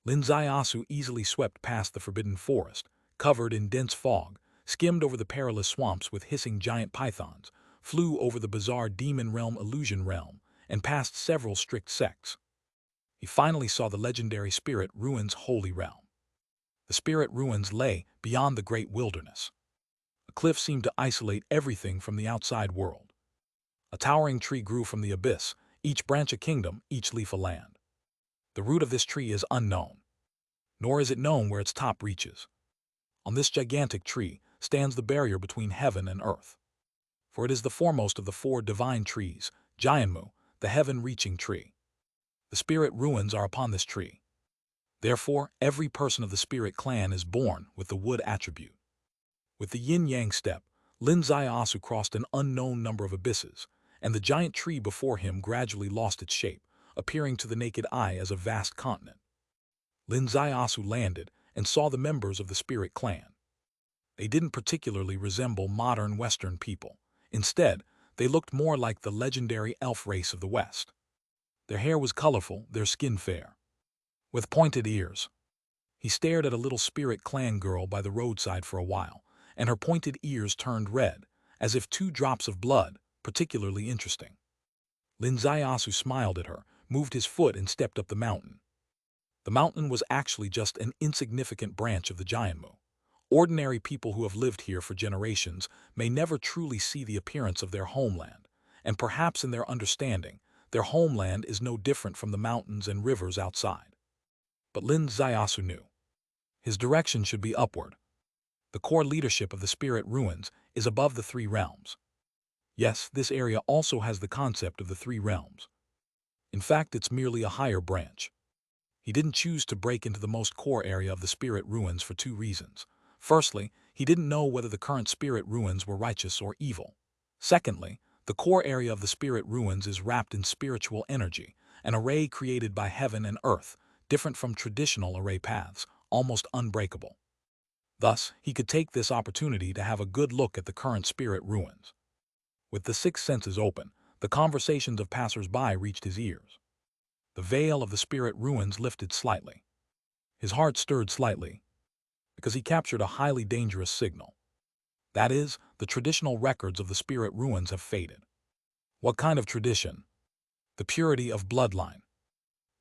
Lin Zaiasu easily swept past the forbidden forest, covered in dense fog, skimmed over the perilous swamps with hissing giant pythons, flew over the bizarre demon realm, illusion realm, and past several strict sects. He finally saw the legendary Spirit Ruins holy realm. The Spirit Ruins lay beyond the great wilderness. A cliff seemed to isolate everything from the outside world. A towering tree grew from the abyss, each branch a kingdom, each leaf a land. The root of this tree is unknown, nor is it known where its top reaches. On this gigantic tree stands the barrier between heaven and earth. For it is the foremost of the 4 divine trees, Jianmu, the heaven-reaching tree. The spirit ruins are upon this tree. Therefore, every person of the spirit clan is born with the wood attribute. With the yin-yang step, Lin Zaiasu crossed an unknown number of abysses, and the giant tree before him gradually lost its shape, appearing to the naked eye as a vast continent. Lin Zaiasu landed and saw the members of the spirit clan. They didn't particularly resemble modern Western people. Instead, they looked more like the legendary elf race of the West. Their hair was colorful, their skin fair, with pointed ears. He stared at a little spirit clan girl by the roadside for a while, and her pointed ears turned red, as if 2 drops of blood, particularly interesting. Lin Zaiasu smiled at her, moved his foot and stepped up the mountain. The mountain was actually just an insignificant branch of the Jianmu. Ordinary people who have lived here for generations may never truly see the appearance of their homeland, and perhaps in their understanding, their homeland is no different from the mountains and rivers outside. But Lin Zaiasu knew. His direction should be upward. The core leadership of the spirit ruins is above the 3 realms. Yes, this area also has the concept of the 3 realms. In fact, it's merely a higher branch. He didn't choose to break into the most core area of the spirit ruins for 2 reasons. Firstly, he didn't know whether the current spirit ruins were righteous or evil. Secondly, the core area of the spirit ruins is wrapped in spiritual energy, an array created by heaven and earth, different from traditional array paths, almost unbreakable. Thus, he could take this opportunity to have a good look at the current spirit ruins. With the 6 senses open, the conversations of passers-by reached his ears. The veil of the spirit ruins lifted slightly. His heart stirred slightly, because he captured a highly dangerous signal. That is, the traditional records of the spirit ruins have faded. What kind of tradition? The purity of bloodline.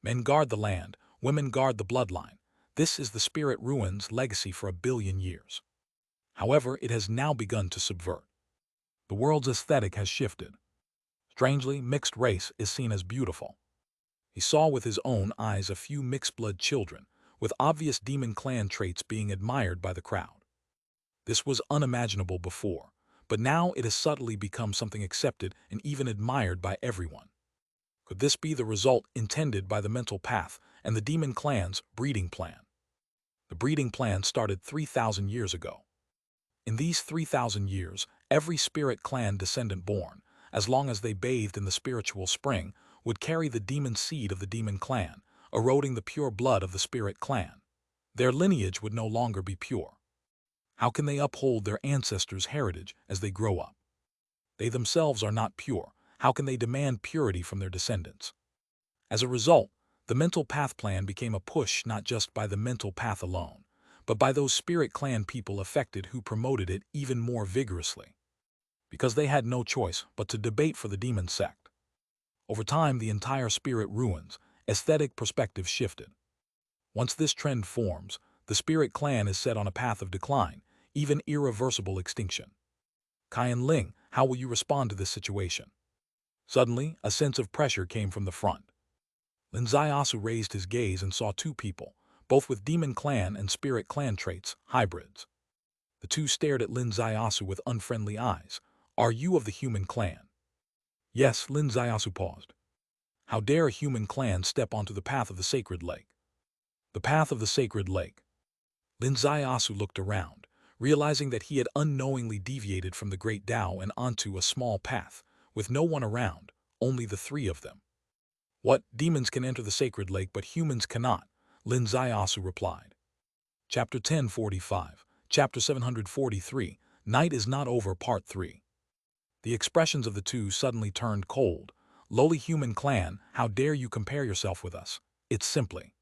Men guard the land, women guard the bloodline. This is the spirit ruins' legacy for 1 billion years. However, it has now begun to subvert. The world's aesthetic has shifted. Strangely, mixed race is seen as beautiful. He saw with his own eyes a few mixed-blood children, with obvious demon clan traits being admired by the crowd. This was unimaginable before, but now it has subtly become something accepted and even admired by everyone. Could this be the result intended by the mental path and the demon clan's breeding plan? The breeding plan started 3,000 years ago. In these 3,000 years, every spirit clan descendant born, as long as they bathed in the spiritual spring, would carry the demon seed of the demon clan, eroding the pure blood of the spirit clan. Their lineage would no longer be pure. How can they uphold their ancestors' heritage as they grow up? They themselves are not pure. How can they demand purity from their descendants? As a result, the mental path plan became a push not just by the mental path alone, but by those spirit clan people affected who promoted it even more vigorously. Because they had no choice but to debate for the demon sect. Over time, the entire spirit ruins, aesthetic perspective shifted. Once this trend forms, the spirit clan is set on a path of decline, even irreversible extinction. Qian Ling, how will you respond to this situation? Suddenly, a sense of pressure came from the front. Lin Zaiasu raised his gaze and saw 2 people, both with demon clan and spirit clan traits, hybrids. The 2 stared at Lin Zaiasu with unfriendly eyes. Are you of the human clan? Yes, Lin Zaiyasu paused. How dare a human clan step onto the path of the sacred lake? The path of the sacred lake. Lin Zaiyasu looked around, realizing that he had unknowingly deviated from the great Tao and onto a small path, with no one around, only the three of them. What? Demons can enter the sacred lake, but humans cannot, Lin Zaiyasu replied. Chapter 1045, Chapter 743, Night is Not Over, Part 3. The expressions of the two suddenly turned cold. Lowly human clan, how dare you compare yourself with us? It's simply.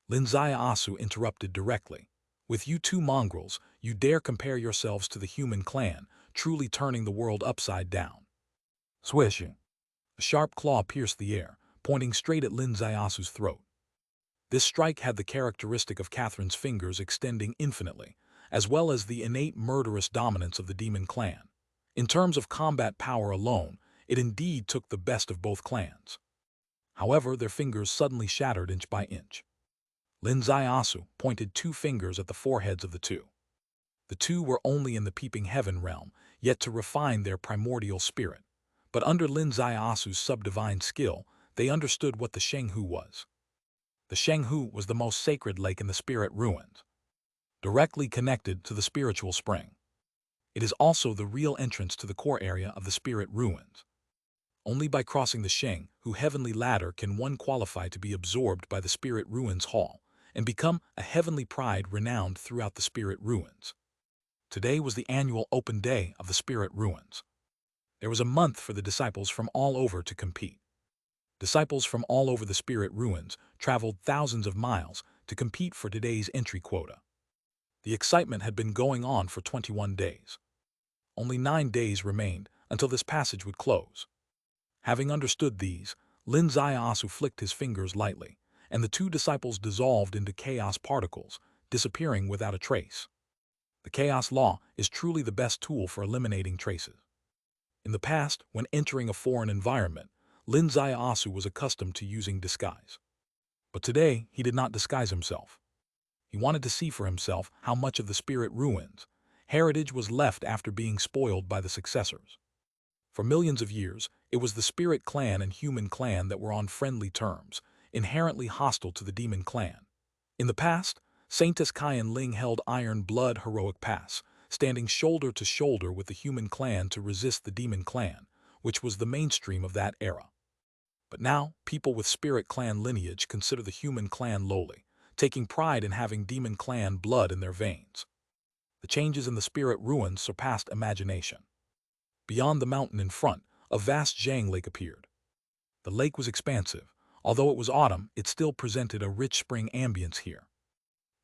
Lin Zaiyasu interrupted directly. With you two mongrels, you dare compare yourselves to the human clan, truly turning the world upside down. Swishing. A sharp claw pierced the air, pointing straight at Lin Zaiasu's throat. This strike had the characteristic of Catherine's fingers extending infinitely, as well as the innate murderous dominance of the demon clan. In terms of combat power alone, it indeed took the best of both clans. However, their fingers suddenly shattered inch by inch. Lin Zaiyasu pointed two fingers at the foreheads of the two. The two were only in the peeping heaven realm, yet to refine their primordial spirit. But under Lin Zaiasu's subdivine skill, they understood what the Shenghu was. The Shenghu was the most sacred lake in the spirit ruins, directly connected to the spiritual spring. It is also the real entrance to the core area of the spirit ruins. Only by crossing the Shenghu heavenly ladder can one qualify to be absorbed by the spirit ruins hall and become a heavenly pride renowned throughout the spirit ruins. Today was the annual open day of the spirit ruins. There was a month for the disciples from all over to compete. Disciples from all over the spirit ruins traveled thousands of miles to compete for today's entry quota. The excitement had been going on for 21 days. Only 9 days remained until this passage would close. Having understood these, Lin Zaiyasu flicked his fingers lightly, and the two disciples dissolved into chaos particles, disappearing without a trace. The chaos law is truly the best tool for eliminating traces. In the past, when entering a foreign environment, Lin Zaiyasu was accustomed to using disguise. But today, he did not disguise himself. He wanted to see for himself how much of the spirit ruins heritage was left after being spoiled by the successors. For millions of years, it was the spirit clan and human clan that were on friendly terms, inherently hostile to the demon clan. In the past, Saintess Kai and Ling held Iron Blood heroic pass, standing shoulder to shoulder with the human clan to resist the demon clan, which was the mainstream of that era. But now, people with spirit clan lineage consider the human clan lowly, taking pride in having demon clan blood in their veins. The changes in the spirit ruins surpassed imagination. Beyond the mountain in front, a vast Zhang lake appeared. The lake was expansive. Although it was autumn, it still presented a rich spring ambience here.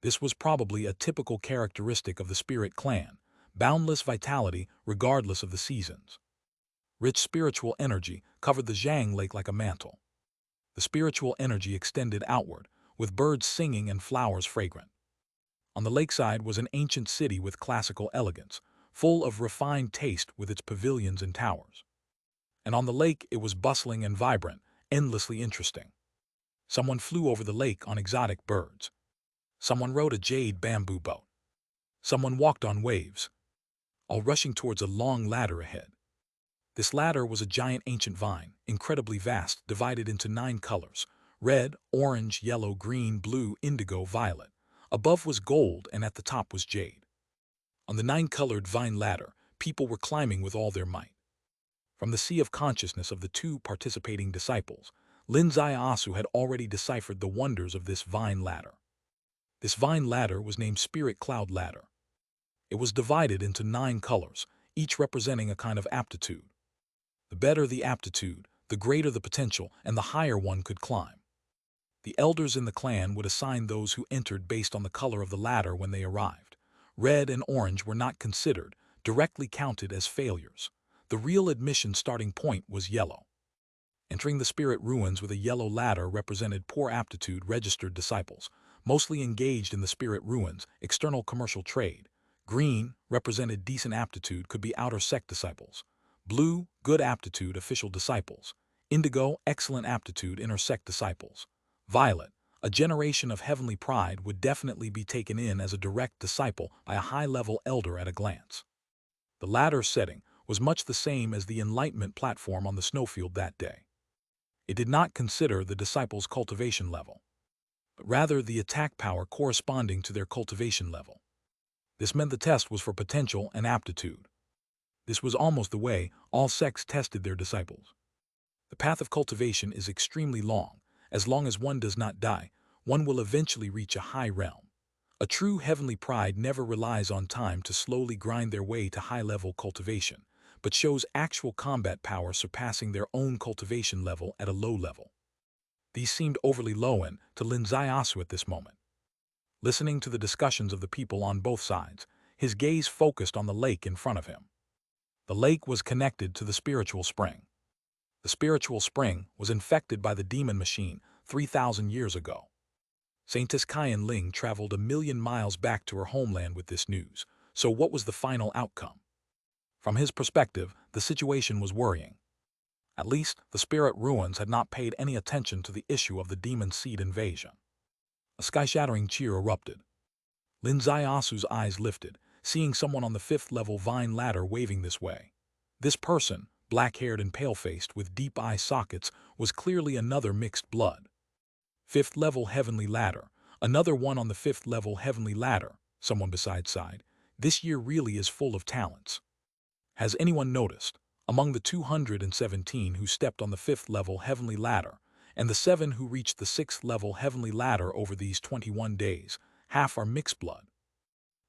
This was probably a typical characteristic of the spirit clan, boundless vitality regardless of the seasons. Rich spiritual energy covered the Zhang lake like a mantle. The spiritual energy extended outward, with birds singing and flowers fragrant. On the lakeside was an ancient city with classical elegance, full of refined taste with its pavilions and towers. And on the lake it was bustling and vibrant, endlessly interesting. Someone flew over the lake on exotic birds. Someone rode a jade bamboo boat. Someone walked on waves, all rushing towards a long ladder ahead. This ladder was a giant ancient vine, incredibly vast, divided into 9 colors: red, orange, yellow, green, blue, indigo, violet. Above was gold and at the top was jade. On the 9-colored vine ladder, people were climbing with all their might. From the sea of consciousness of the two participating disciples, Lin Zaiyasu had already deciphered the wonders of this vine ladder. This vine ladder was named Spirit Cloud Ladder. It was divided into 9 colors, each representing a kind of aptitude. The better the aptitude, the greater the potential, and the higher one could climb. The elders in the clan would assign those who entered based on the color of the ladder when they arrived. Red and orange were not considered, directly counted as failures. The real admission starting point was yellow. Entering the spirit ruins with a yellow ladder represented poor aptitude registered disciples, mostly engaged in the spirit ruins, external commercial trade. Green represented decent aptitude, could be outer sect disciples. Blue, good aptitude, official disciples. Indigo, excellent aptitude, inner sect disciples. Violet, a generation of heavenly pride, would definitely be taken in as a direct disciple by a high-level elder at a glance. The ladder setting was much the same as the Enlightenment platform on the snowfield that day. It did not consider the disciples' cultivation level, but rather the attack power corresponding to their cultivation level. This meant the test was for potential and aptitude. This was almost the way all sects tested their disciples. The path of cultivation is extremely long. As long as one does not die, one will eventually reach a high realm. A true heavenly pride never relies on time to slowly grind their way to high-level cultivation, but shows actual combat power surpassing their own cultivation level at a low level. These seemed overly low to Lin Zaiasu at this moment. Listening to the discussions of the people on both sides, his gaze focused on the lake in front of him. The lake was connected to the spiritual spring. The spiritual spring was infected by the demon machine 3,000 years ago. Saintess Kaian Ling traveled 1,000,000 miles back to her homeland with this news, so what was the final outcome? From his perspective, the situation was worrying. At least, the spirit ruins had not paid any attention to the issue of the demon seed invasion. A sky-shattering cheer erupted. Lin Zaiasu's eyes lifted, seeing someone on the 5th-level vine ladder waving this way. This person, black-haired and pale-faced with deep eye sockets, was clearly another mixed blood. 5th-level heavenly ladder, another one on the 5th-level heavenly ladder, someone beside sighed. This year really is full of talents. Has anyone noticed? Among the 217 who stepped on the 5th-level heavenly ladder, and the 7 who reached the 6th-level heavenly ladder over these 21 days, half are mixed blood.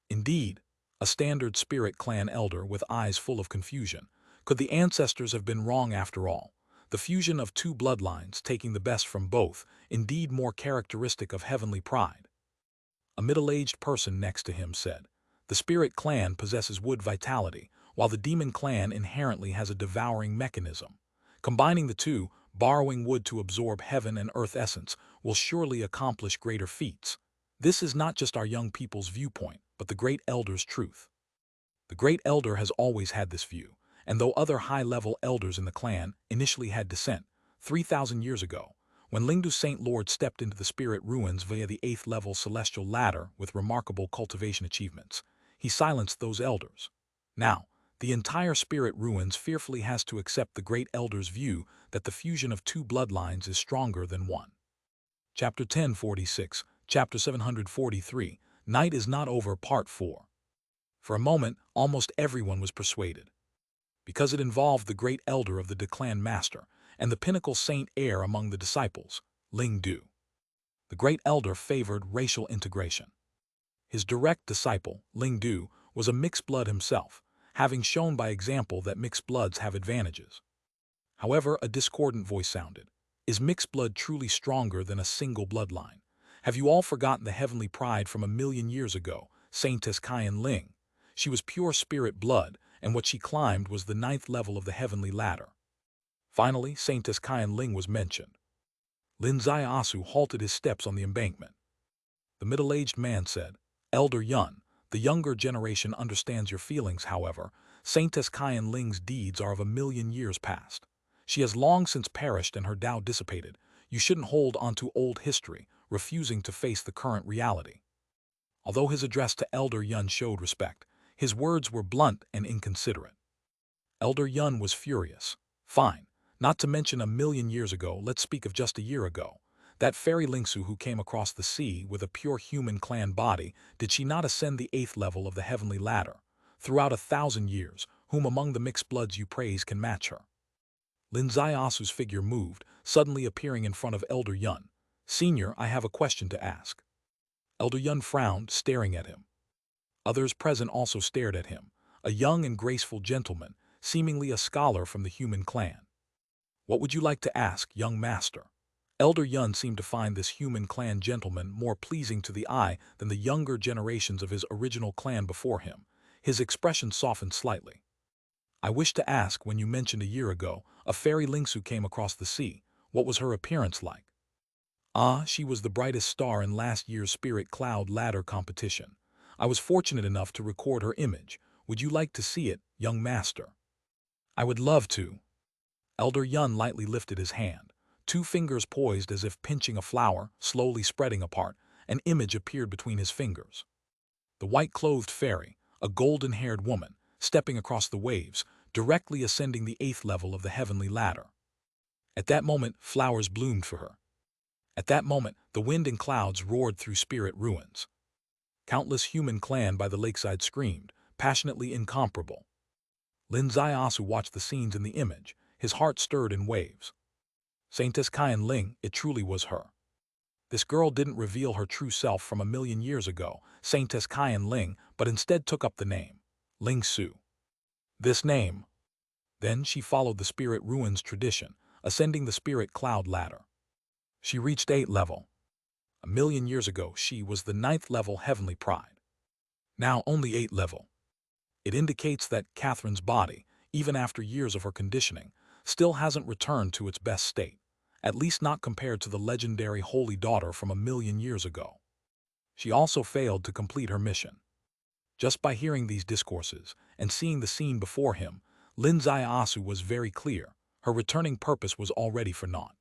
Indeed, a standard spirit clan elder with eyes full of confusion. Could the ancestors have been wrong after all? The fusion of two bloodlines taking the best from both, indeed more characteristic of heavenly pride. A middle-aged person next to him said, "The spirit clan possesses wood vitality, while the demon clan inherently has a devouring mechanism. Combining the two, borrowing wood to absorb heaven and earth essence, will surely accomplish greater feats. This is not just our young people's viewpoint, but the Great Elder's truth." The Great Elder has always had this view, and though other high-level elders in the clan initially had dissent, 3,000 years ago, when Lingdu Saint Lord stepped into the spirit ruins via the 8th-level celestial ladder with remarkable cultivation achievements, he silenced those elders. Now, the entire spirit ruins fearfully has to accept the Great Elder's view that the fusion of two bloodlines is stronger than one. Chapter 1046, Chapter 743, Night is Not Over, Part 4. For a moment, almost everyone was persuaded. Because it involved the Great Elder of the Declan Master and the pinnacle saint heir among the disciples, Ling Du. The Great Elder favored racial integration. His direct disciple, Ling Du, was a mixed blood himself, having shown by example that mixed bloods have advantages. However, a discordant voice sounded. Is mixed blood truly stronger than a single bloodline? Have you all forgotten the heavenly pride from 1,000,000 years ago, Saintess Kaian Ling? She was pure spirit blood, and what she climbed was the 9th level of the heavenly ladder. Finally, Saintess Kaian Ling was mentioned. Lin Zaiasu halted his steps on the embankment. The middle-aged man said, "Elder Yun, the younger generation understands your feelings, however. Saintess Kaian Ling's deeds are of 1,000,000 years past. She has long since perished and her Tao dissipated. You shouldn't hold onto old history, refusing to face the current reality." Although his address to Elder Yun showed respect, his words were blunt and inconsiderate. Elder Yun was furious. "Fine. Not to mention 1,000,000 years ago, let's speak of just a year ago. That fairy Lingsu who came across the sea with a pure human clan body, did she not ascend the 8th level of the heavenly ladder? Throughout 1,000 years, whom among the mixed bloods you praise can match her?" Lin Zaiasu's figure moved, suddenly appearing in front of Elder Yun. "Senior, I have a question to ask." Elder Yun frowned, staring at him. Others present also stared at him, a young and graceful gentleman, seemingly a scholar from the human clan. "What would you like to ask, young master?" Elder Yun seemed to find this human clan gentleman more pleasing to the eye than the younger generations of his original clan before him. His expression softened slightly. "I wish to ask, when you mentioned a year ago, a fairy Lingsu came across the sea, what was her appearance like?" "Ah, she was the brightest star in last year's Spirit Cloud Ladder competition. I was fortunate enough to record her image. Would you like to see it, young master?" "I would love to." Elder Yun lightly lifted his hand. 2 fingers poised as if pinching a flower, slowly spreading apart, an image appeared between his fingers. The white-clothed fairy, a golden-haired woman, stepping across the waves, directly ascending the 8th level of the heavenly ladder. At that moment, flowers bloomed for her. At that moment, the wind and clouds roared through spirit ruins. Countless human clan by the lakeside screamed, passionately incomparable. Lin Zaiasu watched the scenes in the image, his heart stirred in waves. Saintess Qian Ling, it truly was her. This girl didn't reveal her true self from a million years ago, Saintess Qian Ling, but instead took up the name, Ling Su. This name. Then she followed the spirit ruins tradition, ascending the spirit cloud ladder. She reached 8th level. A million years ago, she was the 9th level heavenly pride. Now only 8th level. It indicates that Catherine's body, even after years of her conditioning, still hasn't returned to its best state, at least not compared to the legendary Holy Daughter from a million years ago. She also failed to complete her mission. Just by hearing these discourses and seeing the scene before him, Lin Zaiasu was very clear, her returning purpose was already for naught.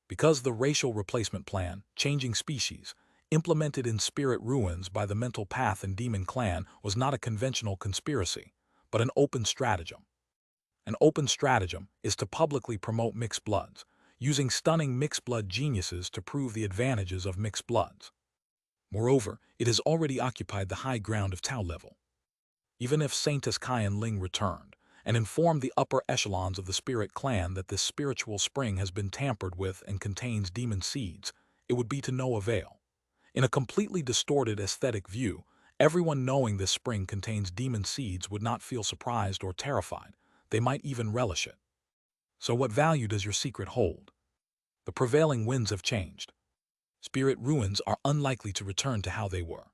Because the racial replacement plan, changing species, implemented in spirit ruins by the mental path and demon clan was not a conventional conspiracy, but an open stratagem. An open stratagem is to publicly promote mixed bloods, using stunning mixed blood geniuses to prove the advantages of mixed bloods. Moreover, it has already occupied the high ground of Tao level. Even if Saintess Qian Ling returned and informed the upper echelons of the spirit clan that this spiritual spring has been tampered with and contains demon seeds, it would be to no avail. In a completely distorted aesthetic view, everyone knowing this spring contains demon seeds would not feel surprised or terrified. They might even relish it. So what value does your secret hold? The prevailing winds have changed. Spirit ruins are unlikely to return to how they were.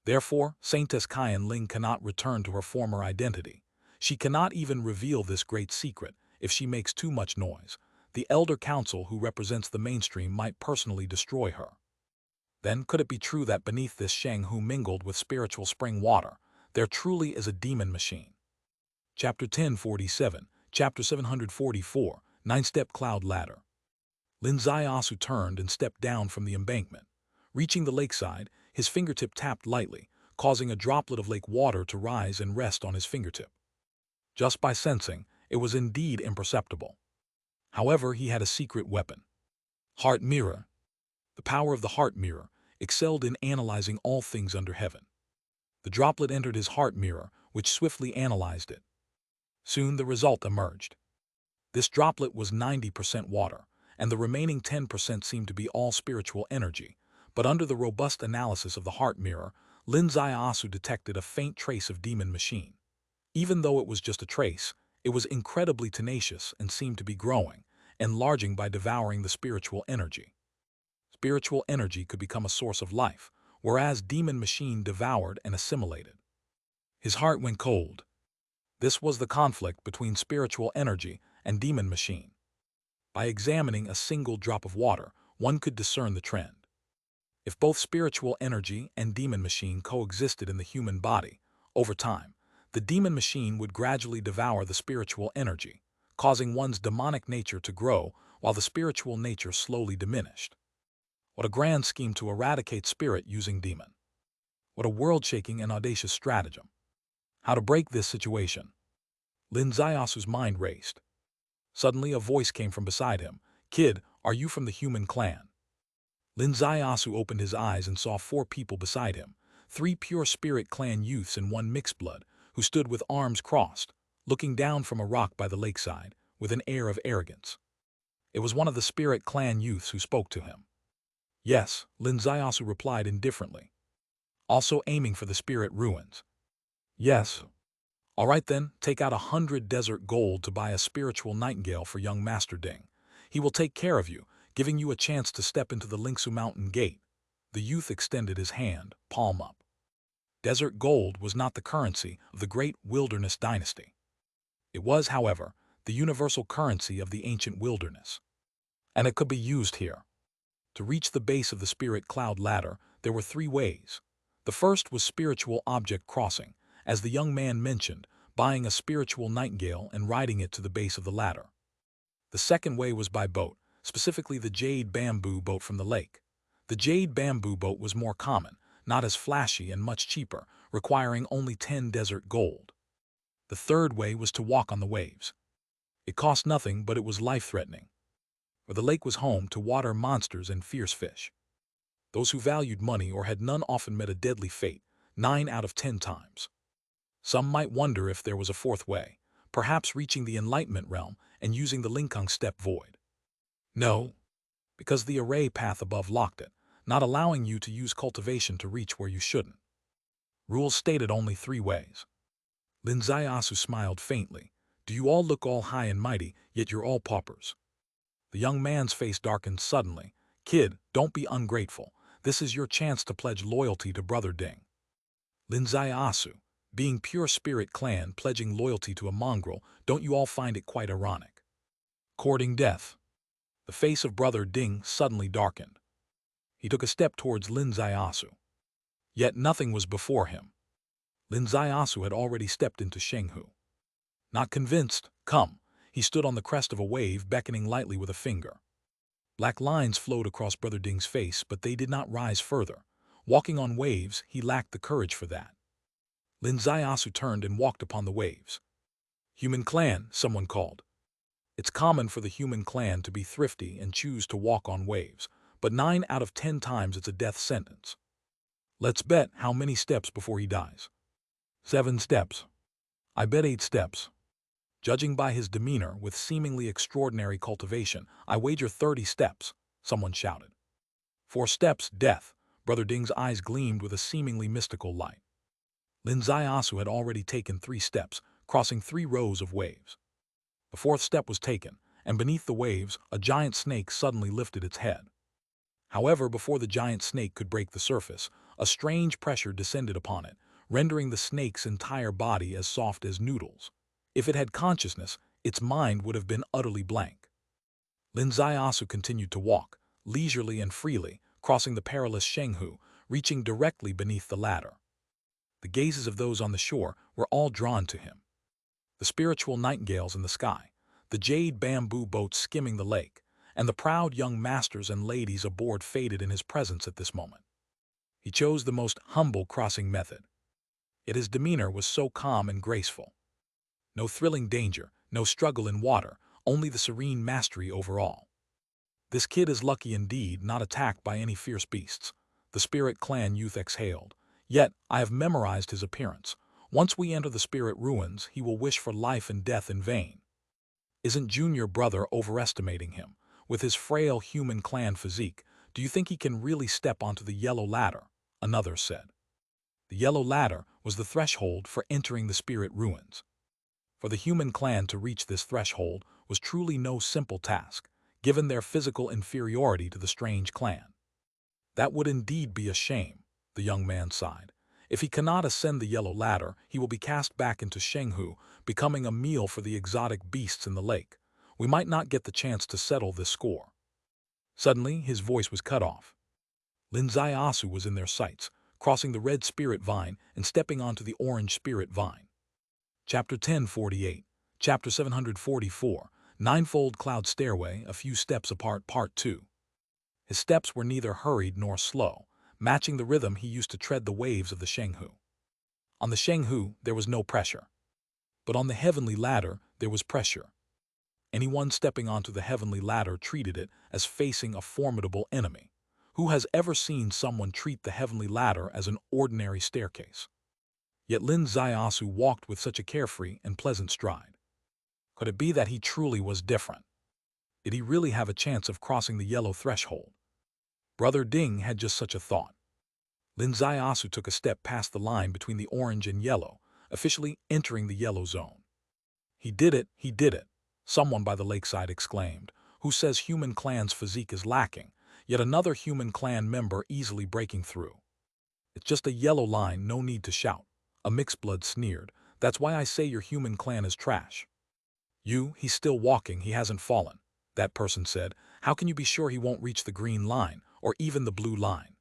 Therefore, Saintess Qian Ling cannot return to her former identity. She cannot even reveal this great secret. If she makes too much noise, the Elder Council who represents the mainstream might personally destroy her. Then could it be true that beneath this Sheng who mingled with spiritual spring water, there truly is a demon machine? Chapter 1047, Chapter 744, 9-Step Cloud Ladder. Lin Zaiasu turned and stepped down from the embankment. Reaching the lakeside, his fingertip tapped lightly, causing a droplet of lake water to rise and rest on his fingertip. Just by sensing, it was indeed imperceptible. However, he had a secret weapon. Heart Mirror. The power of the heart mirror excelled in analyzing all things under heaven. The droplet entered his heart mirror, which swiftly analyzed it. Soon the result emerged. This droplet was 90% water, and the remaining 10% seemed to be all spiritual energy. But under the robust analysis of the heart mirror, Lin Zaiasu detected a faint trace of demon machine. Even though it was just a trace, it was incredibly tenacious and seemed to be growing, enlarging by devouring the spiritual energy. Spiritual energy could become a source of life, whereas demon machine devoured and assimilated. His heart went cold. This was the conflict between spiritual energy and demon machine. By examining a single drop of water, one could discern the trend. If both spiritual energy and demon machine coexisted in the human body, over time, the demon machine would gradually devour the spiritual energy, causing one's demonic nature to grow while the spiritual nature slowly diminished. What a grand scheme to eradicate spirit using demon. What a world-shaking and audacious stratagem. How to break this situation? Lin Zaiasu's mind raced. Suddenly a voice came from beside him. "Kid, are you from the human clan?" Lin Zaiasu opened his eyes and saw 4 people beside him, 3 pure spirit clan youths and 1 mixed blood, who stood with arms crossed, looking down from a rock by the lakeside, with an air of arrogance. It was one of the spirit clan youths who spoke to him. "Yes," Lin Zaiasu replied indifferently. "Also aiming for the spirit ruins." "Yes." "All right then, take out 100 desert gold to buy a spiritual nightingale for young Master Ding. He will take care of you, giving you a chance to step into the Lingsu Mountain Gate." The youth extended his hand, palm up. Desert gold was not the currency of the great wilderness dynasty. It was, however, the universal currency of the ancient wilderness. And it could be used here. To reach the base of the spirit cloud ladder, there were 3 ways. The first was spiritual object crossing, as the young man mentioned, buying a spiritual nightingale and riding it to the base of the ladder. The second way was by boat, specifically the Jade bamboo boat from the lake. The Jade bamboo boat was more common, not as flashy and much cheaper, requiring only 10 desert gold. The third way was to walk on the waves. It cost nothing, but it was life-threatening, for the lake was home to water monsters and fierce fish. Those who valued money or had none often met a deadly fate, 9 out of 10 times. Some might wonder if there was a fourth way, perhaps reaching the enlightenment realm and using the Linkung step void. No, because the array path above locked it, not allowing you to use cultivation to reach where you shouldn't. Rules stated only 3 ways. Lin Zaiasu smiled faintly. Do you all look all high and mighty, yet you're all paupers? The young man's face darkened suddenly. Kid, don't be ungrateful. This is your chance to pledge loyalty to Brother Ding. Lin Zaiasu, being pure spirit clan pledging loyalty to a mongrel, don't you all find it quite ironic? Courting death. The face of Brother Ding suddenly darkened. He took a step towards Lin Zaiasu. Yet nothing was before him. Lin Zaiasu had already stepped into Shenghu. Not convinced, come. He stood on the crest of a wave, beckoning lightly with a finger. Black lines flowed across Brother Ding's face, but they did not rise further. Walking on waves, he lacked the courage for that. Lin Zaiasu turned and walked upon the waves. Human clan, someone called. It's common for the human clan to be thrifty and choose to walk on waves, but 9 out of 10 times it's a death sentence. Let's bet how many steps before he dies. 7 steps. I bet 8 steps. Judging by his demeanor with seemingly extraordinary cultivation, I wager 30 steps, someone shouted. 4 steps, death. Brother Ding's eyes gleamed with a seemingly mystical light. Lin Zaiasu had already taken 3 steps, crossing 3 rows of waves. The 4th step was taken, and beneath the waves, a giant snake suddenly lifted its head. However, before the giant snake could break the surface, a strange pressure descended upon it, rendering the snake's entire body as soft as noodles. If it had consciousness, its mind would have been utterly blank. Lin Zaiasu continued to walk, leisurely and freely, crossing the perilous Shenghu, reaching directly beneath the ladder. The gazes of those on the shore were all drawn to him. The spiritual nightingales in the sky, the jade bamboo boats skimming the lake, and the proud young masters and ladies aboard faded in his presence at this moment. He chose the most humble crossing method. Yet his demeanor was so calm and graceful. No thrilling danger, no struggle in water, only the serene mastery over all. This kid is lucky indeed, not attacked by any fierce beasts, the spirit clan youth exhaled. Yet I have memorized his appearance. Once we enter the spirit ruins, he will wish for life and death in vain. Isn't Junior Brother overestimating him? With his frail human clan physique, do you think he can really step onto the yellow ladder? Another said. The yellow ladder was the threshold for entering the spirit ruins. For the human clan to reach this threshold was truly no simple task, given their physical inferiority to the strange clan. That would indeed be a shame, the young man sighed. If he cannot ascend the yellow ladder, he will be cast back into Shenghu, becoming a meal for the exotic beasts in the lake. We might not get the chance to settle this score. Suddenly, his voice was cut off. Lin Zaiasu was in their sights, crossing the red spirit vine and stepping onto the orange spirit vine. Chapter 1048, Chapter 744, Ninefold Cloud Stairway, A Few Steps Apart, Part 2. His steps were neither hurried nor slow, matching the rhythm he used to tread the waves of the Shenghu. On the Shenghu, there was no pressure. But on the heavenly ladder, there was pressure. Anyone stepping onto the heavenly ladder treated it as facing a formidable enemy. Who has ever seen someone treat the heavenly ladder as an ordinary staircase? Yet Lin Zaiasu walked with such a carefree and pleasant stride. Could it be that he truly was different? Did he really have a chance of crossing the yellow threshold? Brother Ding had just such a thought. Lin Zaiasu took a step past the line between the orange and yellow, officially entering the yellow zone. He did it, someone by the lakeside exclaimed, who says human clan's physique is lacking, yet another human clan member easily breaking through. It's just a yellow line, no need to shout. A mixed blood sneered. That's why I say your human clan is trash. He's still walking, he hasn't fallen. That person said, how can you be sure he won't reach the green line, or even the blue line?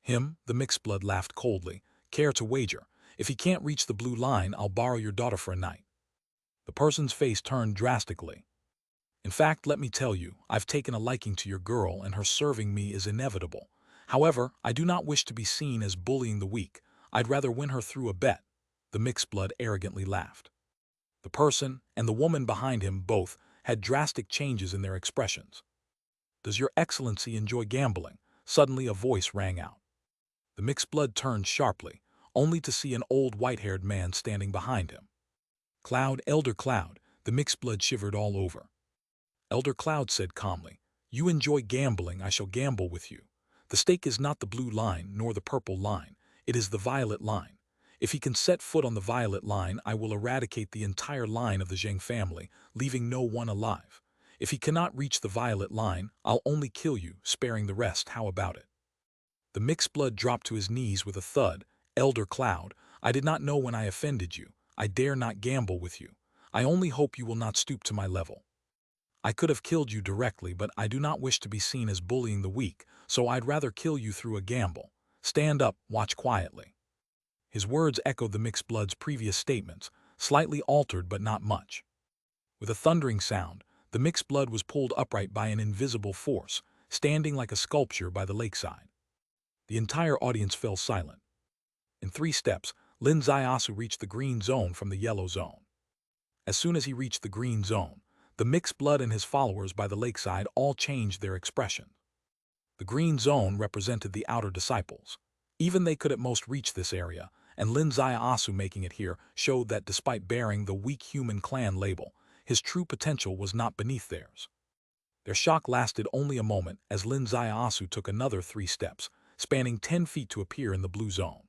The mixed blood laughed coldly. Care to wager? If he can't reach the blue line, I'll borrow your daughter for a night. The person's face turned drastically. In fact, let me tell you, I've taken a liking to your girl and her serving me is inevitable. However, I do not wish to be seen as bullying the weak. I'd rather win her through a bet. The mixed blood arrogantly laughed. The person and the woman behind him both had drastic changes in their expressions. "Does Your Excellency enjoy gambling?" Suddenly a voice rang out. The mixed blood turned sharply, only to see an old white-haired man standing behind him. "Cloud, Elder Cloud," the mixed blood shivered all over. Elder Cloud said calmly, "You enjoy gambling, I shall gamble with you. The stake is not the blue line nor the purple line, it is the violet line. If he can set foot on the violet line, I will eradicate the entire line of the Zheng family, leaving no one alive. If he cannot reach the violet line, I'll only kill you, sparing the rest. How about it?" The mixed blood dropped to his knees with a thud. "Elder Cloud, I did not know when I offended you. I dare not gamble with you. I only hope you will not stoop to my level. I could have killed you directly, but I do not wish to be seen as bullying the weak, so I'd rather kill you through a gamble. Stand up, watch quietly." His words echoed the mixed blood's previous statements, slightly altered but not much. With a thundering sound, the mixed blood was pulled upright by an invisible force, standing like a sculpture by the lakeside. The entire audience fell silent. In 3 steps, Lin Zaiasu reached the green zone from the yellow zone. As soon as he reached the green zone, the mixed blood and his followers by the lakeside all changed their expression. The green zone represented the outer disciples. Even they could at most reach this area, and Lin Zaiasu making it here showed that despite bearing the weak human clan label, his true potential was not beneath theirs. Their shock lasted only a moment as Lin Zaiasu took another 3 steps, spanning 10 feet to appear in the blue zone.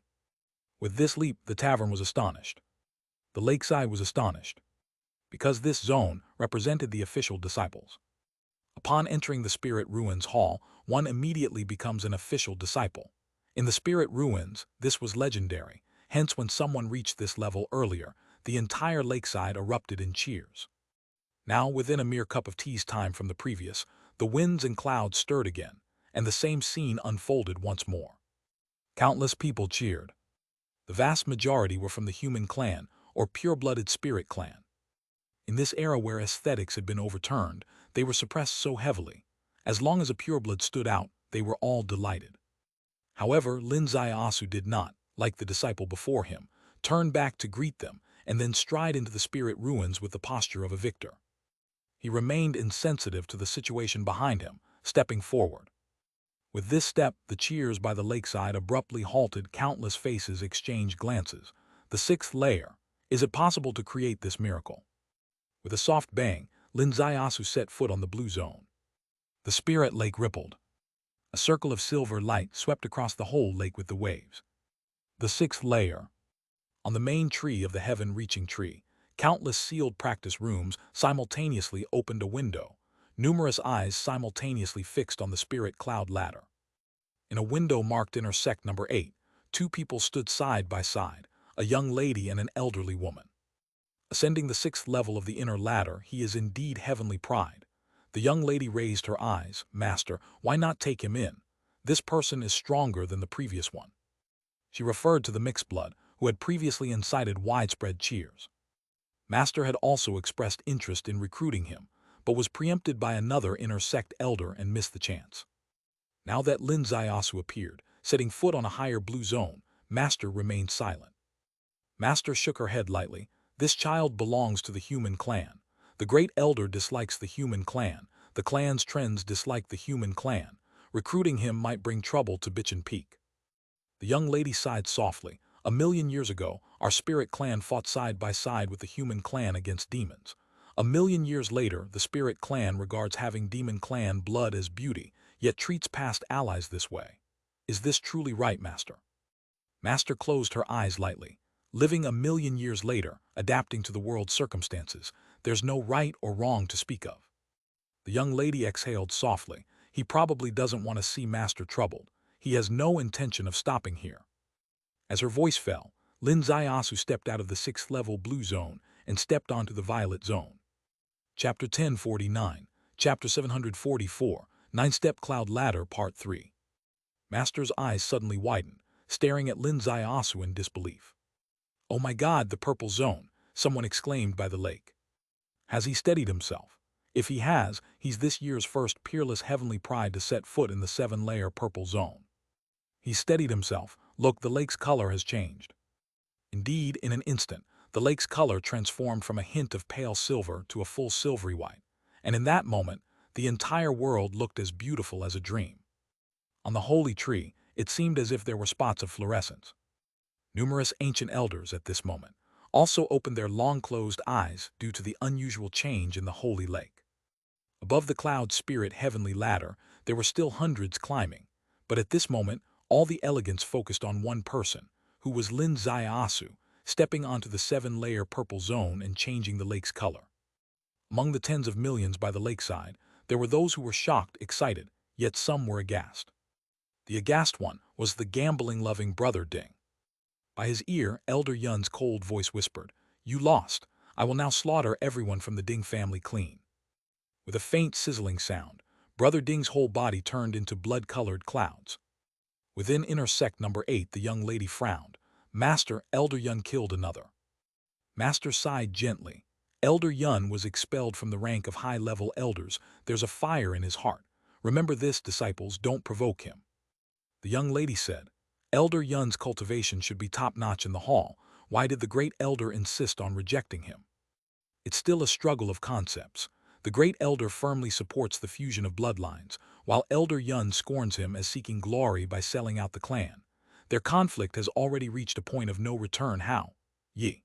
With this leap, the tavern was astonished. The lakeside was astonished, because this zone represented the official disciples. Upon entering the Spirit Ruins Hall, one immediately becomes an official disciple. In the Spirit Ruins, this was legendary, hence when someone reached this level earlier, the entire lakeside erupted in cheers. Now, within a mere cup of tea's time from the previous, the winds and clouds stirred again, and the same scene unfolded once more. Countless people cheered. The vast majority were from the human clan, or pure-blooded spirit clan. In this era where aesthetics had been overturned, they were suppressed so heavily. As long as a pureblood stood out, they were all delighted. However, Lin Zaiasu did not, like the disciple before him, turn back to greet them and then stride into the Spirit Ruins with the posture of a victor. He remained insensitive to the situation behind him, stepping forward. With this step, the cheers by the lakeside abruptly halted. Countless faces exchanged glances. The 6th layer. Is it possible to create this miracle? With a soft bang, Lin Zaiasu set foot on the blue zone. The spirit lake rippled. A circle of silver light swept across the whole lake with the waves. The 6th layer. On the main tree of the heaven-reaching tree, countless sealed practice rooms simultaneously opened a window, numerous eyes simultaneously fixed on the spirit cloud ladder. In a window marked intersect number 8, 2 people stood side by side, a young lady and an elderly woman. Ascending the 6th level of the inner ladder, he is indeed heavenly pride. The young lady raised her eyes. "Master, why not take him in? This person is stronger than the previous one." She referred to the mixed blood, who had previously incited widespread cheers. Master had also expressed interest in recruiting him, but was preempted by another inner sect elder and missed the chance. Now that Lin Zaiasu appeared, setting foot on a higher blue zone, Master remained silent. Master shook her head lightly. "This child belongs to the human clan. The great elder dislikes the human clan. The clan's trends dislike the human clan. Recruiting him might bring trouble to Bitchin Peak." The young lady sighed softly. "A million years ago, our spirit clan fought side by side with the human clan against demons. A million years later, the spirit clan regards having demon clan blood as beauty, yet treats past allies this way. Is this truly right, Master?" Master closed her eyes lightly. "Living a million years later, adapting to the world's circumstances, there's no right or wrong to speak of." The young lady exhaled softly. "He probably doesn't want to see Master troubled. He has no intention of stopping here." As her voice fell, Lin Zaiasu stepped out of the 6th level blue zone and stepped onto the violet zone. Chapter 1049, Chapter 744, 9-Step Cloud Ladder Part 3. Master's eyes suddenly widened, staring at Lin Zaiasu in disbelief. "Oh my God, the purple zone!" someone exclaimed by the lake. "Has he steadied himself? If he has, he's this year's first peerless heavenly pride to set foot in the 7-layer purple zone. He steadied himself. Look, the lake's color has changed." Indeed, in an instant, the lake's color transformed from a hint of pale silver to a full silvery white, and in that moment, the entire world looked as beautiful as a dream. On the holy tree, it seemed as if there were spots of fluorescence. Numerous ancient elders at this moment also opened their long-closed eyes due to the unusual change in the holy lake. Above the cloud spirit heavenly ladder, there were still hundreds climbing, but at this moment, all the elegance focused on one person, who was Lin Zaiasu, stepping onto the 7-layer purple zone and changing the lake's color. Among the tens of millions by the lakeside, there were those who were shocked, excited, yet some were aghast. The aghast one was the gambling-loving brother Ding. By his ear, Elder Yun's cold voice whispered, "You lost. I will now slaughter everyone from the Ding family clean." With a faint sizzling sound, Brother Ding's whole body turned into blood-colored clouds. Within inner sect number 8, the young lady frowned. "Master, Elder Yun killed another." Master sighed gently. Elder Yun was expelled from the rank of high-level elders. There's a fire in his heart. Remember this, disciples, don't provoke him. The young lady said, "Elder Yun's cultivation should be top-notch in the hall. Why did the great elder insist on rejecting him?" It's still a struggle of concepts. The great elder firmly supports the fusion of bloodlines, while Elder Yun scorns him as seeking glory by selling out the clan. Their conflict has already reached a point of no return. How? Yi.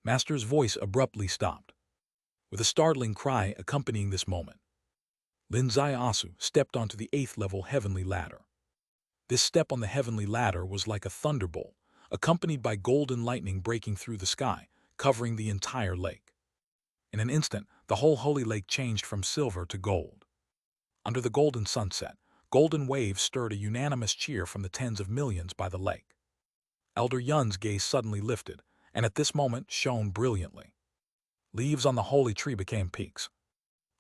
Master's voice abruptly stopped. With a startling cry accompanying this moment, Lin Zaiasu stepped onto the 8th-level heavenly ladder. This step on the heavenly ladder was like a thunderbolt, accompanied by golden lightning breaking through the sky, covering the entire lake. In an instant, the whole holy lake changed from silver to gold. Under the golden sunset, golden waves stirred a unanimous cheer from the tens of millions by the lake. Elder Yun's gaze suddenly lifted, and at this moment shone brilliantly. Leaves on the holy tree became peaks.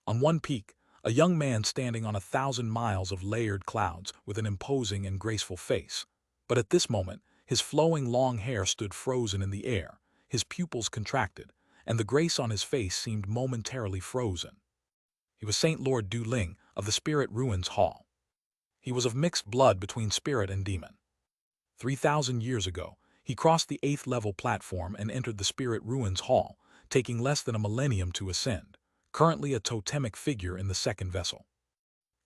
On one peak, a young man standing on 1,000 miles of layered clouds with an imposing and graceful face. But at this moment, his flowing long hair stood frozen in the air, his pupils contracted, and the grace on his face seemed momentarily frozen. He was Saint Lord Du Ling of the Spirit Ruins Hall. He was of mixed blood between spirit and demon. 3,000 years ago, he crossed the 8th-level platform and entered the Spirit Ruins Hall, taking less than a millennium to ascend, currently a totemic figure in the second vessel.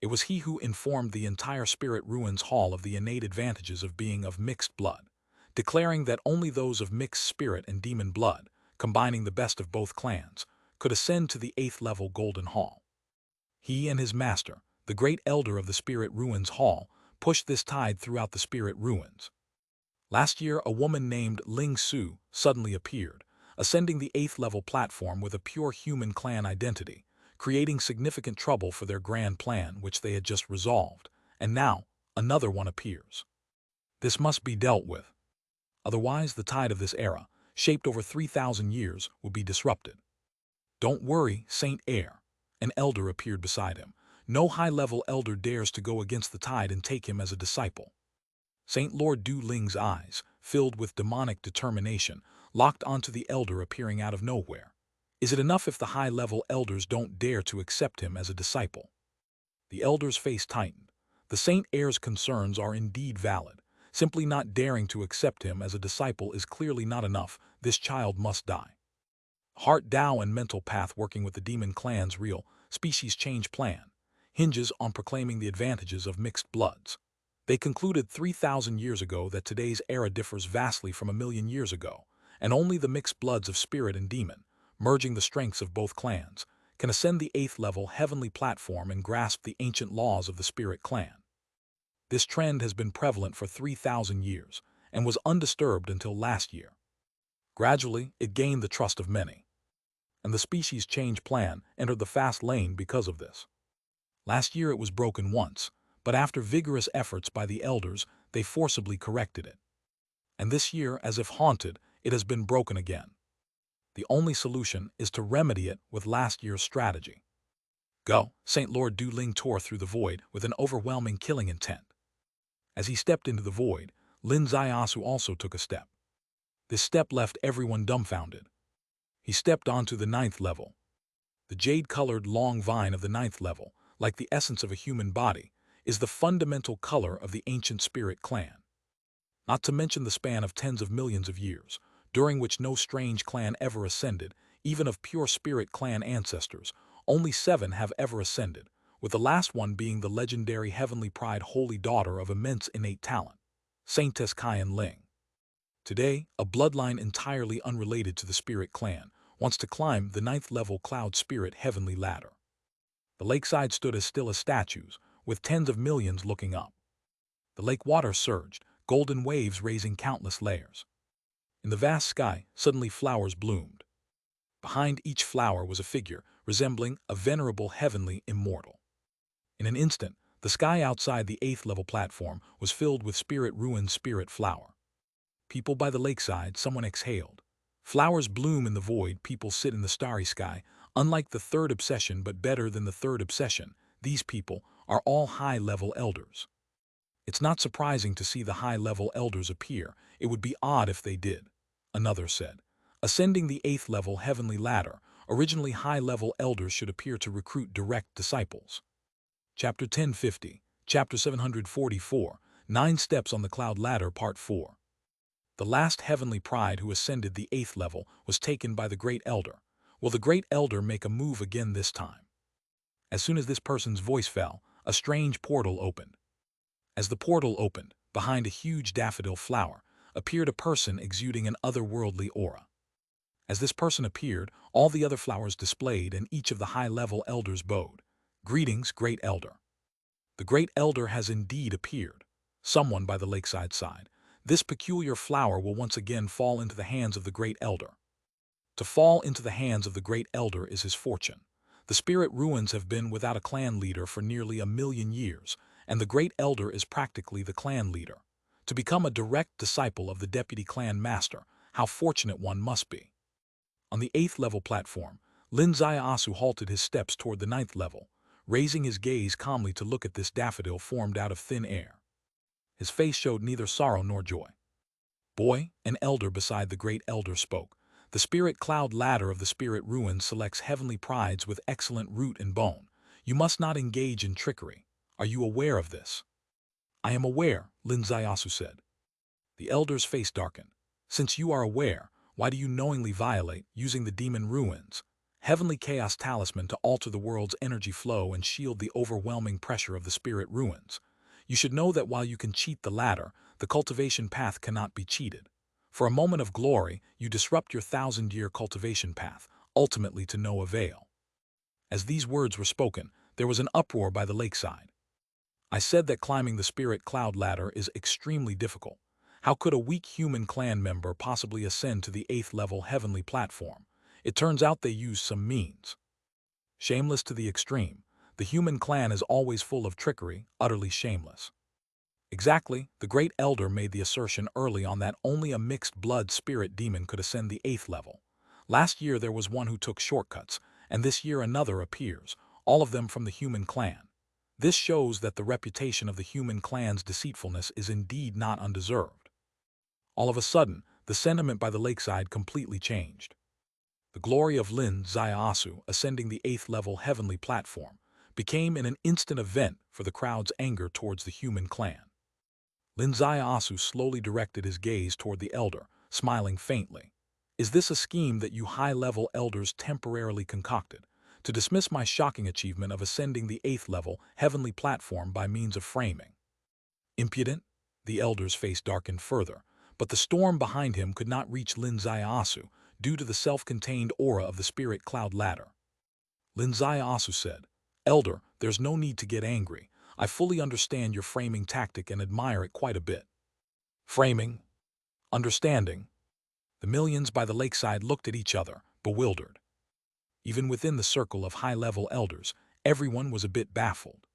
It was he who informed the entire Spirit Ruins Hall of the innate advantages of being of mixed blood, declaring that only those of mixed spirit and demon blood, combining the best of both clans, could ascend to the 8th-level Golden Hall. He and his master, the great elder of the Spirit Ruins Hall, pushed this tide throughout the Spirit Ruins. Last year, a woman named Ling Su suddenly appeared, ascending the 8th-level platform with a pure human clan identity, creating significant trouble for their grand plan which they had just resolved, and now another one appears. This must be dealt with. Otherwise, the tide of this era, shaped over 3,000 years, will be disrupted. "Don't worry, Saint Heir." An elder appeared beside him. "No high-level elder dares to go against the tide and take him as a disciple." Saint Lord Du Ling's eyes, filled with demonic determination, locked onto the elder appearing out of nowhere. Is it enough if the high-level elders don't dare to accept him as a disciple? The elder's face tightened. The Saint Heir's concerns are indeed valid. Simply not daring to accept him as a disciple is clearly not enough. This child must die. Heart Tao and mental path working with the demon clan's real species change plan hinges on proclaiming the advantages of mixed bloods. They concluded 3,000 years ago that today's era differs vastly from a million years ago, and only the mixed bloods of spirit and demon, merging the strengths of both clans, can ascend the 8th-level heavenly platform and grasp the ancient laws of the spirit clan. This trend has been prevalent for 3,000 years and was undisturbed until last year. Gradually, it gained the trust of many, and the species change plan entered the fast lane because of this. Last year it was broken once, but after vigorous efforts by the elders, they forcibly corrected it. And this year, as if haunted, it has been broken again. The only solution is to remedy it with last year's strategy. Go, Saint Lord Du Ling tore through the void with an overwhelming killing intent. As he stepped into the void, Lin Zaiasu also took a step. This step left everyone dumbfounded. He stepped onto the 9th level. The jade-colored long vine of the 9th level, like the essence of a human body, is the fundamental color of the ancient spirit clan. Not to mention the span of tens of millions of years, during which no strange clan ever ascended, even of pure spirit clan ancestors. Only 7 have ever ascended, with the last one being the legendary heavenly pride holy daughter of immense innate talent, Saintess Kyan Ling. Today, a bloodline entirely unrelated to the spirit clan wants to climb the 9th-level cloud spirit heavenly ladder. The lakeside stood as still as statues, with tens of millions looking up. The lake water surged, golden waves raising countless layers. In the vast sky, suddenly flowers bloomed. Behind each flower was a figure resembling a venerable heavenly immortal. In an instant, the sky outside the 8th-level platform was filled with spirit ruined spirit flower. People by the lakeside, someone exhaled. Flowers bloom in the void, people sit in the starry sky. Unlike the 3rd obsession, but better than the 3rd obsession, these people are all high-level elders. It's not surprising to see the high-level elders appear. It would be odd if they did, another said. Ascending the 8th-level heavenly ladder, originally high-level elders should appear to recruit direct disciples. Chapter 1050, Chapter 744, 9 Steps on the Cloud Ladder, Part 4. The last heavenly pride who ascended the 8th level was taken by the Great Elder. Will the Great Elder make a move again this time? As soon as this person's voice fell, a strange portal opened. As the portal opened, behind a huge daffodil flower, appeared a person exuding an otherworldly aura. As this person appeared, all the other flowers displayed and each of the high-level elders bowed. Greetings, Great Elder. The Great Elder has indeed appeared. Someone by the lakeside sighed. This peculiar flower will once again fall into the hands of the Great Elder. To fall into the hands of the Great Elder is his fortune. The spirit ruins have been without a clan leader for nearly 1,000,000 years, and the Great Elder is practically the clan leader. To become a direct disciple of the deputy clan master, how fortunate one must be. On the 8th-level platform, Lin Zaiasu halted his steps toward the 9th level, raising his gaze calmly to look at this daffodil formed out of thin air. His face showed neither sorrow nor joy. Boy, an elder beside the Great Elder spoke. The spirit cloud ladder of the spirit ruins selects heavenly prides with excellent root and bone. You must not engage in trickery. Are you aware of this? I am aware, Lin Zaiasu said. The elder's face darkened. Since you are aware, why do you knowingly violate, using the demon ruins, heavenly chaos talisman to alter the world's energy flow and shield the overwhelming pressure of the spirit ruins? You should know that while you can cheat the ladder, the cultivation path cannot be cheated. For a moment of glory, you disrupt your 1,000-year cultivation path, ultimately to no avail. As these words were spoken, there was an uproar by the lakeside. I said that climbing the spirit cloud ladder is extremely difficult. How could a weak human clan member possibly ascend to the 8th-level heavenly platform? It turns out they used some means. Shameless to the extreme, the human clan is always full of trickery, utterly shameless. Exactly, the Great Elder made the assertion early on that only a mixed-blood spirit demon could ascend the 8th level. Last year there was one who took shortcuts, and this year another appears, all of them from the human clan. This shows that the reputation of the human clan's deceitfulness is indeed not undeserved. All of a sudden, the sentiment by the lakeside completely changed. The glory of Lin Zaiasu ascending the 8th-level heavenly platform became in an instant event for the crowd's anger towards the human clan. Lin Zaiasu slowly directed his gaze toward the elder, smiling faintly. Is this a scheme that you high-level elders temporarily concocted, to dismiss my shocking achievement of ascending the 8th-level heavenly platform by means of framing? Impudent? The elder's face darkened further, but the storm behind him could not reach Lin Zaiasu due to the self-contained aura of the spirit cloud ladder. Lin Zaiasu said, Elder, there's no need to get angry. I fully understand your framing tactic and admire it quite a bit. Framing? Understanding? The millions by the lakeside looked at each other, bewildered. Even within the circle of high-level elders, everyone was a bit baffled.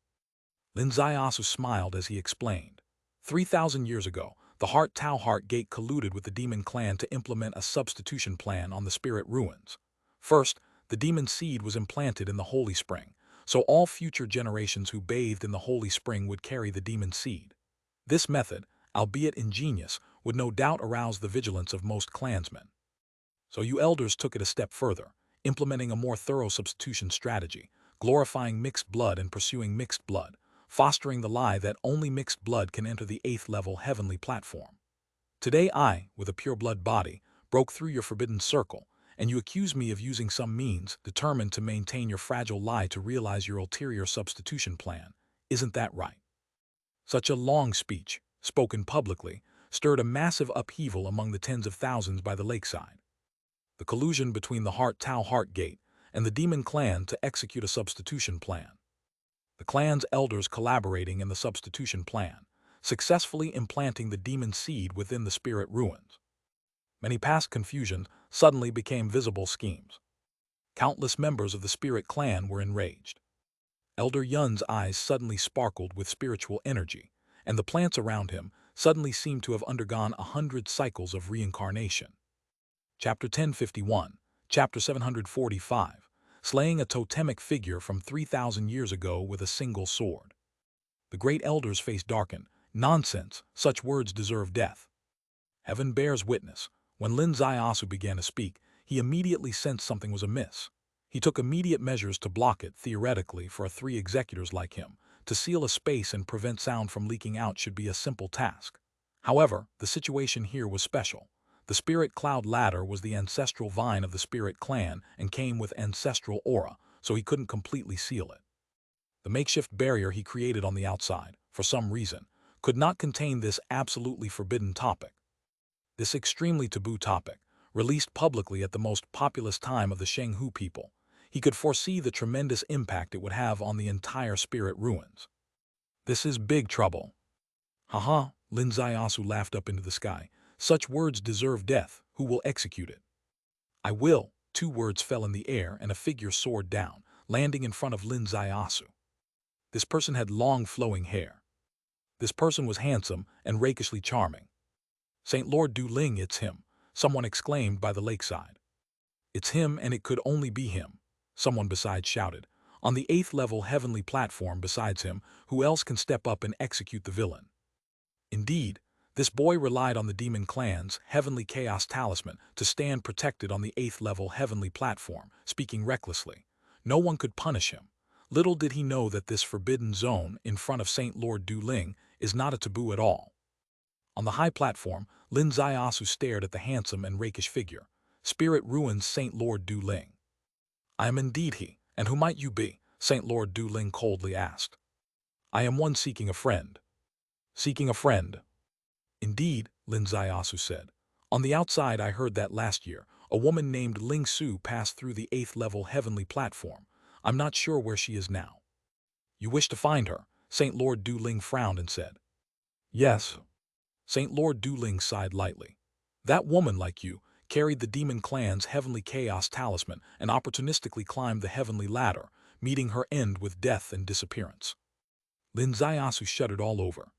Lin Zaiasu smiled as he explained. 3,000 years ago, the Heart Tao Heart Gate colluded with the demon clan to implement a substitution plan on the spirit ruins. First, the demon seed was implanted in the holy spring, so all future generations who bathed in the holy spring would carry the demon seed. This method, albeit ingenious, would no doubt arouse the vigilance of most clansmen. So you elders took it a step further, implementing a more thorough substitution strategy, glorifying mixed blood and pursuing mixed blood, fostering the lie that only mixed blood can enter the 8th-level heavenly platform. Today I, with a pure blood body, broke through your forbidden circle, and you accuse me of using some means determined to maintain your fragile lie to realize your ulterior substitution plan. Isn't that right? Such a long speech, spoken publicly, stirred a massive upheaval among the tens of thousands by the lakeside. The collusion between the Heart Gate and the demon clan to execute a substitution plan. The clan's elders collaborating in the substitution plan, successfully implanting the demon seed within the spirit ruins. Many past confusions suddenly became visible schemes. Countless members of the spirit clan were enraged. Elder Yun's eyes suddenly sparkled with spiritual energy, and the plants around him suddenly seemed to have undergone 100 cycles of reincarnation. Chapter 1051, Chapter 745, Slaying a Totemic Figure from 3,000 years ago with a single sword. The great elder's face darkened. Nonsense, such words deserve death. Heaven bears witness. When Lin Zaiasu began to speak, he immediately sensed something was amiss. He took immediate measures to block it. Theoretically, for 3 executors like him, to seal a space and prevent sound from leaking out should be a simple task. However, the situation here was special. The spirit cloud ladder was the ancestral vine of the spirit clan and came with ancestral aura, so he couldn't completely seal it. The makeshift barrier he created on the outside, for some reason, could not contain this absolutely forbidden topic. This extremely taboo topic, released publicly at the most populous time of the Shenghu people, he could foresee the tremendous impact it would have on the entire spirit ruins. This is big trouble. Haha, Lin Zaiasu laughed up into the sky. Such words deserve death. Who will execute it? I will. 2 words fell in the air and a figure soared down, landing in front of Lin Zaiasu. This person had long flowing hair. This person was handsome and rakishly charming. Saint Lord Du Ling, it's him, someone exclaimed by the lakeside. It's him, and it could only be him, someone besides shouted. On the 8th level heavenly platform besides him, who else can step up and execute the villain? Indeed, this boy relied on the demon clan's heavenly chaos talisman to stand protected on the 8th level heavenly platform, speaking recklessly. No one could punish him. Little did he know that this forbidden zone in front of Saint Lord Du Ling is not a taboo at all. On the high platform, Lin Zaiasu stared at the handsome and rakish figure. Spirit ruins Saint Lord Du Ling. I am indeed he, and who might you be? Saint Lord Du Ling coldly asked. I am one seeking a friend. Seeking a friend. Indeed, Lin Zaiasu said. On the outside I heard that last year, a woman named Ling Su passed through the 8th level heavenly platform. I'm not sure where she is now. You wish to find her? Saint Lord Du Ling frowned and said. Yes. Saint Lord Du Ling sighed lightly. That woman, like you, carried the demon clan's heavenly chaos talisman and opportunistically climbed the heavenly ladder, meeting her end with death and disappearance. Lin Zaiasu shuddered all over.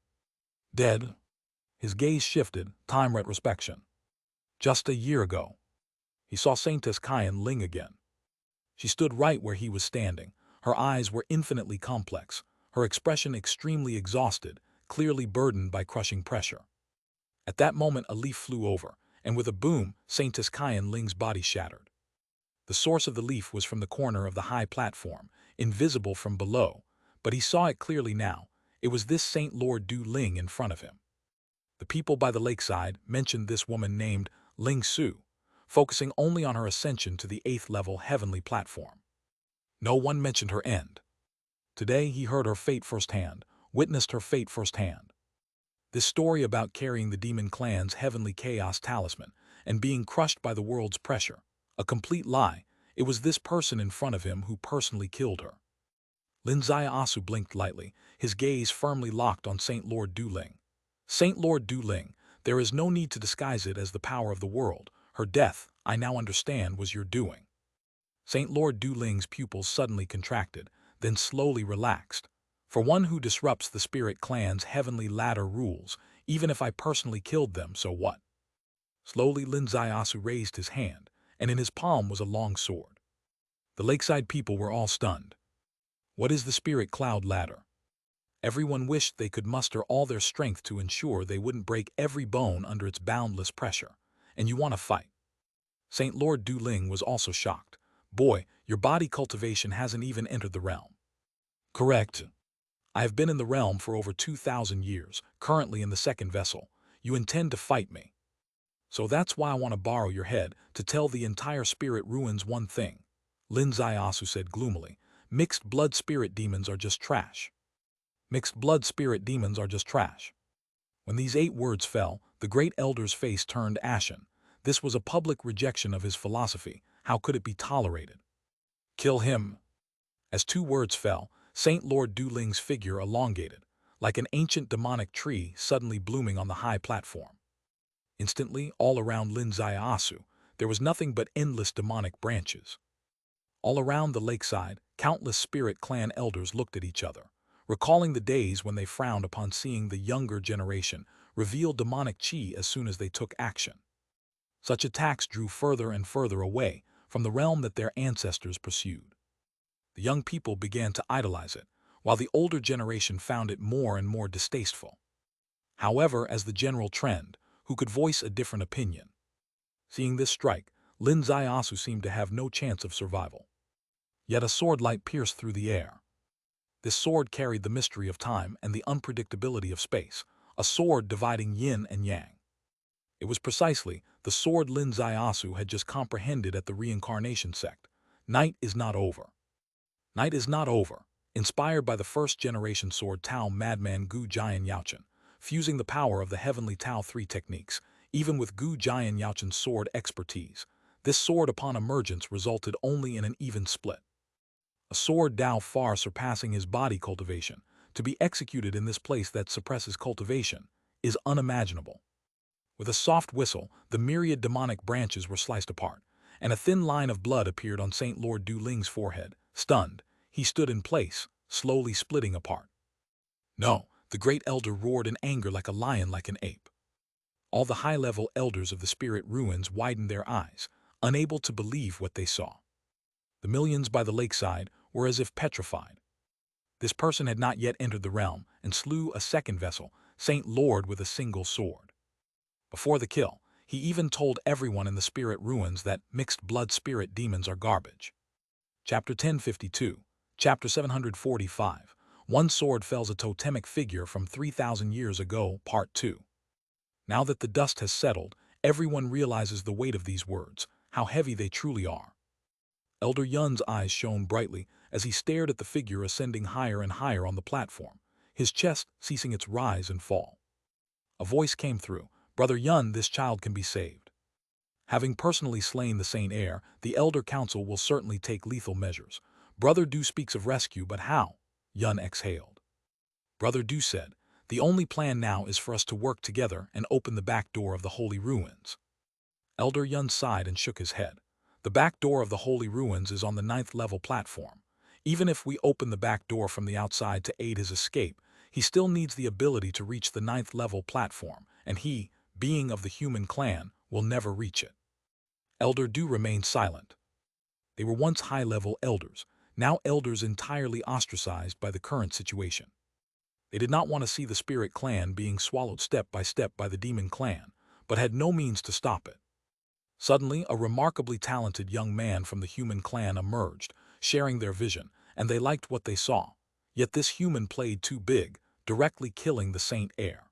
Dead? His gaze shifted, time retrospection. Just a year ago. He saw Saintess Kaian Ling again. She stood right where he was standing. Her eyes were infinitely complex, her expression extremely exhausted, clearly burdened by crushing pressure. At that moment a leaf flew over, and with a boom, Saintess Kaian Ling's body shattered. The source of the leaf was from the corner of the high platform, invisible from below, but he saw it clearly now. It was this Saint Lord Du Ling in front of him. The people by the lakeside mentioned this woman named Ling Su, focusing only on her ascension to the 8th level heavenly platform. No one mentioned her end. Today he heard her fate firsthand, witnessed her fate firsthand. This story about carrying the demon clan's heavenly chaos talisman and being crushed by the world's pressure, a complete lie. It was this person in front of him who personally killed her. Lin Zaiasu blinked lightly, his gaze firmly locked on Saint Lord Du Ling. Saint Lord Du Ling, there is no need to disguise it as the power of the world. Her death, I now understand, was your doing. Saint Lord Du Ling's pupils suddenly contracted, then slowly relaxed. For one who disrupts the spirit clan's heavenly ladder rules, even if I personally killed them, so what? Slowly Lin Zaiasu raised his hand, and in his palm was a long sword. The lakeside people were all stunned. What is the spirit cloud ladder? Everyone wished they could muster all their strength to ensure they wouldn't break every bone under its boundless pressure. And you want to fight. Saint Lord Du Ling was also shocked. Boy, your body cultivation hasn't even entered the realm. Correct. I have been in the realm for over 2,000 years, currently in the 2nd vessel. You intend to fight me. So that's why I want to borrow your head to tell the entire spirit ruins one thing. Lin Zaiasu said gloomily. Mixed blood spirit demons are just trash. Mixed blood spirit demons are just trash. When these 8 words fell, the great elder's face turned ashen. This was a public rejection of his philosophy. How could it be tolerated? Kill him. As 2 words fell, Saint Lord Du Ling's figure elongated, like an ancient demonic tree suddenly blooming on the high platform. Instantly, all around Lin Zaiasu, there was nothing but endless demonic branches. All around the lakeside, countless spirit clan elders looked at each other, recalling the days when they frowned upon seeing the younger generation reveal demonic chi as soon as they took action. Such attacks drew further and further away from the realm that their ancestors pursued. The young people began to idolize it, while the older generation found it more and more distasteful. However, as the general trend, who could voice a different opinion? Seeing this strike, Lin Zaiasu seemed to have no chance of survival. Yet a sword light pierced through the air. This sword carried the mystery of time and the unpredictability of space, a sword dividing yin and yang. It was precisely the sword Lin Zaiasu had just comprehended at the reincarnation sect. Night is not over. Night is not over. Inspired by the first-generation sword Tao madman Gu Jian Yaochen, fusing the power of the heavenly Tao 3 techniques, even with Gu Jian Yaochen's sword expertise, this sword upon emergence resulted only in an even split. A sword Dao far surpassing his body cultivation, to be executed in this place that suppresses cultivation, is unimaginable. With a soft whistle, the myriad demonic branches were sliced apart, and a thin line of blood appeared on Saint Lord Du Ling's forehead. Stunned, he stood in place, slowly splitting apart. No, the great elder roared in anger like a lion, like an ape. All the high-level elders of the spirit ruins widened their eyes, unable to believe what they saw. The millions by the lakeside were as if petrified. This person had not yet entered the realm and slew a second vessel, Saint Lord, with a single sword. Before the kill, he even told everyone in the spirit ruins that mixed blood spirit demons are garbage. Chapter 1052, Chapter 745, One Sword Fells a Totemic Figure from 3,000 Years Ago, Part 2. Now that the dust has settled, everyone realizes the weight of these words, how heavy they truly are. Elder Yun's eyes shone brightly as he stared at the figure ascending higher and higher on the platform, his chest ceasing its rise and fall. A voice came through. Brother Yun, this child can be saved. Having personally slain the Saint Heir, the Elder Council will certainly take lethal measures. Brother Du speaks of rescue, but how? Yun exhaled. Brother Du said, the only plan now is for us to work together and open the back door of the Holy Ruins. Elder Yun sighed and shook his head. The back door of the Holy Ruins is on the 9th level platform. Even if we open the back door from the outside to aid his escape, he still needs the ability to reach the 9th level platform, and he, being of the human clan, will never reach it. Elder Du remained silent. They were once high-level elders, now elders entirely ostracized by the current situation. They did not want to see the spirit clan being swallowed step by the demon clan, but had no means to stop it. Suddenly, a remarkably talented young man from the human clan emerged, sharing their vision, and they liked what they saw. Yet this human played too big, directly killing the Saint Heir.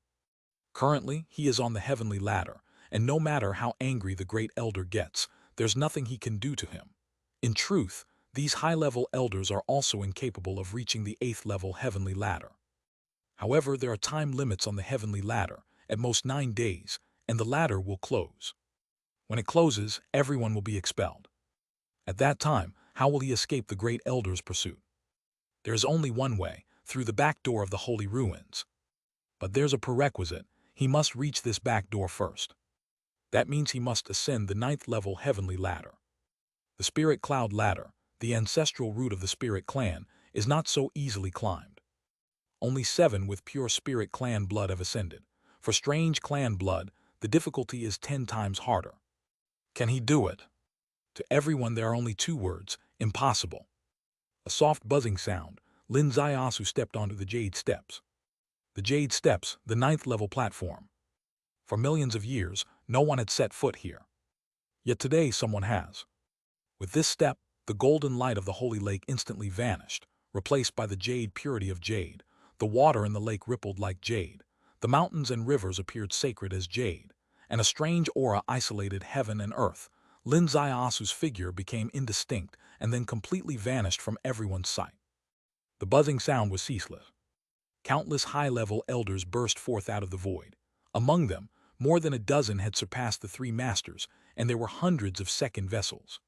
Currently, he is on the heavenly ladder, and no matter how angry the great elder gets, there's nothing he can do to him. In truth, these high-level elders are also incapable of reaching the 8th level heavenly ladder. However, there are time limits on the heavenly ladder, at most 9 days, and the ladder will close. When it closes, everyone will be expelled. At that time, how will he escape the great elder's pursuit? There is only one way, through the back door of the Holy Ruins. But there's a prerequisite. He must reach this back door first. That means he must ascend the 9th level heavenly ladder. The spirit cloud ladder, the ancestral root of the spirit clan, is not so easily climbed. Only 7 with pure spirit clan blood have ascended. For strange clan blood, the difficulty is 10 times harder. Can he do it? To everyone there are only 2 words, impossible. A soft buzzing sound, Lin Zaiasu stepped onto the Jade steps. The Jade steps, the 9th level platform. For millions of years, no one had set foot here. Yet today someone has. With this step, the golden light of the holy lake instantly vanished, replaced by the jade purity of jade. The water in the lake rippled like jade. The mountains and rivers appeared sacred as jade. and a strange aura isolated heaven and earth. Lin Zaiasu's figure became indistinct and then completely vanished from everyone's sight. The buzzing sound was ceaseless. Countless high-level elders burst forth out of the void. Among them, more than a dozen had surpassed the three masters, and there were hundreds of second vessels.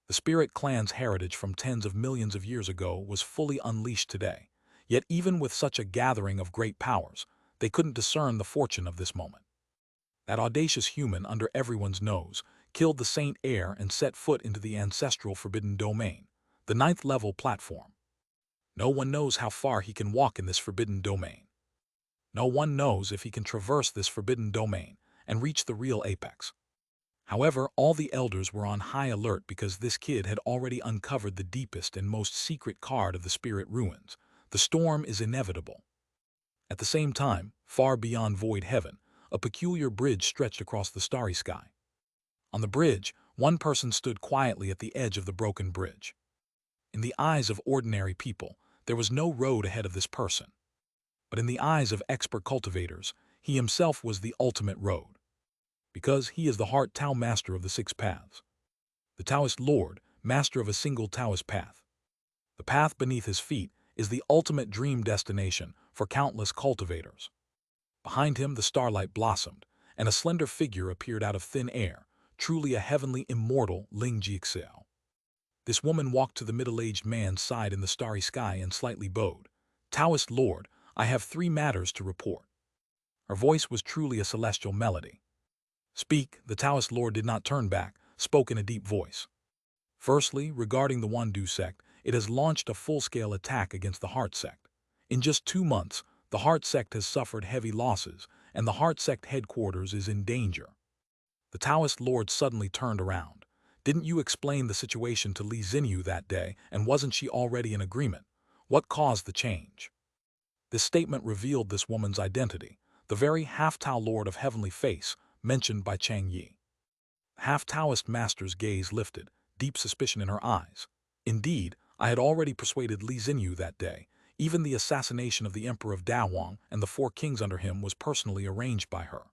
The spirit clan's heritage from tens of millions of years ago was fully unleashed today. Yet even with such a gathering of great powers, they couldn't discern the fortune of this moment. That audacious human under everyone's nose killed the Saint Heir and set foot into the ancestral forbidden domain, the ninth-level platform. No one knows how far he can walk in this forbidden domain. No one knows if he can traverse this forbidden domain and reach the real apex. However, all the elders were on high alert because this kid had already uncovered the deepest and most secret card of the spirit ruins. The storm is inevitable. At the same time, far beyond void heaven, a peculiar bridge stretched across the starry sky. On the bridge, one person stood quietly at the edge of the broken bridge. In the eyes of ordinary people, there was no road ahead of this person. But in the eyes of expert cultivators, he himself was the ultimate road. Because he is the heart Tao master of the six paths. The Taoist Lord, master of a single Taoist path. The path beneath his feet is the ultimate dream destination for countless cultivators. Behind him the starlight blossomed, and a slender figure appeared out of thin air, truly a heavenly immortal Ling Jixiao. This woman walked to the middle-aged man's side in the starry sky and slightly bowed. Taoist Lord, I have 3 matters to report. Her voice was truly a celestial melody. Speak, the Taoist Lord did not turn back, spoke in a deep voice. Firstly, regarding the Wandu sect, it has launched a full-scale attack against the Heart sect. In just 2 months, the Heart sect has suffered heavy losses, and the Heart sect headquarters is in danger. The Taoist Lord suddenly turned around. Didn't you explain the situation to Li Xinyu that day, and wasn't she already in agreement? What caused the change? This statement revealed this woman's identity, the very half-Tao Lord of Heavenly Face, mentioned by Chang Yi. The half-Taoist master's gaze lifted, deep suspicion in her eyes. Indeed, I had already persuaded Li Xinyu that day. Even the assassination of the Emperor of Dawang and the 4 kings under him was personally arranged by her.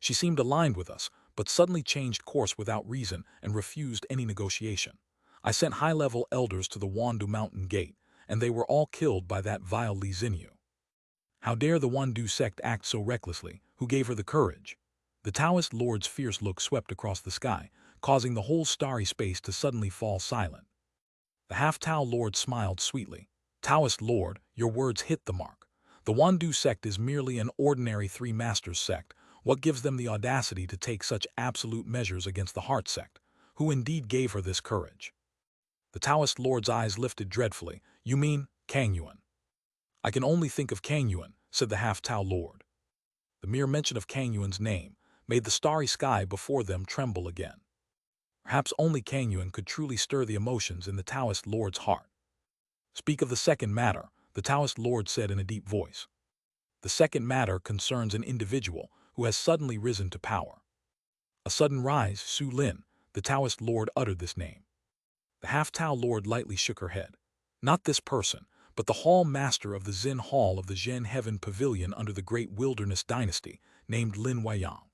She seemed aligned with us, but suddenly changed course without reason and refused any negotiation. I sent high-level elders to the Wandu Mountain Gate, and they were all killed by that vile Li Xinyu. How dare the Wandu sect act so recklessly? Who gave her the courage? The Taoist Lord's fierce look swept across the sky, causing the whole starry space to suddenly fall silent. The half-Tao Lord smiled sweetly. Taoist Lord, your words hit the mark. The Wandu sect is merely an ordinary 3 masters sect. What gives them the audacity to take such absolute measures against the Heart sect? Who indeed gave her this courage? The Taoist Lord's eyes lifted dreadfully. You mean, Kang Yuan? I can only think of Kang Yuan, said the half-Tao Lord. The mere mention of Kang Yuan's name made the starry sky before them tremble again. Perhaps only Kang Yuan could truly stir the emotions in the Taoist Lord's heart. Speak of the second matter, the Taoist Lord said in a deep voice. The second matter concerns an individual who has suddenly risen to power. A sudden rise, Su Lin, the Taoist Lord uttered this name. The half-Tao Lord lightly shook her head. Not this person, but the hall master of the Zin Hall of the Zhen Heaven Pavilion under the Great Wilderness Dynasty, named Lin Weiyang.